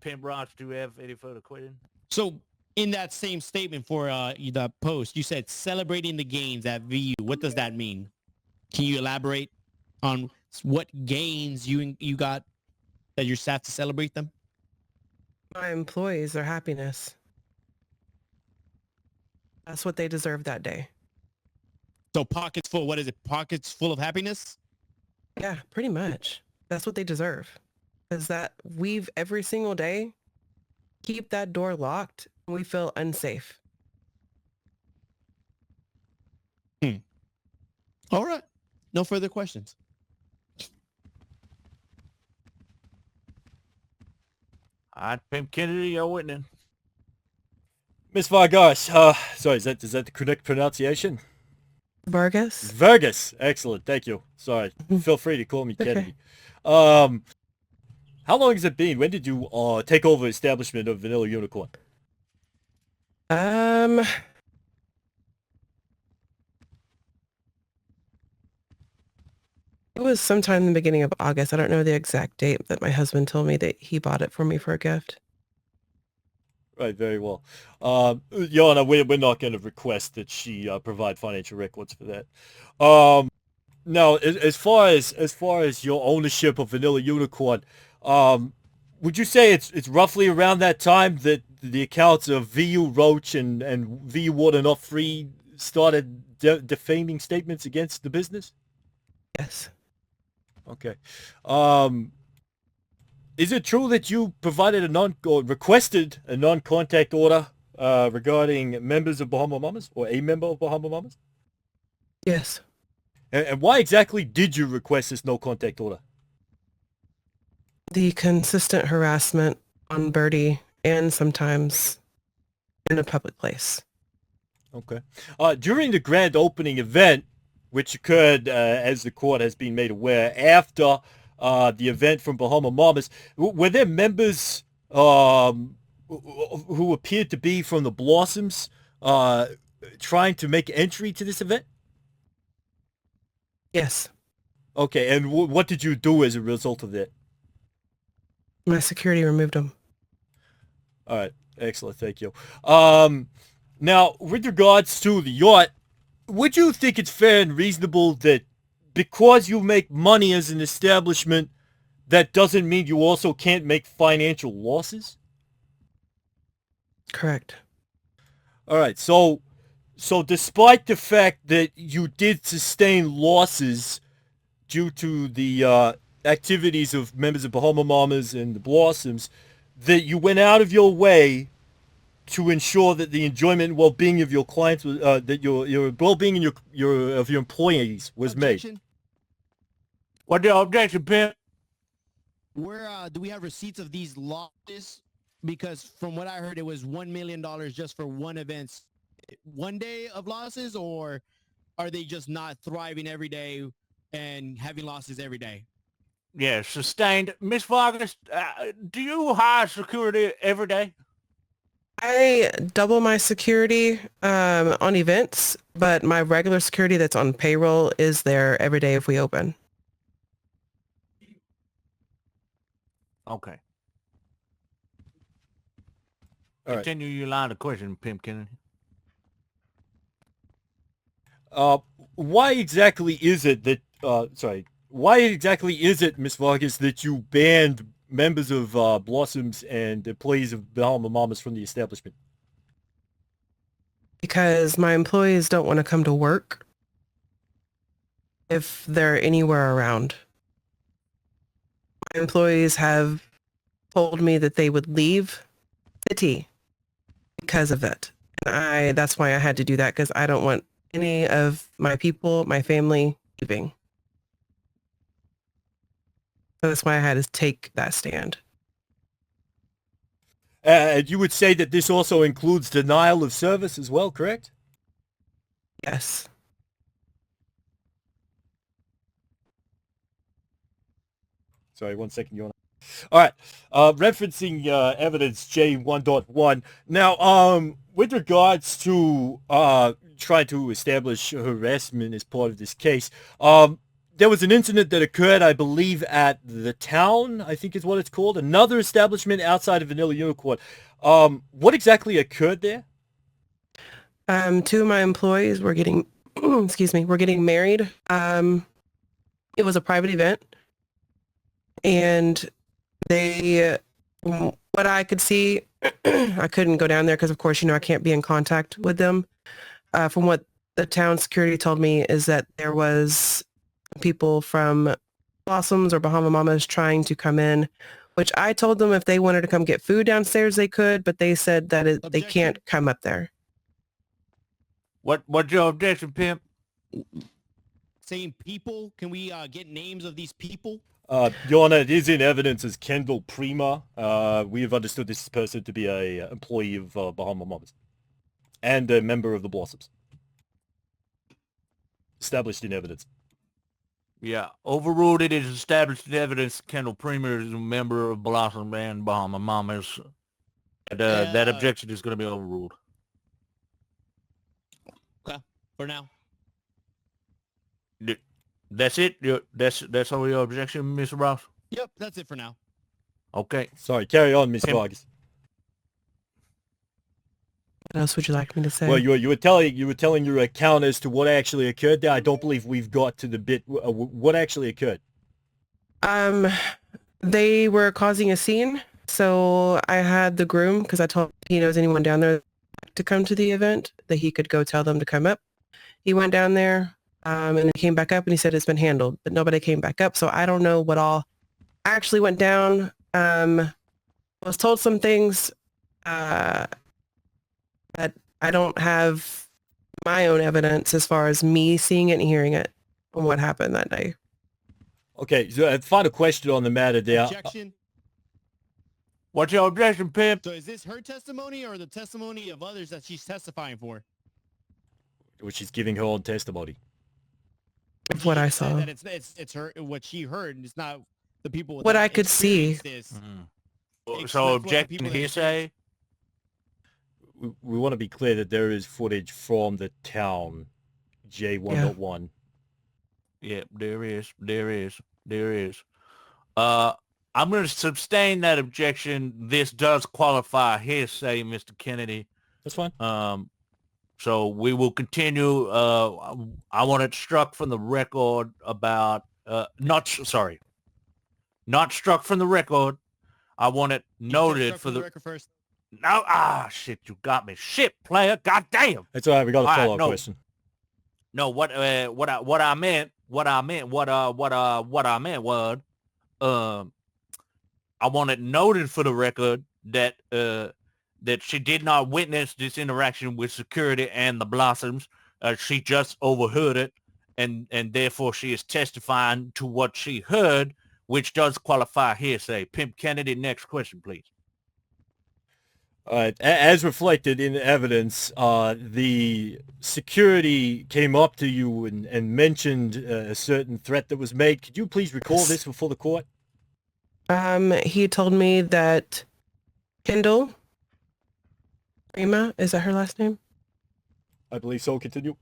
Pimp Raj, do you have any further questions? So in that same statement for the post, you said celebrating the gains at VU. What does that mean? Can you elaborate on what gains you got that you're staff to celebrate them? My employees, their happiness. That's what they deserve that day. So pockets full. What is it? Pockets full of happiness? Yeah, pretty much. That's what they deserve. Is that we've every single day keep that door locked and we feel unsafe. All right. No further questions. All right, Pimp Kennedy, your witness. Miss Vargas, sorry, is that the correct pronunciation? Vargas? Vargas. Excellent. Thank you. Sorry. Feel free to call me Kennedy. How long has it been? When did you take over establishment of Vanilla Unicorn? It was sometime in the beginning of August. I don't know the exact date that my husband told me that he bought it for me for a gift. Right, very well. Your Honor, we're not going to request that she provide financial records for that. Now, as far as your ownership of Vanilla Unicorn, would you say it's roughly around that time that the accounts of VU Roach and VU Water Not Free started defaming statements against the business? Yes. Okay. Is it true that you provided requested a non-contact order regarding members of Bahama Mamas or a member of Bahama Mamas? Yes. And why exactly did you request this no contact order? The consistent harassment on Birdie and sometimes in a public place. Okay. During the grand opening event, which occurred, as the court has been made aware, after the event from Bahama Mamas, were there members who appeared to be from the Blossoms trying to make entry to this event? Yes. Okay, and what did you do as a result of that? My security removed them. All right, excellent, thank you. Now, with regards to the yacht, would you think it's fair and reasonable that because you make money as an establishment, that doesn't mean you also can't make financial losses? Correct. All right, so despite the fact that you did sustain losses due to the activities of members of Bahama Mamas and the Blossoms, that you went out of your way to ensure that the enjoyment and well-being of your clients was that your well-being and your employees was made. What the objection, Pimp? Where do we have receipts of these losses? Because from what I heard, it was $1 million just for one event, one day of losses, or are they just not thriving every day and having losses every day? Yeah, sustained. Miss Vargas, do you hire security every day? I double my security on events, but my regular security that's on payroll is there every day if we open. Okay. All right. Continue your line of question, Pimp Kennedy. Why exactly is it that why exactly is it, Miss Vargas, that you banned members of Blossoms and employees of Bahama Mamas from the establishment? Because my employees don't want to come to work if they're anywhere around. My employees have told me that they would leave the city because of it. And that's why I had to do that, because I don't want any of my people, my family, leaving. So that's why I had to take that stand. And you would say that this also includes denial of service as well, correct? Yes. Sorry, 1 second. You want? All right. Referencing evidence J1.1. Now, with regards to trying to establish harassment as part of this case, there was an incident that occurred, I believe, at the town, I think is what it's called, another establishment outside of Vanilla Unicorn. What exactly occurred there? Two of my employees were getting, excuse me, were getting married. It was a private event. And they, what I could see, I couldn't go down there because, of course, I can't be in contact with them. From what the town security told me is that there was people from Blossoms or Bahama Mamas trying to come in, which I told them if they wanted to come get food downstairs, they could, but they said that they can't come up there. What's your objection, Pimp? Saying people, can we get names of these people? Your Honor, it is in evidence as Kendall Prima. We have understood this person to be a employee of Bahama Mamas and a member of the Blossoms. Established in evidence. Yeah, overruled. It is established in evidence Kendall Prima is a member of Blossom and Bahama Mamas. That objection is going to be overruled. Okay, for now. That's it? That's all your objection, Mr. Ross? Yep, that's it for now. Okay. Sorry, carry on, Miss Vargas. What else would you like me to say? Well, you were telling your account as to what actually occurred there. I don't believe we've got to the bit. What actually occurred? They were causing a scene, so I had the groom, because I told him if he knows anyone down there to come to the event, that he could go tell them to come up. He went down there, and he came back up and he said it's been handled, but nobody came back up. So I don't know what all actually went down. I was told some things. that I don't have my own evidence as far as me seeing it and hearing it and what happened that day. Okay, so final question on the matter there. Objection. What's your objection, Pimp? So is this her testimony or the testimony of others that she's testifying for? Which is giving her own testimony. Of what I Said saw. that it's her what she heard, and it's not the people What that I could see. experienced this. So That's what the objection people that hearsay. We want to be clear that there is footage from the town, J1.1. Yeah, there is. I'm going to sustain that objection. This does qualify hearsay, Mr. Kennedy. That's fine. So we will continue. I want it struck from the record about not struck from the record. I want it noted for the record first. No, shit, you got me. Shit, player, goddamn. That's all right. We got a follow-up no. question. No, what I meant was, I want it noted for the record that that she did not witness this interaction with security and the Blossoms. She just overheard it, and therefore she is testifying to what she heard, which does qualify hearsay. Pimp Kennedy, next question, please. All right. As reflected in the evidence, the security came up to you and mentioned a certain threat that was made. Could you please recall this before the court? He told me that Kendall Prima, is that her last name? I believe so. Continue.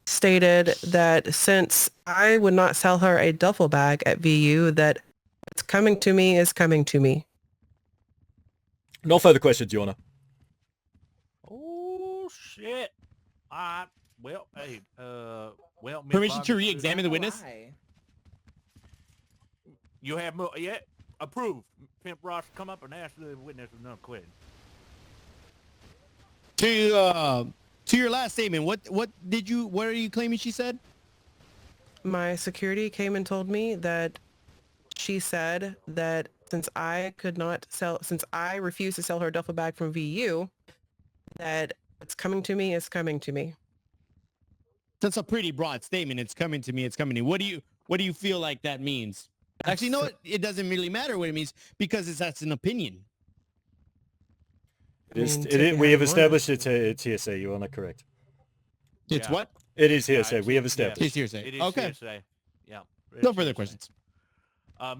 Stated that since I would not sell her a duffel bag at VU, that what's coming to me is coming to me. No further questions, Your Honor. Oh, shit. All right. Well, hey, well, Miss Permission to Vargas, re-examine the witness? You have more, yeah, approved. Pimp Ross, come up and ask the witness another question. To your last statement, what are you claiming she said? My security came and told me that she said that since I refused to sell her duffel bag from VU, that what's coming to me is coming to me. That's a pretty broad statement. It's coming to me. It's coming to me. What do you feel like that means? Actually, no, it doesn't really matter what it means because that's an opinion. We have established it's hearsay, Your Honor, correct. It's what? It is hearsay. We have established. It's hearsay. It is Okay. hearsay. Yeah. No further questions.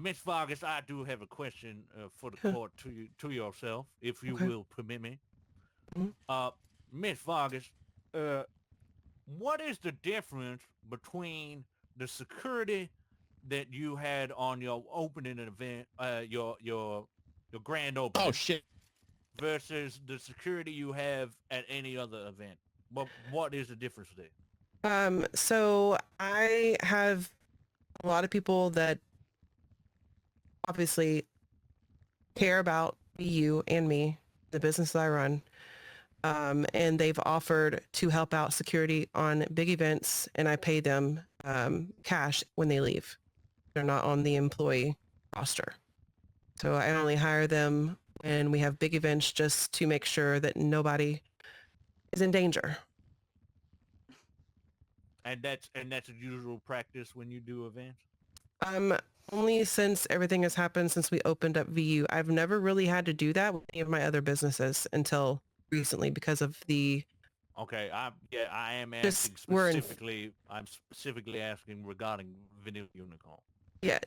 Miss Vargas, I do have a question for the court to yourself, if you will permit me. Miss Vargas, what is the difference between the security that you had on your opening event, your grand opening? Oh shit! Versus the security you have at any other event. What is the difference there? So I have a lot of people that obviously care about you and me, the business that I run. And they've offered to help out security on big events, and I pay them cash when they leave. They're not on the employee roster. So I only hire them when we have big events just to make sure that nobody is in danger. And that's a usual practice when you do events? Only since everything has happened since we opened up VU. I've never really had to do that with any of my other businesses until recently because of the... Okay, I am asking specifically. I'm specifically asking regarding Vanilla Unicorn. Yeah,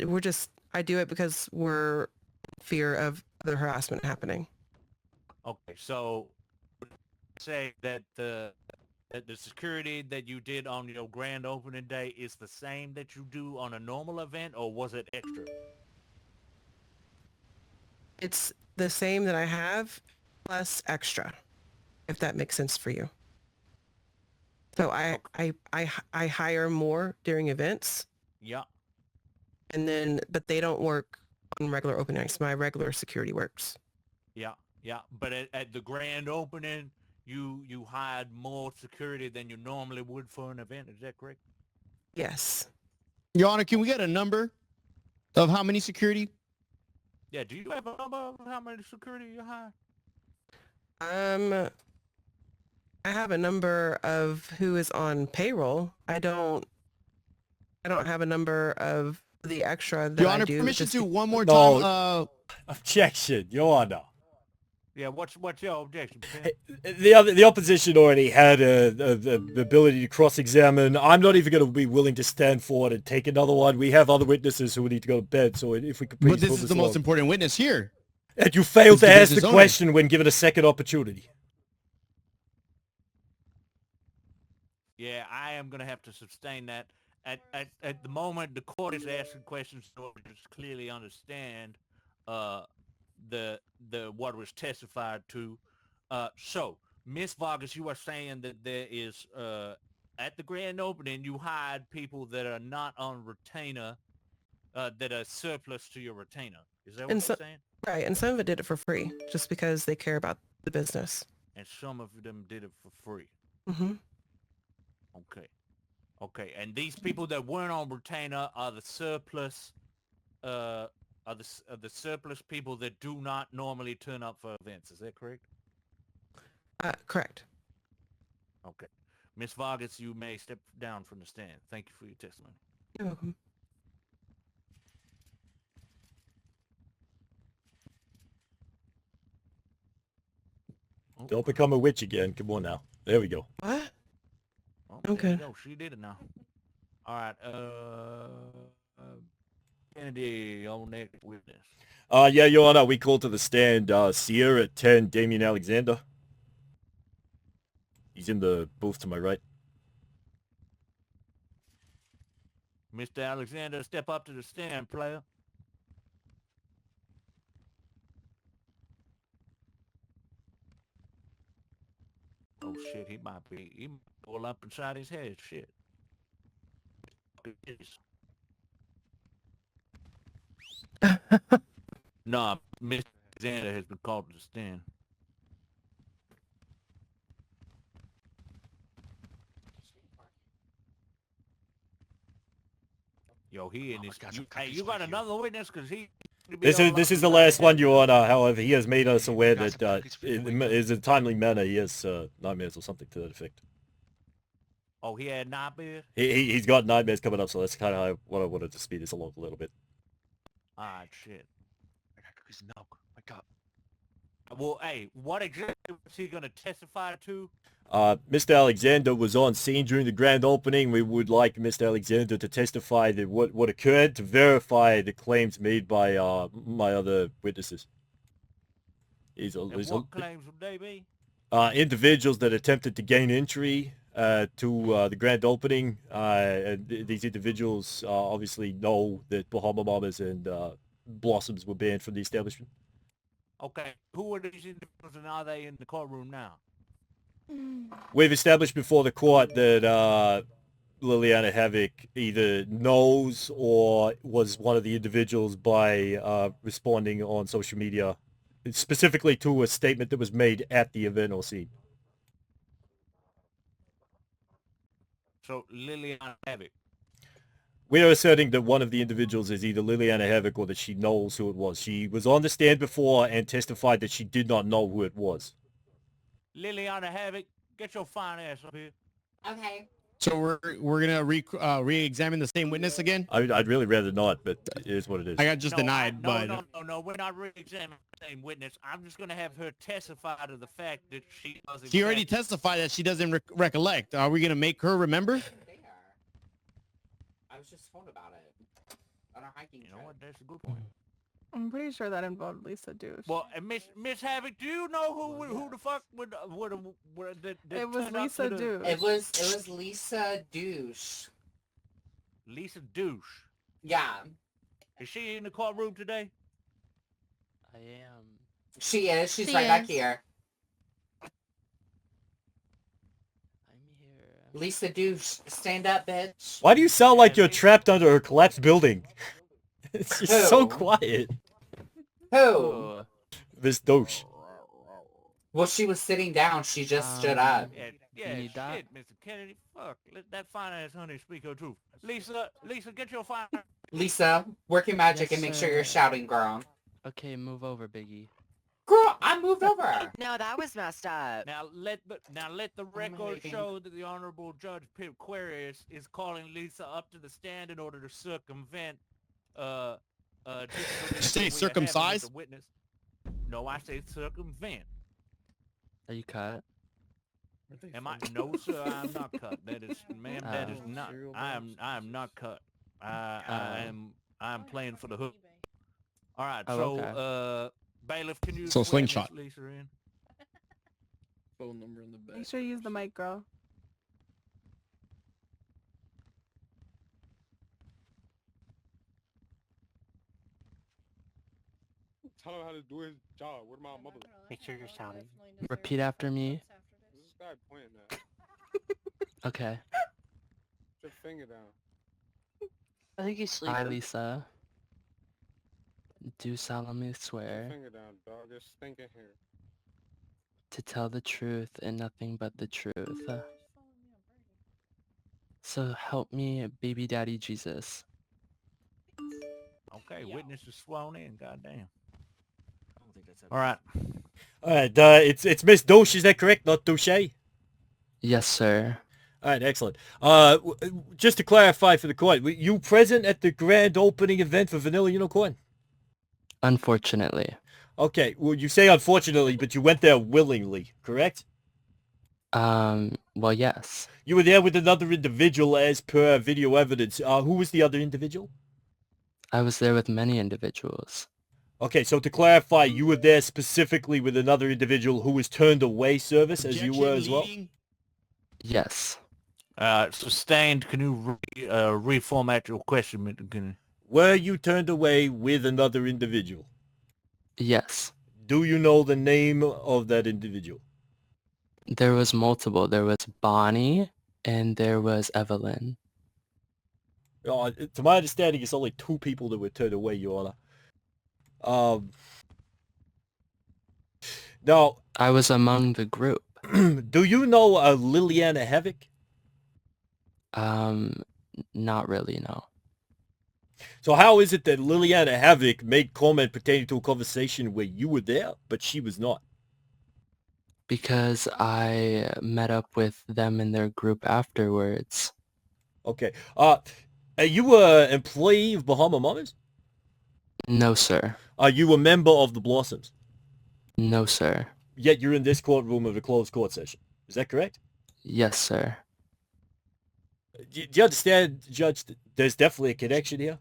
I do it because we're in fear of the harassment happening. Okay, so say that the security that you did on your grand opening day is the same that you do on a normal event, or was it extra? It's the same that I have plus extra, if that makes sense for you. So I hire more during events. Yeah. And then, but they don't work on regular open nights. My regular security works. Yeah, yeah. But at the grand opening, you hired more security than you normally would for an event. Is that correct? Yes. Your Honor, can we get a number of how many security? Yeah. Do you have a number of how many security you hire? I have a number of who is on payroll. I don't have a number of the extra that Your I Honor, do. permission just to one more No. time. Objection, Your Honor. Yeah, what's your objection, Pimp? The opposition already had the ability to cross-examine. I'm not even going to be willing to stand forward and take another one. We have other witnesses who need to go to bed, so if we could please But this move is the most along. important witness here. And you failed It's the to ask the business owner. question when given a second opportunity. Yeah, I am gonna have to sustain that. At the moment, the court is asking questions so we just clearly understand the what was testified to. So, Miss Vargas, you are saying that there is at the grand opening you hired people that are not on retainer, that are surplus to your retainer. Is that what And you're so, saying? right, and some of it did it for free, just because they care about the business. And some of them did it for free. Mm-hmm. Okay. Okay, and these people that weren't on retainer are the surplus, are the surplus people that do not normally turn up for events. Is that correct? Correct. Okay. Miss Vargas, you may step down from the stand. Thank you for your testimony. You're welcome. Don't become a witch again. Come on now. There we go. What? Oh, Okay. there you go. She did it now. All right. Kennedy, on next witness. Yeah, Your Honor, we called to the stand Sierra 10, Damien Alexander. He's in the booth to my right. Mr. Alexander, step up to the stand, player. Oh shit, he might pull up inside his head. Shit. Nah, Mr. Alexander has been called to the stand. Yo, he in his. Hey, you got another witness? Cause he. This is the last one, Your Honor. However, he has made us aware that in a timely manner he has nightmares or something to that effect. Oh, he had nightmares? He's got nightmares coming up, so that's kind of what I wanted to speed this along a little bit. Alright, shit. I got cookies and milk. My God. Well, hey, what exactly was he gonna testify to? Mr. Alexander was on scene during the grand opening. We would like Mr. Alexander to testify that what occurred to verify the claims made by my other witnesses. What claims would they be? Individuals that attempted to gain entry to the grand opening. And these individuals obviously know that Bahama Mamas and Blossoms were banned from the establishment. Okay, who are these individuals and are they in the courtroom now? We've established before the court that Liliana Havoc either knows or was one of the individuals by responding on social media, specifically to a statement that was made at the event or scene. So, Liliana Havoc. We are asserting that one of the individuals is either Liliana Havoc or that she knows who it was. She was on the stand before and testified that she did not know who it was. Liliana Havoc, get your fine ass up here. Okay. So we're gonna re-examine the same witness again. I'd really rather not, but it is what it is. I got just denied, but No, we're not re-examining the same witness. I'm just gonna have her testify to the fact that she doesn't. she already testified that she doesn't recollect. Are we gonna make her remember? I was just told about it on our hiking trip. You know what? That's a good point. I'm pretty sure that involved Lisa Douche. Well, and Miss Havoc, do you know who the fuck would It was Lisa Douche. It was Lisa Douche. Lisa Douche. Yeah. Is she in the courtroom today? I am. She is. She's She right back is. here. Lisa Douche, stand up, bitch. Why do you sound like you're trapped under a collapsed building? It's just so Who? quiet. Who? Miss Doge. Well, she was sitting down. She just stood up. Yeah, shit, Mr. Kennedy. Fuck, let that fine ass honey speak her truth. Lisa, get your fine. Lisa, work your magic Yes, and make sure you're sir. shouting, girl. Okay, move over, Biggie. Girl, I moved over. No, that was messed up. Now let the record show that the Honorable Judge Pimp Aquarius is calling Lisa up to the stand in order to circumvent difficulties Say that we are having with circumcise? the witness. No, I say circumvent. Are you cut? Am I? No, sir, I'm not cut. That is, ma'am, that is not. I am not cut. I am playing for the hook. All right, Oh, so okay. bailiff, can you So swear slingshot. Miss Lisa in? Phone number in the back. Make sure you use the mic, girl. Tell him how to do his job. What my mother? Make sure you're shouting. Repeat after me. This guy pointing at. Okay. Put your finger down. I think he's sleeping. I, Lisa, do solemnly Put your swear finger down, dog. It's stinking here. to tell the truth and nothing but the truth. So help me, baby daddy Jesus. Okay, witness is sworn in. Goddamn. All right. All right, it's Miss Douche, is that correct? Not Douche? Yes, sir. All right, excellent. Just to clarify for the court, were you present at the grand opening event for Vanilla Unicorn? Unfortunately. Okay, well, you say unfortunately, but you went there willingly, correct? Well, yes. You were there with another individual as per video evidence. Who was the other individual? I was there with many individuals. Okay, so to clarify, you were there specifically with another individual who was turned away service, as you were as well? Yes. Sustained, can you reformat your question, Mr. Kennedy? Were you turned away with another individual? Yes. Do you know the name of that individual? There was multiple. There was Bonnie and there was Evelyn. To my understanding, it's only 2 people that were turned away, Your Honor. Now, I was among the group. Do you know Liliana Havoc? Not really, no. So how is it that Liliana Havoc made comment pertaining to a conversation where you were there, but she was not? Because I met up with them in their group afterwards. Okay. Are you an employee of Bahama Mamas? No, sir. Are you a member of the Blossoms? No, sir. Yet you're in this courtroom of a closed court session. Is that correct? Yes, sir. Do you understand, Judge, there's definitely a connection here?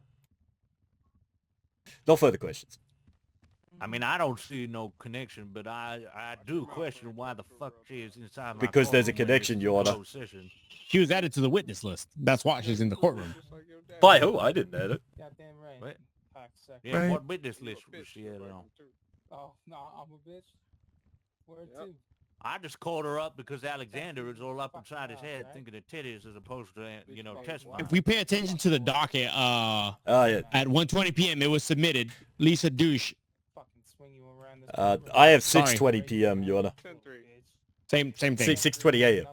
No further questions. I mean, I don't see no connection, but I do question why the fuck she is inside my Because there's a courtroom in connection, this Your Honor. closed session. She was added to the witness list. That's why she's in the courtroom. By who? I didn't add it. Goddamn right. What? Cocksucker. Yeah, Right. what witness list was she at on? Oh, no, I'm a bitch. Word too. I just called her up because Alexander is all up inside his head thinking of titties as opposed to, testifying. If we pay attention to the docket, yeah. at 1:20 p.m. it was submitted. Lisa Douche. I have Sorry. 6:20 p.m., Your Honor. Same thing. 6:20 a.m.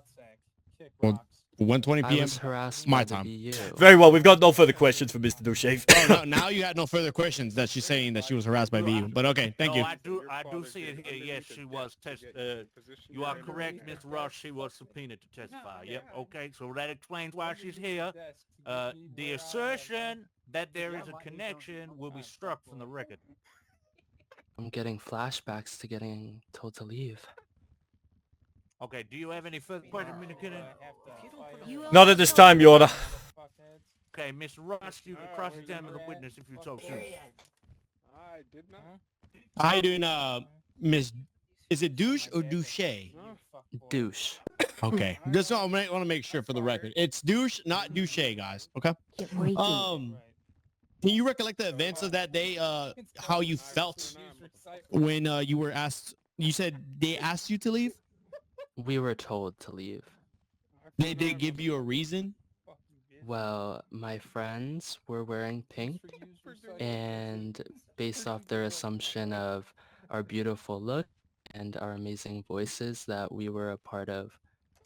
Well, 1:20 I p.m. was harassed my by the time. BU. Very well. We've got no further questions for Mr. Douche. Oh, no, now you got no further questions that she's saying that she was harassed by BU. But okay, thank you. I do see it here. Yes, she was you are correct, Ms. Rush. She was subpoenaed to testify. Yep. Okay. So that explains why she's here. The assertion that there is a connection will be struck from the record. I'm getting flashbacks to getting told to leave. Okay. Do you have any further questions, Mr. Kennedy? Not at this time, Your Honor. Okay, Ms. Rush, you can cross-examine the witness if you so choose. I did not. How you doing, Miss? Is it Douche or Douche? Douche. Okay, just want to make sure for the record. It's Douche, not Douche, guys. Okay. Can you recollect the events of that day? How you felt when you were asked? You said they asked you to leave. We were told to leave. They did give you a reason? Well, my friends were wearing pink, and based off their assumption of our beautiful look and our amazing voices, that we were a part of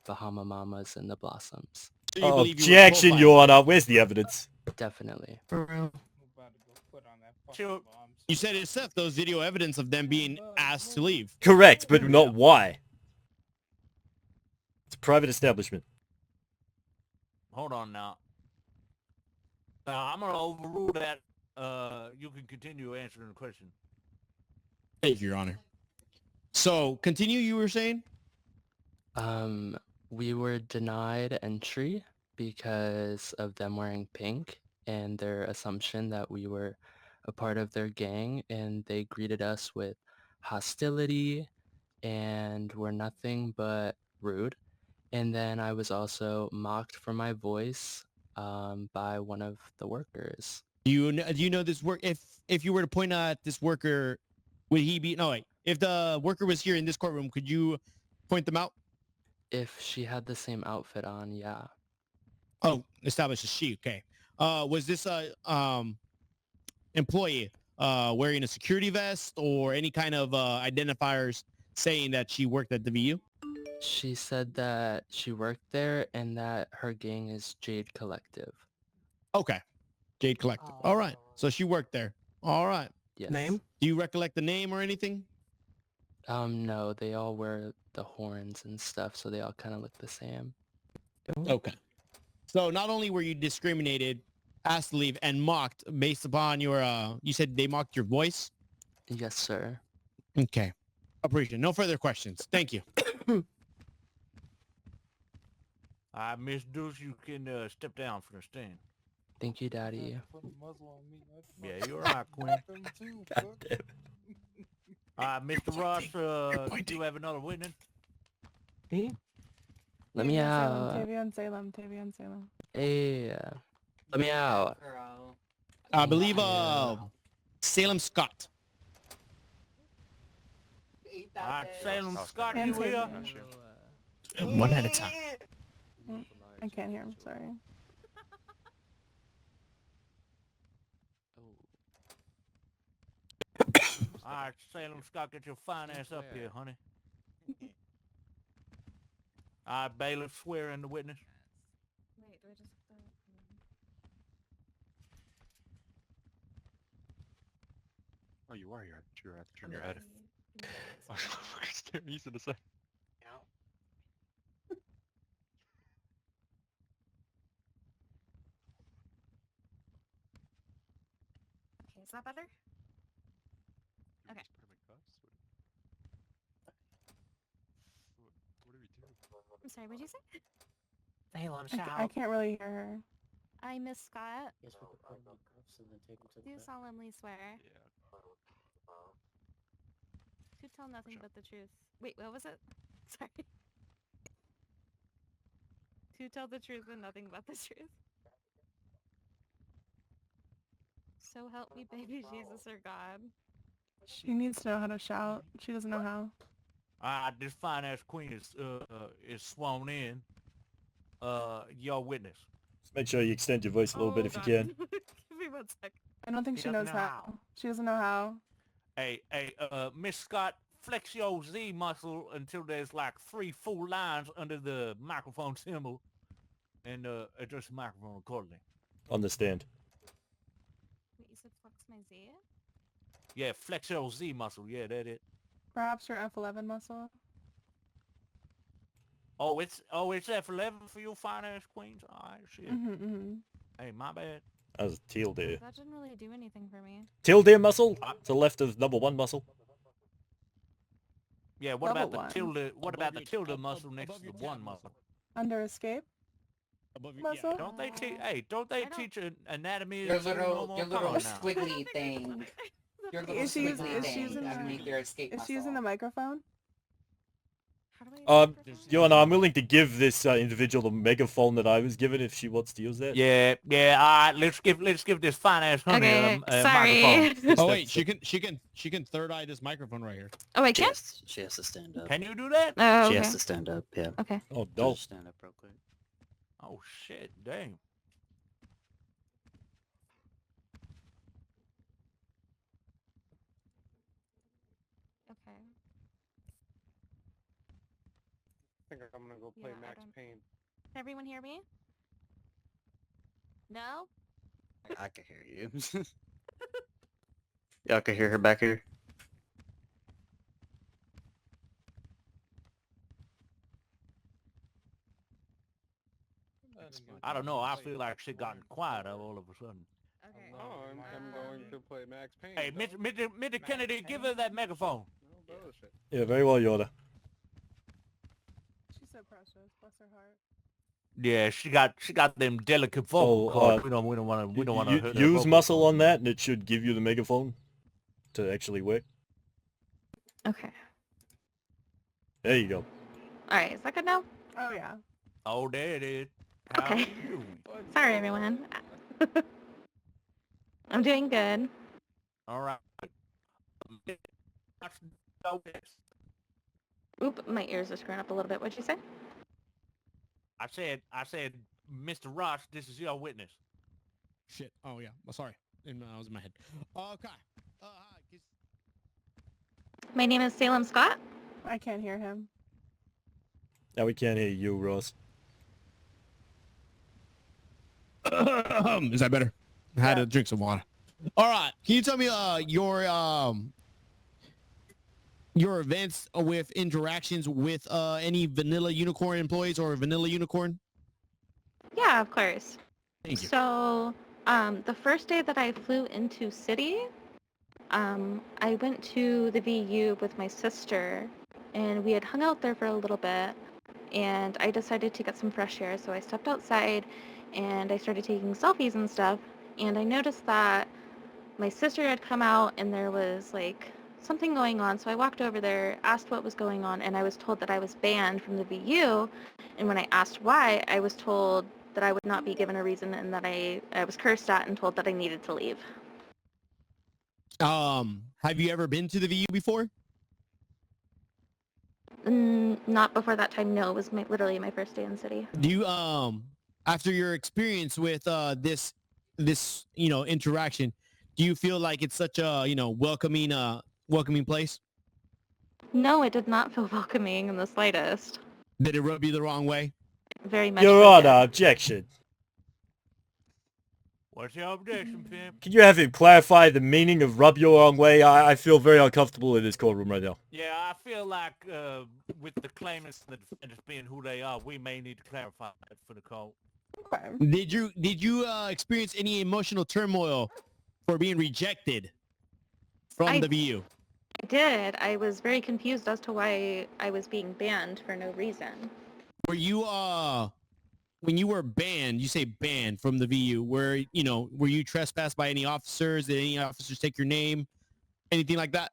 Bahama Mamas and the Blossoms. So you believe you were Objection, profiled? Your Honor. Where's the evidence? Definitely. You said itself, those video evidence of them being asked asked to leave. Correct, but not why. It's a private establishment. Hold on now. Now I'm gonna overrule that. You can continue answering the question. Thank you, Your Honor. So, continue, you were saying? We were denied entry because of them wearing pink and their assumption that we were a part of their gang, and they greeted us with hostility and were nothing but rude. And then I was also mocked for my voice by one of the workers. Do you know this work? If you were to point at this worker, would he be? No, wait. If the worker was here in this courtroom, could you point them out? If she had the same outfit on, yeah. Oh, established as she. Okay. Was this employee wearing a security vest or any kind of identifiers saying that she worked at the VU? She said that she worked there and that her gang is Jade Collective. Okay. Jade Collective. All right. So she worked there. All right. Yes. Name? Do you recollect the name or anything? No, they all wear the horns and stuff, so they all kind of look the same. Okay. So not only were you discriminated, asked to leave, and mocked based upon your, you said they mocked your voice? Yes, sir. Okay. Appreciate it. No further questions. Thank you. Miss Deuce, you can step down from the stand. Thank you, Daddy. Yeah, you're right, Quinn. God damn it. Mr. Ross, do you have another witness? Let me out. Tavion Salem. Tavion Salem. Hey, let me out. I believe Salem Scott. Salem Scott, you here? One at a time. I can't hear him. Sorry. All right, Salem Scott, get your fine ass up here, honey. All right, bailiff, swear in the witness. Wait, do I just... Oh, you are. You're at turn your head. He's in a sec. Okay, is that better? Okay. I'm sorry, what did you say? Salem, I can't really hear her. I, Miss Scott, Yes, we could put him on cuffs and then take him to the do back. solemnly swear to tell nothing but the truth. Wait, what was it? Sorry. To tell the truth and nothing but the truth. So help me, baby Jesus or God. She needs to know how to shout. She doesn't know how. This fine ass queen is sworn in. Your witness. Just make sure you extend your voice a little bit if you can. Give me 1 sec. I don't think she knows how. She doesn't know how. Hey, Miss Scott, flex your Z muscle until there's like 3 full lines under the microphone symbol, and adjust the microphone accordingly. Understand. Wait, you said flex my Z? Yeah, flex your Z muscle. Yeah, that it. Perhaps her F11 muscle. Oh, it's F11 for you fine ass queens. All right, shit. Hey, my bad. That was teal deer. That didn't really do anything for me. Teal deer muscle to the left of number 1 muscle. Yeah, what Level about the one. tilde? What about the tilde muscle next to the 1 muscle? Under escape. Muscle. Don't they teach? Hey, don't they teach anatomy? Your in school little, no your more? little Come on now. squiggly thing. Your little Is she using, squiggly is she thing using underneath your escape is she using the microphone? Joanna, I'm willing to give this individual the megaphone that I was given if she wants to use that. Yeah. All right, let's give this fine ass honey a microphone. Oh wait, she can third eye this microphone right here. Oh, I She can't? she has to stand up. Can you do that? Oh, She okay. has to stand up, yeah. Okay. Oh, I'll no. just stand up real quick. Oh shit, dang. Okay. I think I'm gonna go play Yeah, I Max don't- Payne. Can everyone hear me? No? I can hear you. Y'all can hear her back here? I don't know. I feel like shit gotten quiet all of a sudden. Okay. Oh, I'm going to play Max Payne. Hey, Mr. Kennedy, give her that megaphone. No bullshit. Yeah, very well, Yoda. She's so precious. Bless her heart. Yeah, she got them delicate vocal cords. We don't want to hurt her use vocal muscle cords. on that, and it should give you the megaphone to actually work. Okay. There you go. All right. Is that good now? Oh yeah. Oh, there it is. How Okay. are you? Sorry, everyone. I'm doing good. All right. Oop, my ears are screwing up a little bit. What'd you say? I said, Mr. Ross, this is your witness. Shit. Oh yeah. Oh, sorry. That was in my head. Okay. Hi. My name is Salem Scott. I can't hear him. Now we can't hear you, Ross. Is that better? I had to drink some water. All right. Can you tell me your events with interactions with any Vanilla Unicorn employees or Vanilla Unicorn? Yeah, of course. Thank you. So, the first day that I flew into city, I went to the VU with my sister, and we had hung out there for a little bit, and I decided to get some fresh air, so I stepped outside, and I started taking selfies and stuff, and I noticed that my sister had come out, and there was, like, something going on, so I walked over there, asked what was going on, and I was told that I was banned from the VU, and when I asked why, I was told that I would not be given a reason and that I was cursed at and told that I needed to leave. Have you ever been to the VU before? Not before that time, no. It was literally my first day in city. Do you, after your experience with this interaction, do you feel like it's such a, welcoming place? No, it did not feel welcoming in the slightest. Did it rub you the wrong way? Very much. Your so, Honor, yes. objection. What's your objection, Pimp? Can you have him clarify the meaning of rub your wrong way? I feel very uncomfortable in this courtroom right now. Yeah, I feel like with the claimants and the defendants being who they are, we may need to clarify that for the court. Okay. Did you experience any emotional turmoil for being rejected from the VU? I did. I was very confused as to why I was being banned for no reason. Were you when you were banned, you say banned from the VU, were you trespassed by any officers? Did any officers take your name? Anything like that?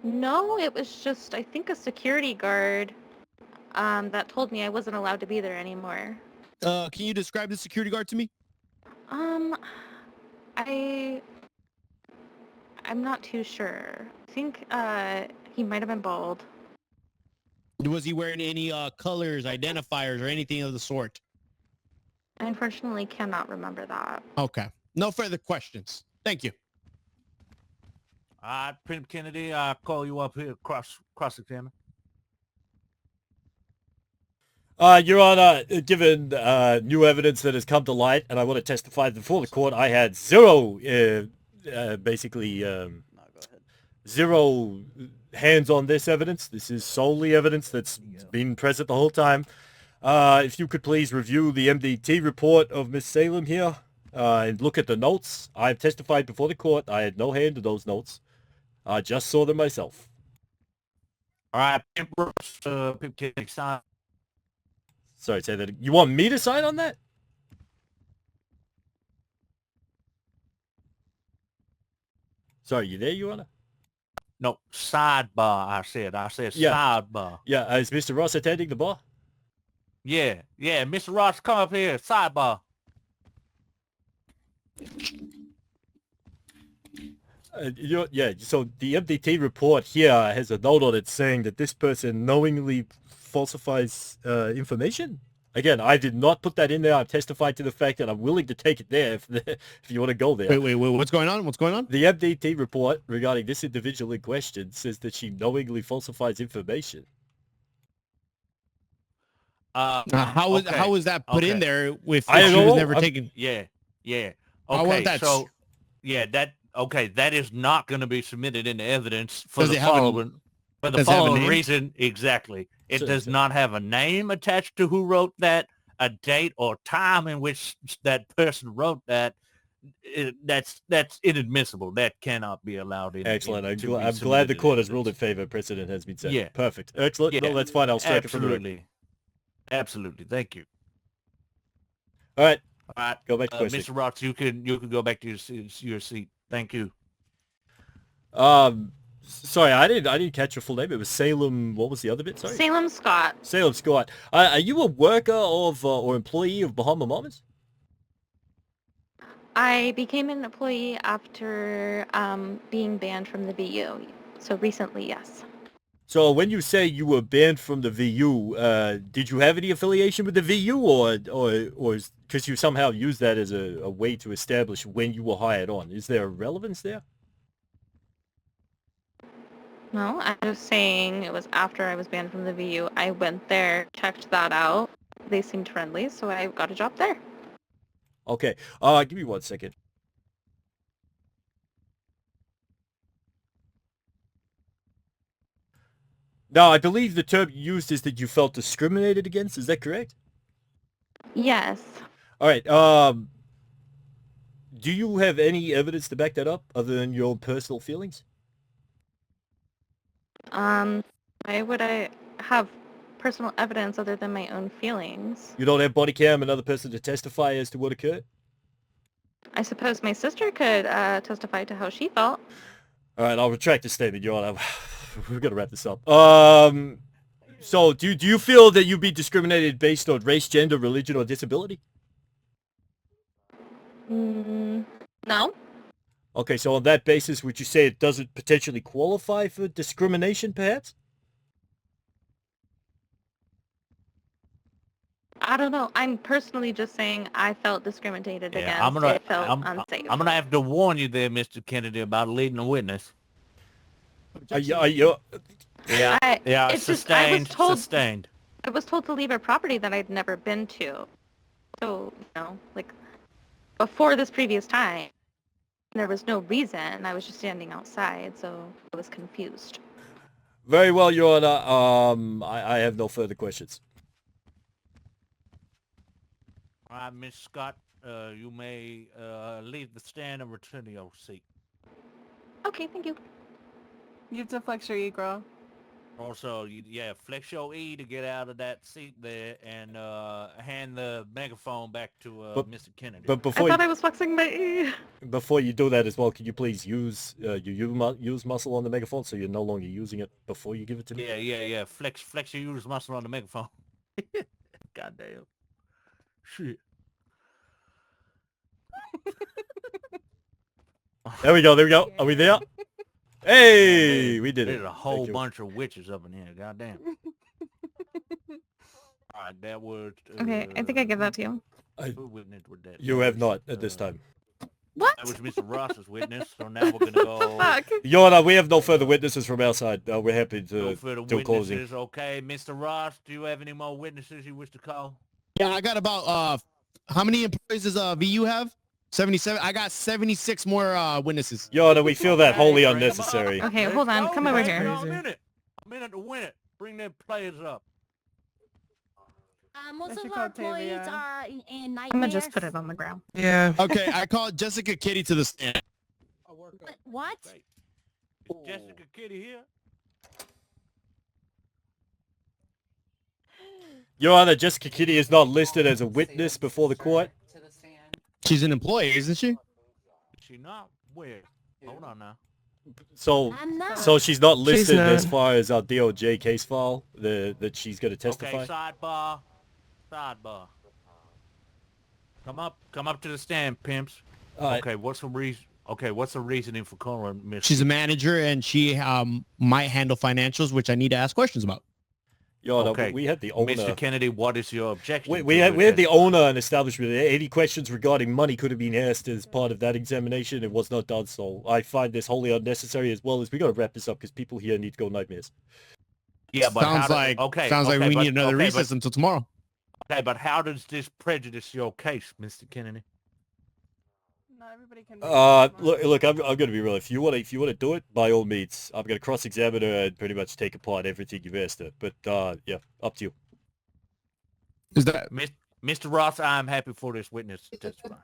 No, it was just, I think, a security guard that told me I wasn't allowed to be there anymore. Can you describe the security guard to me? I'm not too sure. I think he might have been bald. Was he wearing any colors, identifiers, or anything of the sort? I unfortunately cannot remember that. Okay. No further questions. Thank you. All right, Pimp Kennedy, I'll call you up here, cross-examine. Your Honor, given new evidence that has come to light, and I want to testify before the court, I had zero, zero hands on this evidence. This is solely evidence that's been present the whole time. If you could please review the MDT report of Miss Salem here and look at the notes. I've testified before the court. I had no hand in those notes. I just saw them myself. All right, Pimp Kennedy, sign. Sorry, say that. You want me to sign on that? Sorry, you there, Your Honor? No, sidebar, I said Yeah. sidebar. Yeah, is Mr. Ross attending the bar? Yeah, Mr. Ross, come up here, sidebar. So the MDT report here has a note on it saying that this person knowingly falsifies information. Again, I did not put that in there. I've testified to the fact that I'm willing to take it there if you want to go there. Wait, what's going on? What's going on? The MDT report regarding this individual in question says that she knowingly falsifies information. How was that put in there if I she don't was know. never taken? Yeah. I want Okay, that so that is not going to be submitted into evidence for Does the it have a- following does it have a name? reason. Exactly, it So- does not have a name attached to who wrote that, a date or time in which that person wrote that, that's inadmissible. That cannot be allowed in. Excellent. I'm to be glad the submitted court has as- ruled in favor. Precedent has been set. Yeah. Perfect. Excellent. No, Yeah, that's fine. I'll strike it from the record. absolutely. Absolutely. Thank you. All right. All right. Go back to question. Mr. Ross, you can go back to your seat. Thank you. Sorry, I didn't catch your full name. It was Salem. What was the other bit? Sorry. Salem Scott. Salem Scott. Are you a worker of or employee of Bahama Mamas? I became an employee after being banned from the VU. So recently, yes. So when you say you were banned from the VU, did you have any affiliation with the VU, or because you somehow used that as a way to establish when you were hired on? Is there a relevance there? No, I'm just saying it was after I was banned from the VU. I went there, checked that out. They seemed friendly, so I got a job there. Okay. Give me 1 second. Now, I believe the term used is that you felt discriminated against. Is that correct? Yes. All right. Do you have any evidence to back that up other than your own personal feelings? Why would I have personal evidence other than my own feelings? You don't have body cam, another person to testify as to what occurred? I suppose my sister could testify to how she felt. All right, I'll retract the statement, Your Honor. We're going to wrap this up. So do you feel that you'd be discriminated based on race, gender, religion, or disability? No. Okay, so on that basis, would you say it doesn't potentially qualify for discrimination, perhaps? I don't know. I'm personally just saying I felt discriminated against. I'm It felt unsafe. gonna have to warn you there, Mr. Kennedy, about leading a witness. Are you? Yeah. It's just, I was Sustained. told, Sustained. I was told to leave a property that I'd never been to. So, like, before this previous time, there was no reason. I was just standing outside, so I was confused. Very well, Your Honor. I have no further questions. All right, Miss Scott, you may leave the stand and return to your seat. Okay, thank you. You have to flex your E, girl. Also, flex your E to get out of that seat there and hand the megaphone back to Mr. Kennedy. But before I thought I was flexing my E. Before you do that as well, can you please use use muscle on the megaphone so you're no longer using it before you give it to me? Yeah. Flex your use muscle on the megaphone. Goddamn. Shit. There we go. Are we there? Hey, we did it. There's a whole bunch of witches up in here. Goddamn. All right, that was. Okay, I think I give that to you. Who witnessed with that? You have not at this time. What? That was Mr. Ross's witness. So now we're gonna go. Fuck. Your Honor, we have no further witnesses from our side. We're happy to No further do closing. witnesses. Okay, Mr. Ross, do you have any more witnesses you wish to call? Yeah, I got about how many employees does VU have? 77. I got 76 more witnesses. Your Honor, we feel that wholly unnecessary. Okay, hold on. Come over here. I'm in it to win it. Bring them players up. Most of our employees are in nightmares. I'm gonna just put it on the ground. Yeah. Okay, I called Jessica Kitty to the stand. What? Is Jessica Kitty here? Your Honor, Jessica Kitty is not listed as a witness before the court. She's an employee, isn't she? Is she not? Where? Hold on now. So, I'm not. so she's not listed not. as far as our DOJ case file that she's going to testify. Okay, sidebar. Come up to the stand, pimps. Okay, what's the reason? Okay, what's the reasoning for calling Miss? She's a manager and she might handle financials, which I need to ask questions about. Your Honor, Okay, we had the owner. Mr. Kennedy, what is your objection? We had the owner and establishment. Any questions regarding money could have been asked as part of that examination. It was not done, so I find this wholly unnecessary. As well as we got to wrap this up because people here need to go nightmares. Yeah, but sounds like we need another recess until tomorrow. Okay, but how does this prejudice your case, Mr. Kennedy? Not everybody can. Look, I'm going to be real. If you want to do it, by all means, I'm going to cross-examine her and pretty much take apart everything you've asked her. But yeah, up to you. Is that Mr. Ross, I'm happy for this witness to testify.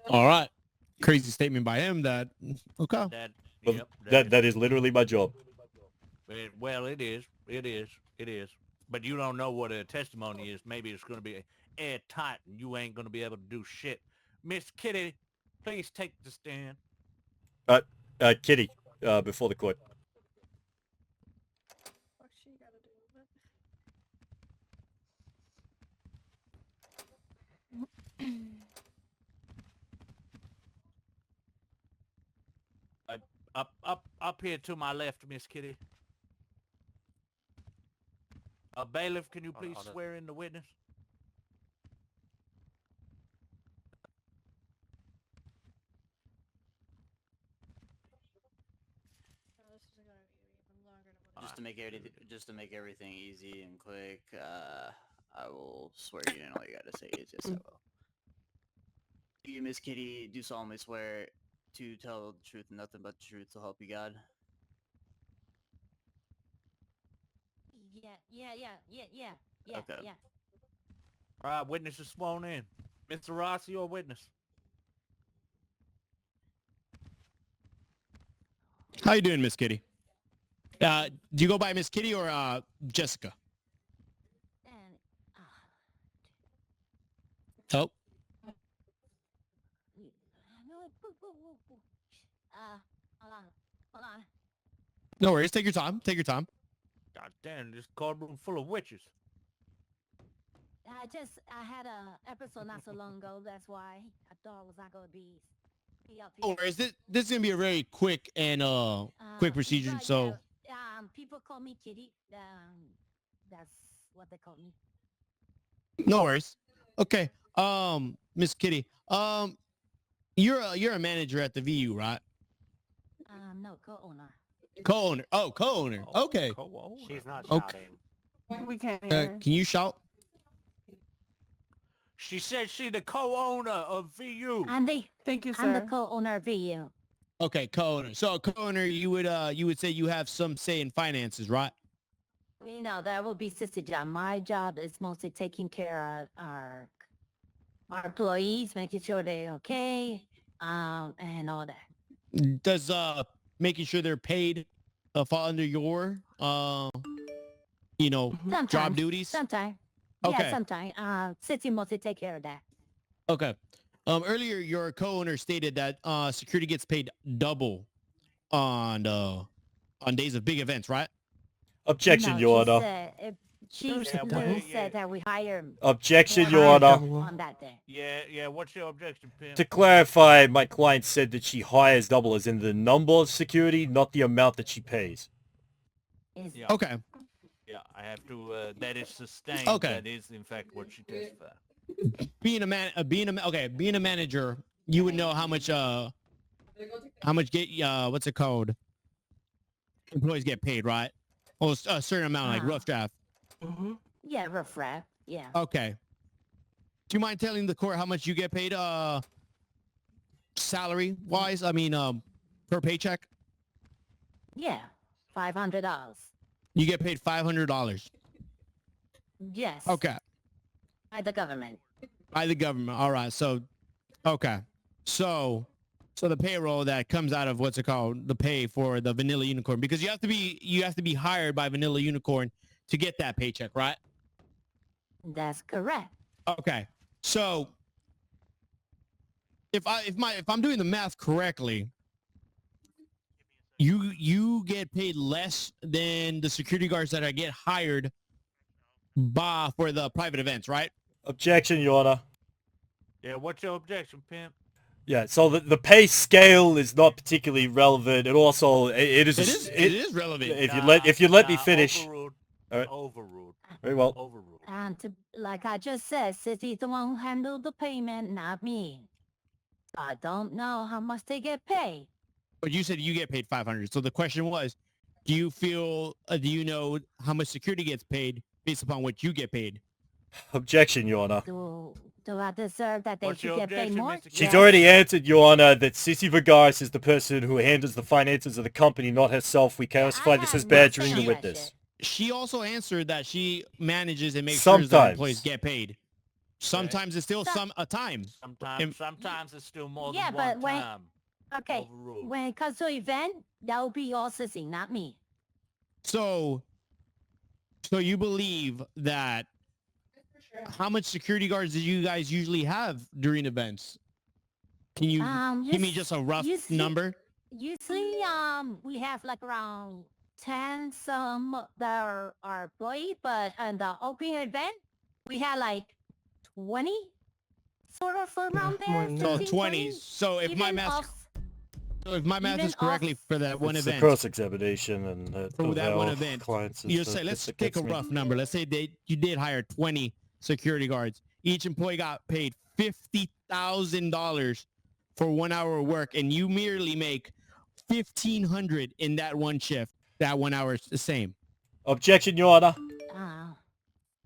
All right. Crazy statement by him that, okay. That is literally my job. Well, it is. But you don't know what a testimony is. Maybe it's going to be airtight and you ain't going to be able to do shit. Miss Kitty, please take the stand. Kitty, before the court. Up here to my left, Miss Kitty. Bailiff, can you please swear in the witness? Just to make everything easy and quick, I will swear you in. All you gotta say is yes, I will. You, Miss Kitty, do solemnly swear to tell the truth and nothing but the truth, so help you God. Yeah. Okay. All right, witness is sworn in. Mr. Ross, you're a witness. How you doing, Miss Kitty? Do you go by Miss Kitty or Jessica? Oh. Hold on. No worries. Take your time. Take your time. God damn, this courtroom full of witches. I had a episode not so long ago. That's why I thought it was not gonna be up No here. worries. This is gonna be a very quick and quick procedure. But, So people call me Kitty. That's what they call me. no worries. Okay. Miss Kitty. You're a manager at the VU, right? No, co-owner. Co-owner. Oh, co-owner. Okay. She's not Okay. shouting. We can't hear. Can you shout? She said she's the co-owner of VU. Thank you, I'm the sir. co-owner of VU. Okay, co-owner. So co-owner, you would say you have some say in finances, right? You know, that would be Sister John. My job is mostly taking care of our employees, making sure they're okay, and all that. Does making sure they're paid fall under your Sometimes, job duties? Sometimes. Okay. Yeah, sometimes. Sister mostly take care of that. Okay. Earlier your co-owner stated that security gets paid double on days of big events, right? Objection, No, Your she Honor. said, she literally said that we hire Objection, more Your Honor. on that day. Yeah, what's your objection, Pimp? To clarify, my client said that she hires double as in the number of security, not the amount that she pays. Yeah. Okay. Yeah, I have to, that is sustained. Okay. That is, in fact, what she testified. Being a manager, you would know how much what's it called? Employees get paid, right? Well, a certain amount, like rough draft. Yeah, rough draft. Yeah. Okay. Do you mind telling the court how much you get paid salary wise? I mean per paycheck? Yeah. $500. You get paid $500. Yes. Okay. By the government. By the government. All right. So okay. So the payroll that comes out of what's it called? The pay for the Vanilla Unicorn, because you have to be hired by Vanilla Unicorn to get that paycheck, right? That's correct. Okay. So if I'm doing the math correctly, you get paid less than the security guards that I get hired for the private events, right? Objection, Your Honor. Yeah, what's your objection, Pimp? Yeah, so the pay scale is not particularly relevant. It also it is relevant. If you let me finish. Overruled. All right. Overruled. Very well. Overruled. And like I just said, Sissy's the one who handled the payment, not me. I don't know how much they get paid. But you said you get paid $500. So the question was, do you know how much security gets paid based upon what you get paid? Objection, Your Honor. Do I deserve that they should get paid more? She's already answered, Your Honor, that Sissy Vergaris is the person who handles the finances of the company, not herself. We classify this as badgering the witness. She also answered that she manages and makes sure that employees get paid. Sometimes it's still a time. Sometimes it's still more Yeah, than but one when time. okay, Overruled. when it comes to event, that will be all Sissy, not me. So you believe that? How much security guards do you guys usually have during events? Can you give me just a rough number? Usually, we have like around 10 some that are our employees, but on the opening event, we had like 20 sort of around there. So 15, 20. So if my Even math, off- is correctly for that one It's event, the cross-examination and for of that one our event, clients. you is say that let's that take a gets me. rough number. Let's say you did hire 20 security guards. Each employee got paid $50,000 for 1 hour of work, and you merely make $1,500 in that one shift. That 1 hour is the same. Objection, Your Honor.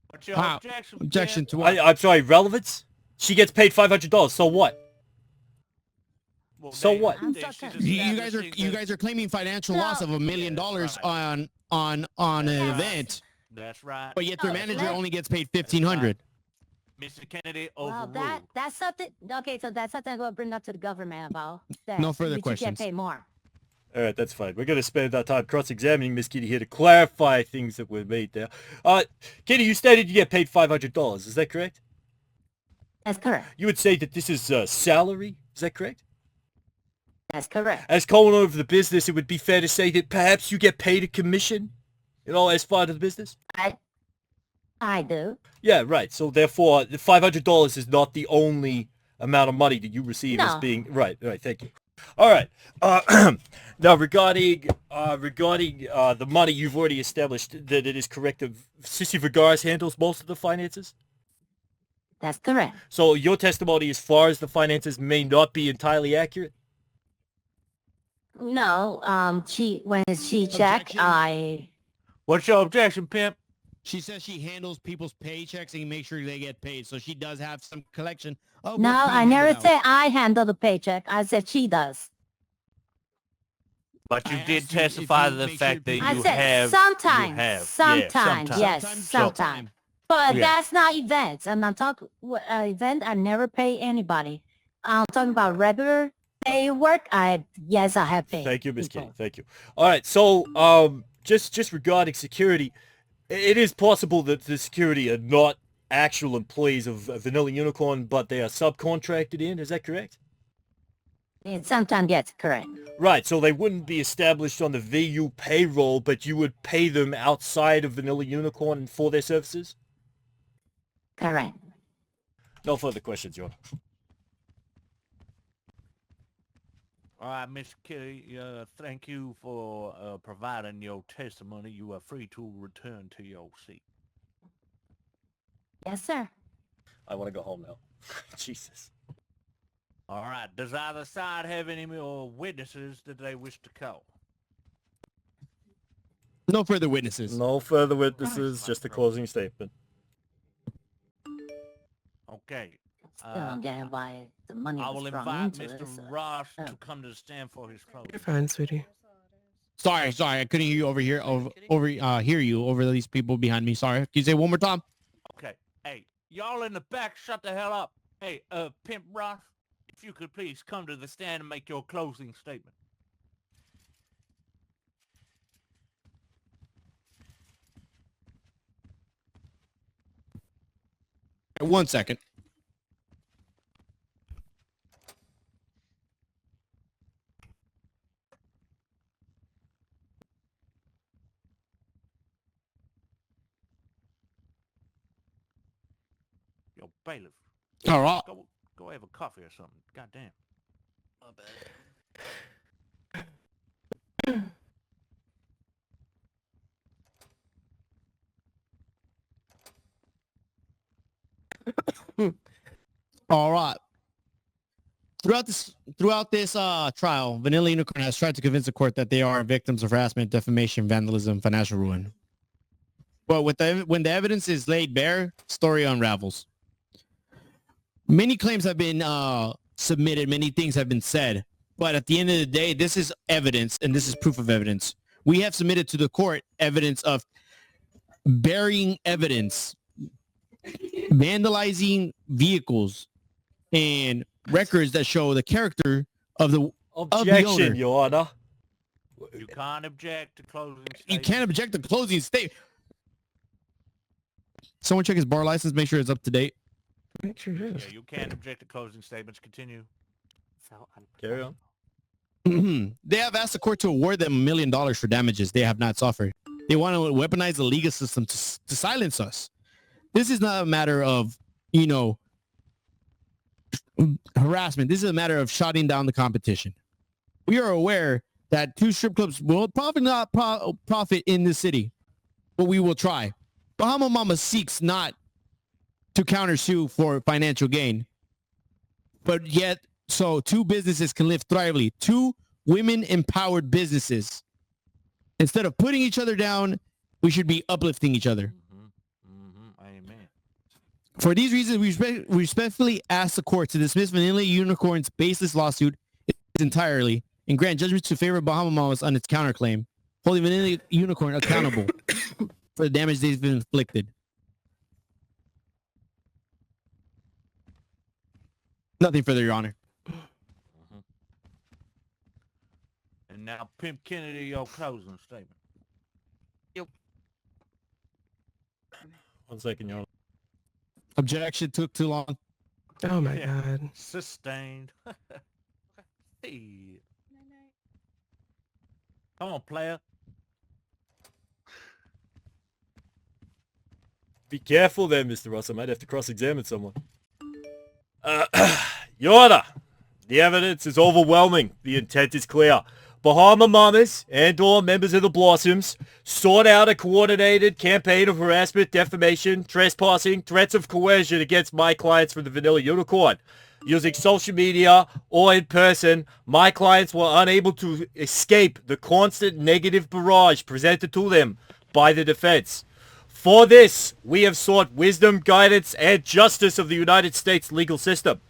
What's your How? objection? Objection Pimp? to what? I'm sorry, relevance? She gets paid $500. So what? Well, So what? You guys are claiming financial loss of $1 million on an event, That's right. but yet their manager only gets paid $1,500. Mr. Kennedy Well, overruled. that's something. Okay, so that's something I'm gonna bring up to the government about. That No further we should questions. get paid more. All right, that's fine. We're going to spend our time cross-examining Miss Kitty here to clarify things that were made there. Kitty, you stated you get paid $500. Is that correct? That's correct. You would say that this is salary. Is that correct? That's correct. As co-owner of the business, it would be fair to say that perhaps you get paid a commission, as part of the business? I do. Yeah, right. So therefore, the $500 is not the only amount of money that you receive as No. being... Right, thank you. All right. Now, regarding the money, you've already established that it is correct that Sissy Vergara handles most of the finances? That's correct. So your testimony as far as the finances may not be entirely accurate? No, when she checked, What's your objection, Pimp? She says she handles people's paychecks and makes sure they get paid. So she does have some collection. Oh, No, I never said I handle the paycheck. I said she does. But you did testify to the fact that you I said have. sometimes. You have. Sometimes, Yeah, yes, sometimes. But Yeah. that's not events. I'm not talking event. I never pay anybody. I'm talking about regular pay work. Yes, I have paid. Thank you, Miss Kitty. Thank you. All right. So, just regarding security, it is possible that the security are not actual employees of Vanilla Unicorn, but they are subcontracted in. Is that correct? Sometimes, yes, correct. Right. So they wouldn't be established on the VU payroll, but you would pay them outside of Vanilla Unicorn for their services? Correct. No further questions, Your Honor. All right, Miss Kitty, thank you for providing your testimony. You are free to return to your seat. Yes, sir. I want to go home now. Jesus. All right. Does either side have any more witnesses that they wish to call? No further witnesses. No further witnesses, just a closing statement. Okay. Still getting by the money I was will thrown invite into Mr. it, so- Ross to come to the stand for his closing. You're fine, sweetie. Sorry, I couldn't hear you hear you over these people behind me. Sorry. Can you say it one more time? Okay. Hey, y'all in the back, shut the hell up. Hey, Pimp Ross, if you could please come to the stand and make your closing statement. One second. Yo, bailiff. All right. Go have a coffee or something. Goddamn. My bad. All right. Throughout this trial, Vanilla Unicorn has tried to convince the court that they are victims of harassment, defamation, vandalism, financial ruin. But when the evidence is laid bare, story unravels. Many claims have been submitted, many things have been said, but at the end of the day, this is evidence, and this is proof of evidence. We have submitted to the court evidence of burying evidence vandalizing vehicles and records that show the character of the Objection, owner. Your Honor. You can't object to closing You statements. can't object to closing state. Someone check his bar license, make sure it's up to date. Make sure it Yeah, is. you can't object to closing statements. Continue. Carry on. They have asked the court to award them $1 million for damages they have not suffered. They want to weaponize the legal system to silence us. This is not a matter of, you know, harassment. This is a matter of shutting down the competition. We are aware that 2 strip clubs will probably not profit in the city, but we will try. Bahama Mama seeks not to countersue for financial gain, but yet so 2 businesses can live thrively. 2 women-empowered businesses. Instead of putting each other down, we should be uplifting each other. Amen. For these reasons, we respectfully ask the court to dismiss Vanilla Unicorn's baseless lawsuit entirely and grant judgment to favor Bahama Mamas on its counterclaim, holding Vanilla Unicorn accountable for the damage they've inflicted. Nothing further, Your Honor. And now, Pimp Kennedy, your closing statement. One second, Your Honor. Objection took too long. Oh my God. Sustained. Hey. Come on, player. Be careful there, Mr. Ross. I might have to cross-examine someone. Your Honor, the evidence is overwhelming. The intent is clear. Bahama Mamas and/or members of the Blossoms sought out a coordinated campaign of harassment, defamation, trespassing, threats of coercion against my clients from the Vanilla Unicorn. Using social media or in person, my clients were unable to escape the constant negative barrage presented to them by the defense. For this, we have sought wisdom, guidance, and justice of the United States legal system.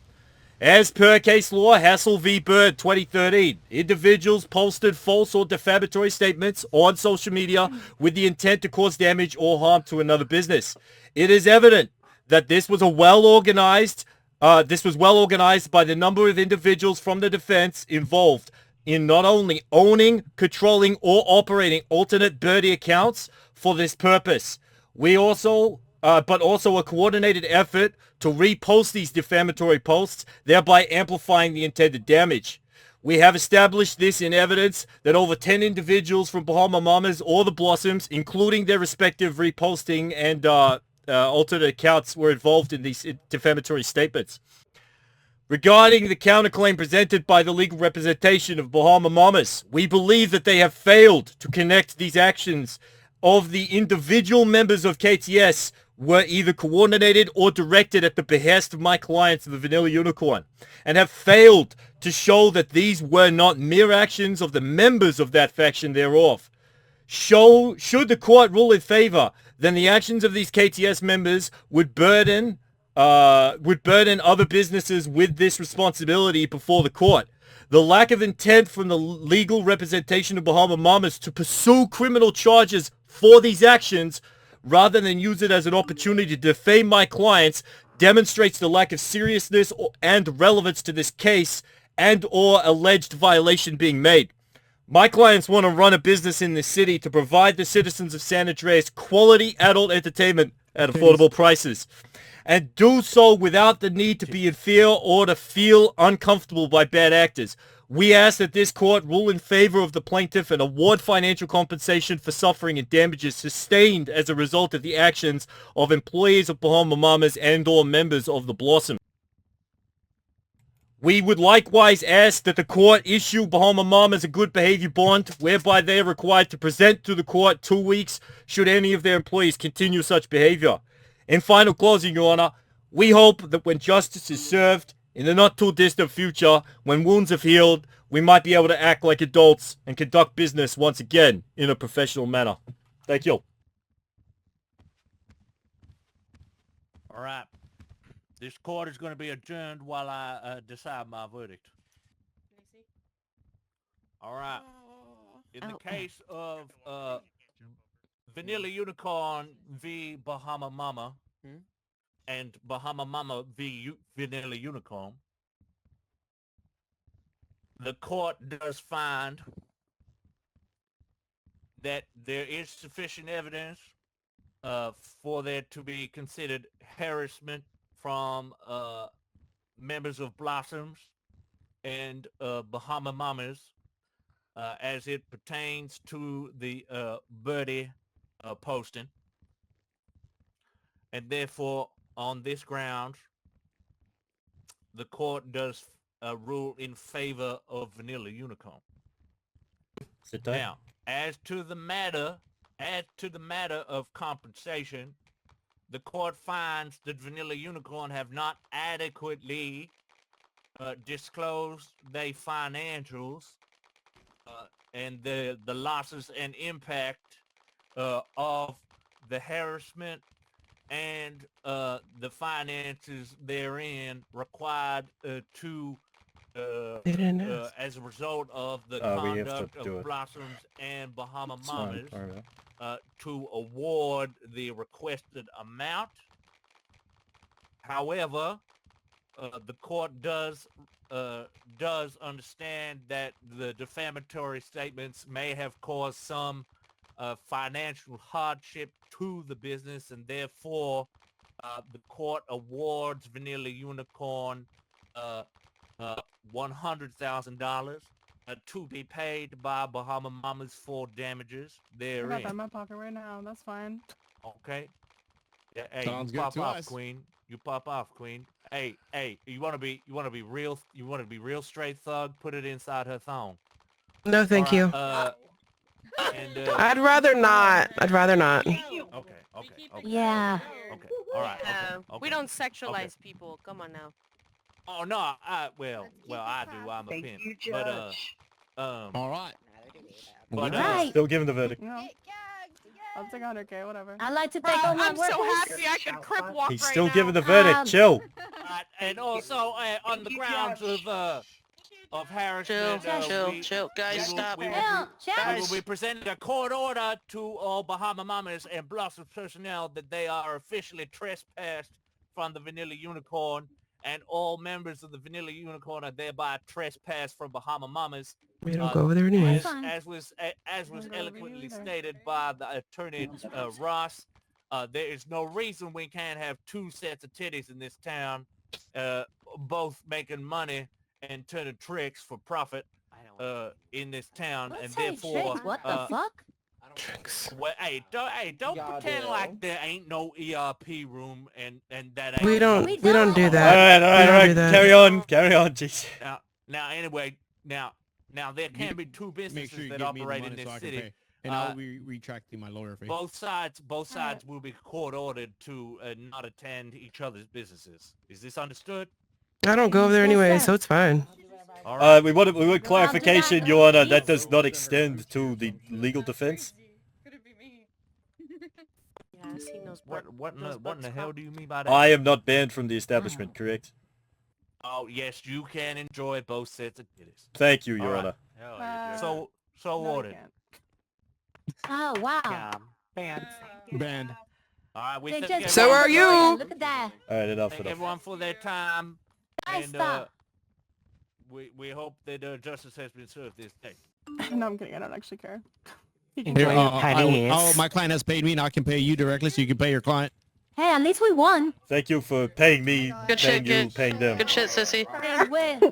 As per case law, Hassel v. Bird 2013, individuals posted false or defamatory statements on social media with the intent to cause damage or harm to another business. It is evident that this was well organized by the number of individuals from the defense involved in not only owning, controlling, or operating alternate birdie accounts for this purpose. But also a coordinated effort to repost these defamatory posts, thereby amplifying the intended damage. We have established this in evidence that over 10 individuals from Bahama Mamas or the Blossoms, including their respective reposting and alternate accounts, were involved in these defamatory statements. Regarding the counterclaim presented by the legal representation of Bahama Mamas, we believe that they have failed to connect these actions of the individual members of KTS were either coordinated or directed at the behest of my clients, the Vanilla Unicorn, and have failed to show that these were not mere actions of the members of that faction thereof. Should the court rule in favor, then the actions of these KTS members would burden other businesses with this responsibility before the court. The lack of intent from the legal representation of Bahama Mamas to pursue criminal charges for these actions rather than use it as an opportunity to defame my clients demonstrates the lack of seriousness and relevance to this case and or alleged violation being made. My clients want to run a business in this city to provide the citizens of San Andreas quality adult entertainment at affordable prices, and do so without the need to be in fear or to feel uncomfortable by bad actors. We ask that this court rule in favor of the plaintiff and award financial compensation for suffering and damages sustained as a result of the actions of employees of Bahama Mamas and or members of the Blossom. We would likewise ask that the court issue Bahama Mamas a good behavior bond whereby they are required to present to the court 2 weeks should any of their employees continue such behavior. In final closing, Your Honor, we hope that when justice is served in the not too distant future, when wounds have healed, we might be able to act like adults and conduct business once again in a professional manner. Thank you. All right. This court is going to be adjourned while I decide my verdict. All right. In the case of Vanilla Unicorn v. Bahama Mama, and Bahama Mama v. Vanilla Unicorn, the court does find that there is sufficient evidence for there to be considered harassment from members of Blossoms and Bahama Mamas as it pertains to the Birdie posting. And therefore, on this grounds, the court does rule in favor of Vanilla Unicorn. Sit down. Now, as to the matter of compensation, the court finds that Vanilla Unicorn have not adequately disclosed their financials and the losses and impact of the harassment and the finances therein required to as a result of the we have to conduct do of it. Blossoms and Bahama It's fine, Mamas alright. to award the requested amount. However, the court does understand that the defamatory statements may have caused some financial hardship to the business, and therefore the court awards Vanilla Unicorn $100,000 to be paid by Bahama Mamas for damages I got therein. that in my pocket right now. That's fine. Okay. Yeah, hey, Sounds you good pop to off, us. Queen. You pop off, Queen. Hey, you wanna be real straight thug? Put it inside her thong. No, thank you. And I'd rather not. I'd rather not. okay. Yeah. Okay. All right. Okay. We don't sexualize people. Come on now. Oh no, I do. I'm a pimp. But All right. but Right. Still giving the verdict. No. I'll take 100K, whatever. I like to take on my I'm so workers. happy I could crip walk He's right still now. giving the verdict. Chill. and also on the grounds of harassment, Chill. Guys, stop. We will be presenting a court order to all Bahama Mamas and Blossom personnel that they are officially trespassed from the Vanilla Unicorn, and all members of the Vanilla Unicorn are thereby trespassed from Bahama Mamas. We don't go over there anyways. As was eloquently stated by the attorney Ross, there is no reason we can't have two sets of titties in this town, both making money and turning tricks for profit in this town, and therefore, What the fuck? well, hey, don't pretend like there ain't no ERP room and that ain't. We don't do that. All We don't right. do that. Carry on, jeez. Now, anyway, now there can be two Make businesses sure you that give me the operate money in this so I can city. pay. And I'll be retracting my lawyer fee. Both sides will be court ordered to not attend each other's businesses. Is this understood? I don't go over there anyway, so it's fine. All right. We want clarification, Your Honor. That does not extend to the legal defense. Yes, he knows. What in the hell do you mean by that? I am not banned from the establishment, correct? Oh yes, you can enjoy both sets of titties. Thank you, Your All right. Honor. Hell yeah. So ordered. Oh wow. Banned. All right, we They thank just So everyone- are you. Look at that. All right, enough. Thank everyone for their time, Nice and stuff. we hope that justice has been served this day. No, I'm kidding. I don't actually care. Here, my client has paid me, now I can pay you directly, so you can pay your client. Hey, at least we won. Thank you for paying me, Good paying shit, you, kid. paying them. Good shit, sissy. Hey,